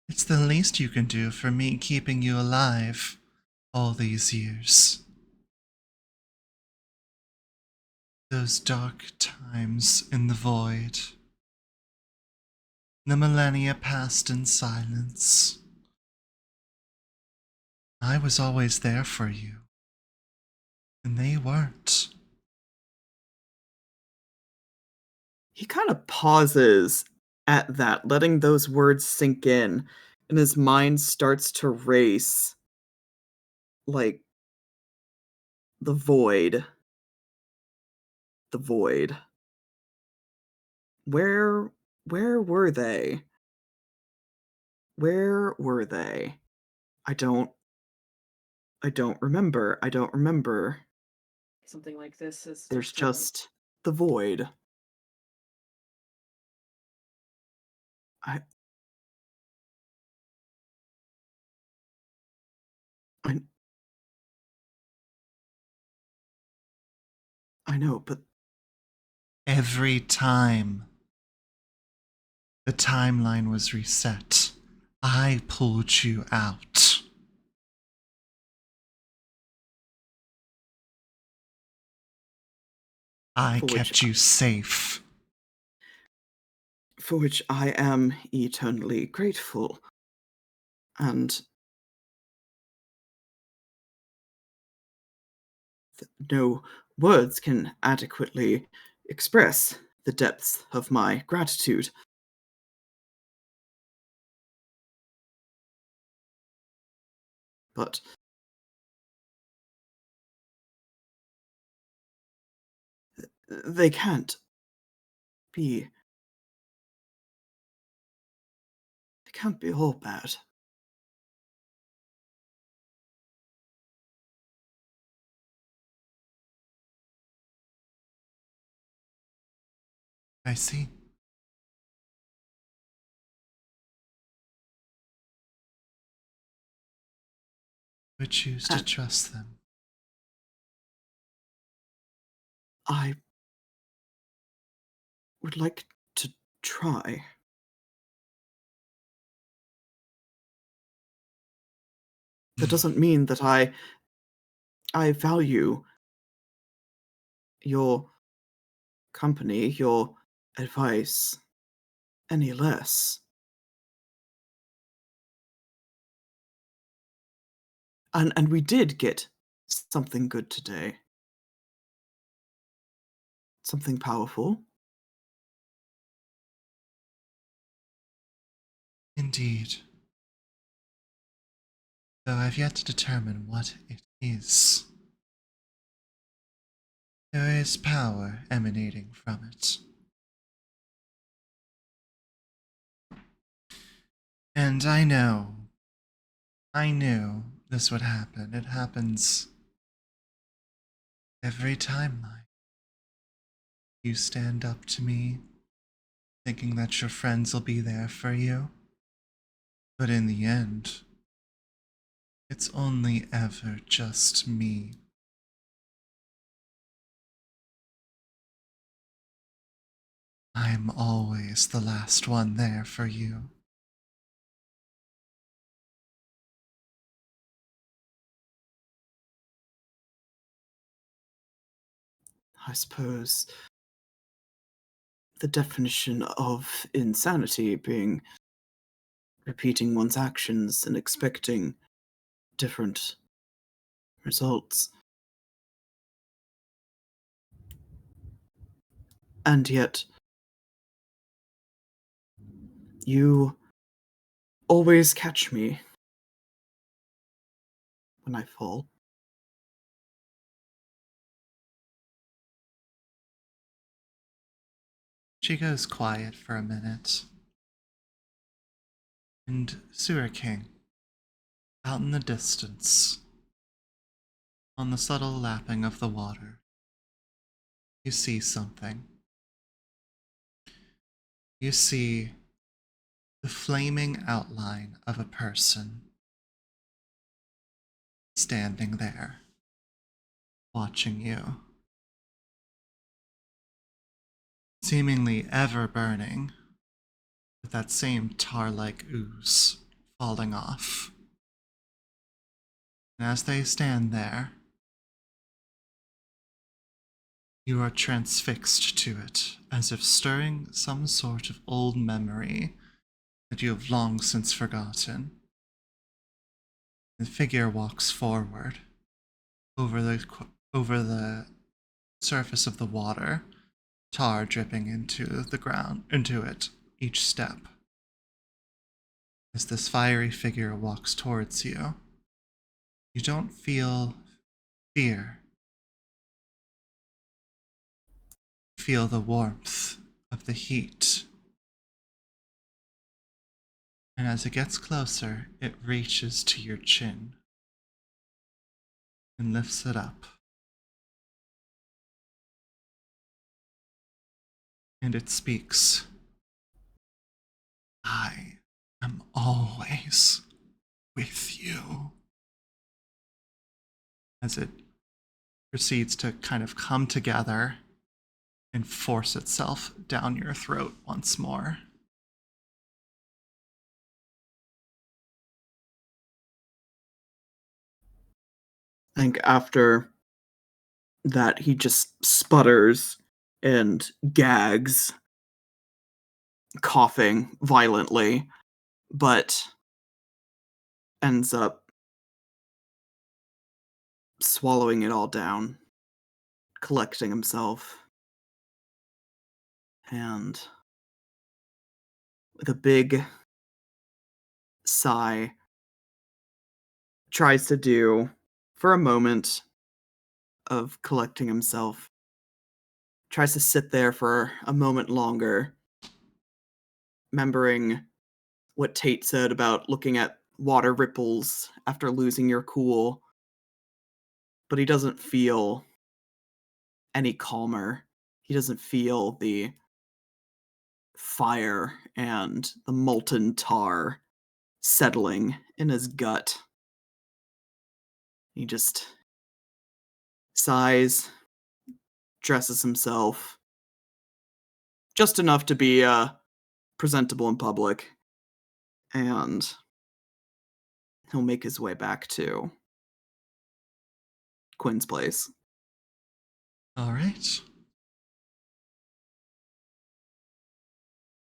It's the least you can do for me keeping you alive all these years. Those dark times in the void. The millennia passed in silence. I was always there for you. And they weren't. He kind of pauses at that, letting those words sink in, and his mind starts to race like the void. The void. Where were they? Where were they? I don't remember. I don't remember. Something like this is There's just just the void. I I I know, but Every time the timeline was reset, I pulled you out. I For which kept you safe. for which I am eternally grateful. And no words can adequately express the depths of my gratitude. But they can't be. They can't be all bad. I see. Would choose to And trust them. I would like to try. That doesn't mean that I value your company, your advice any less. And we did get something good today. Something powerful. Indeed. Though I've yet to determine what it is. There is power emanating from it. And I knew this would happen. It happens every timeline. You stand up to me, thinking that your friends will be there for you. But in the end, it's only ever just me. I'm always the last one there for you. I suppose the definition of insanity being repeating one's actions and expecting different results. And yet, you always catch me when I fall. She goes quiet for a minute. And Sewer King, out in the distance, on the subtle lapping of the water, you see something. You see the the flaming outline of a person standing there, watching you, seemingly ever burning, with that same tar-like ooze falling off. And as they stand there, you are transfixed to it, as if stirring some sort of old memory that you have long since forgotten. The figure walks forward over the surface of the water, tar dripping into the ground, into it each step. As this fiery figure walks towards you, you don't feel fear. You feel the warmth of the heat. And as it gets closer, it reaches to your chin and lifts it up. And it speaks. I am always with you. As it proceeds to kind of come together and force itself down your throat once more. I think after that, he just sputters and gags, coughing violently, but ends up swallowing it all down, collecting himself, and with a big sigh, tries to do, for a moment of collecting himself, tries to sit there for a moment longer, remembering what Tate said about looking at water ripples after losing your cool, but he doesn't feel any calmer. He doesn't feel the fire and the molten tar settling in his gut. He just sighs, dresses himself, just enough to be presentable in public, and he'll make his way back to Quinn's place. All right.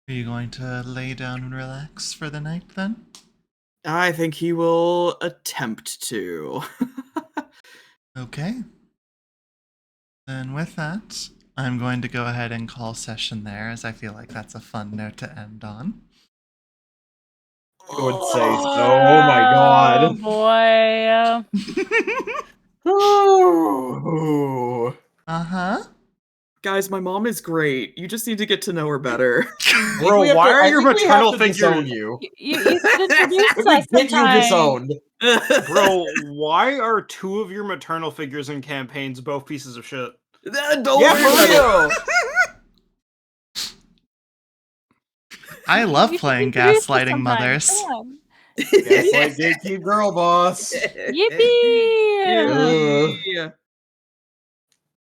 Are you going to lay down and relax for the night then? I think he will attempt to. Okay. Then with that, I'm going to go ahead and call session there, as I feel like that's a fun note to end on. I would say so. Oh my god. Oh boy. Oh. Uh-huh. Guys, my mom is great. You just need to get to know her better. Bro, why are your maternal disown figures... you? You should introduce We us get you sometime. disowned. Bro, why are two of your maternal figures in campaigns both pieces of shit? Don't Yeah, worry for about real. I love You should playing introduce us Gaslighting sometime. Mothers. Come on. Gaslight gatekeep girl boss. Yippee!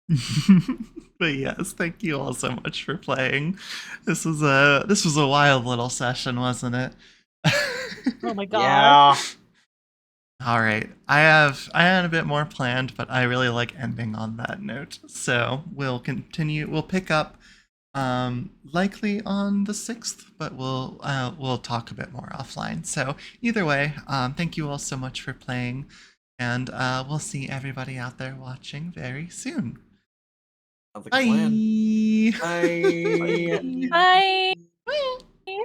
Ugh. But yes, thank you all so much for playing. This was a wild little session, wasn't it? Oh my god. Yeah. All right. I had a bit more planned, but I really like ending on that note. So we'll continue. We'll pick up likely on the 6th, but we'll talk a bit more offline. So either way, thank you all so much for playing, and we'll see everybody out there watching very soon. Sounds like a plan. Bye. Bye. Bye. Bye.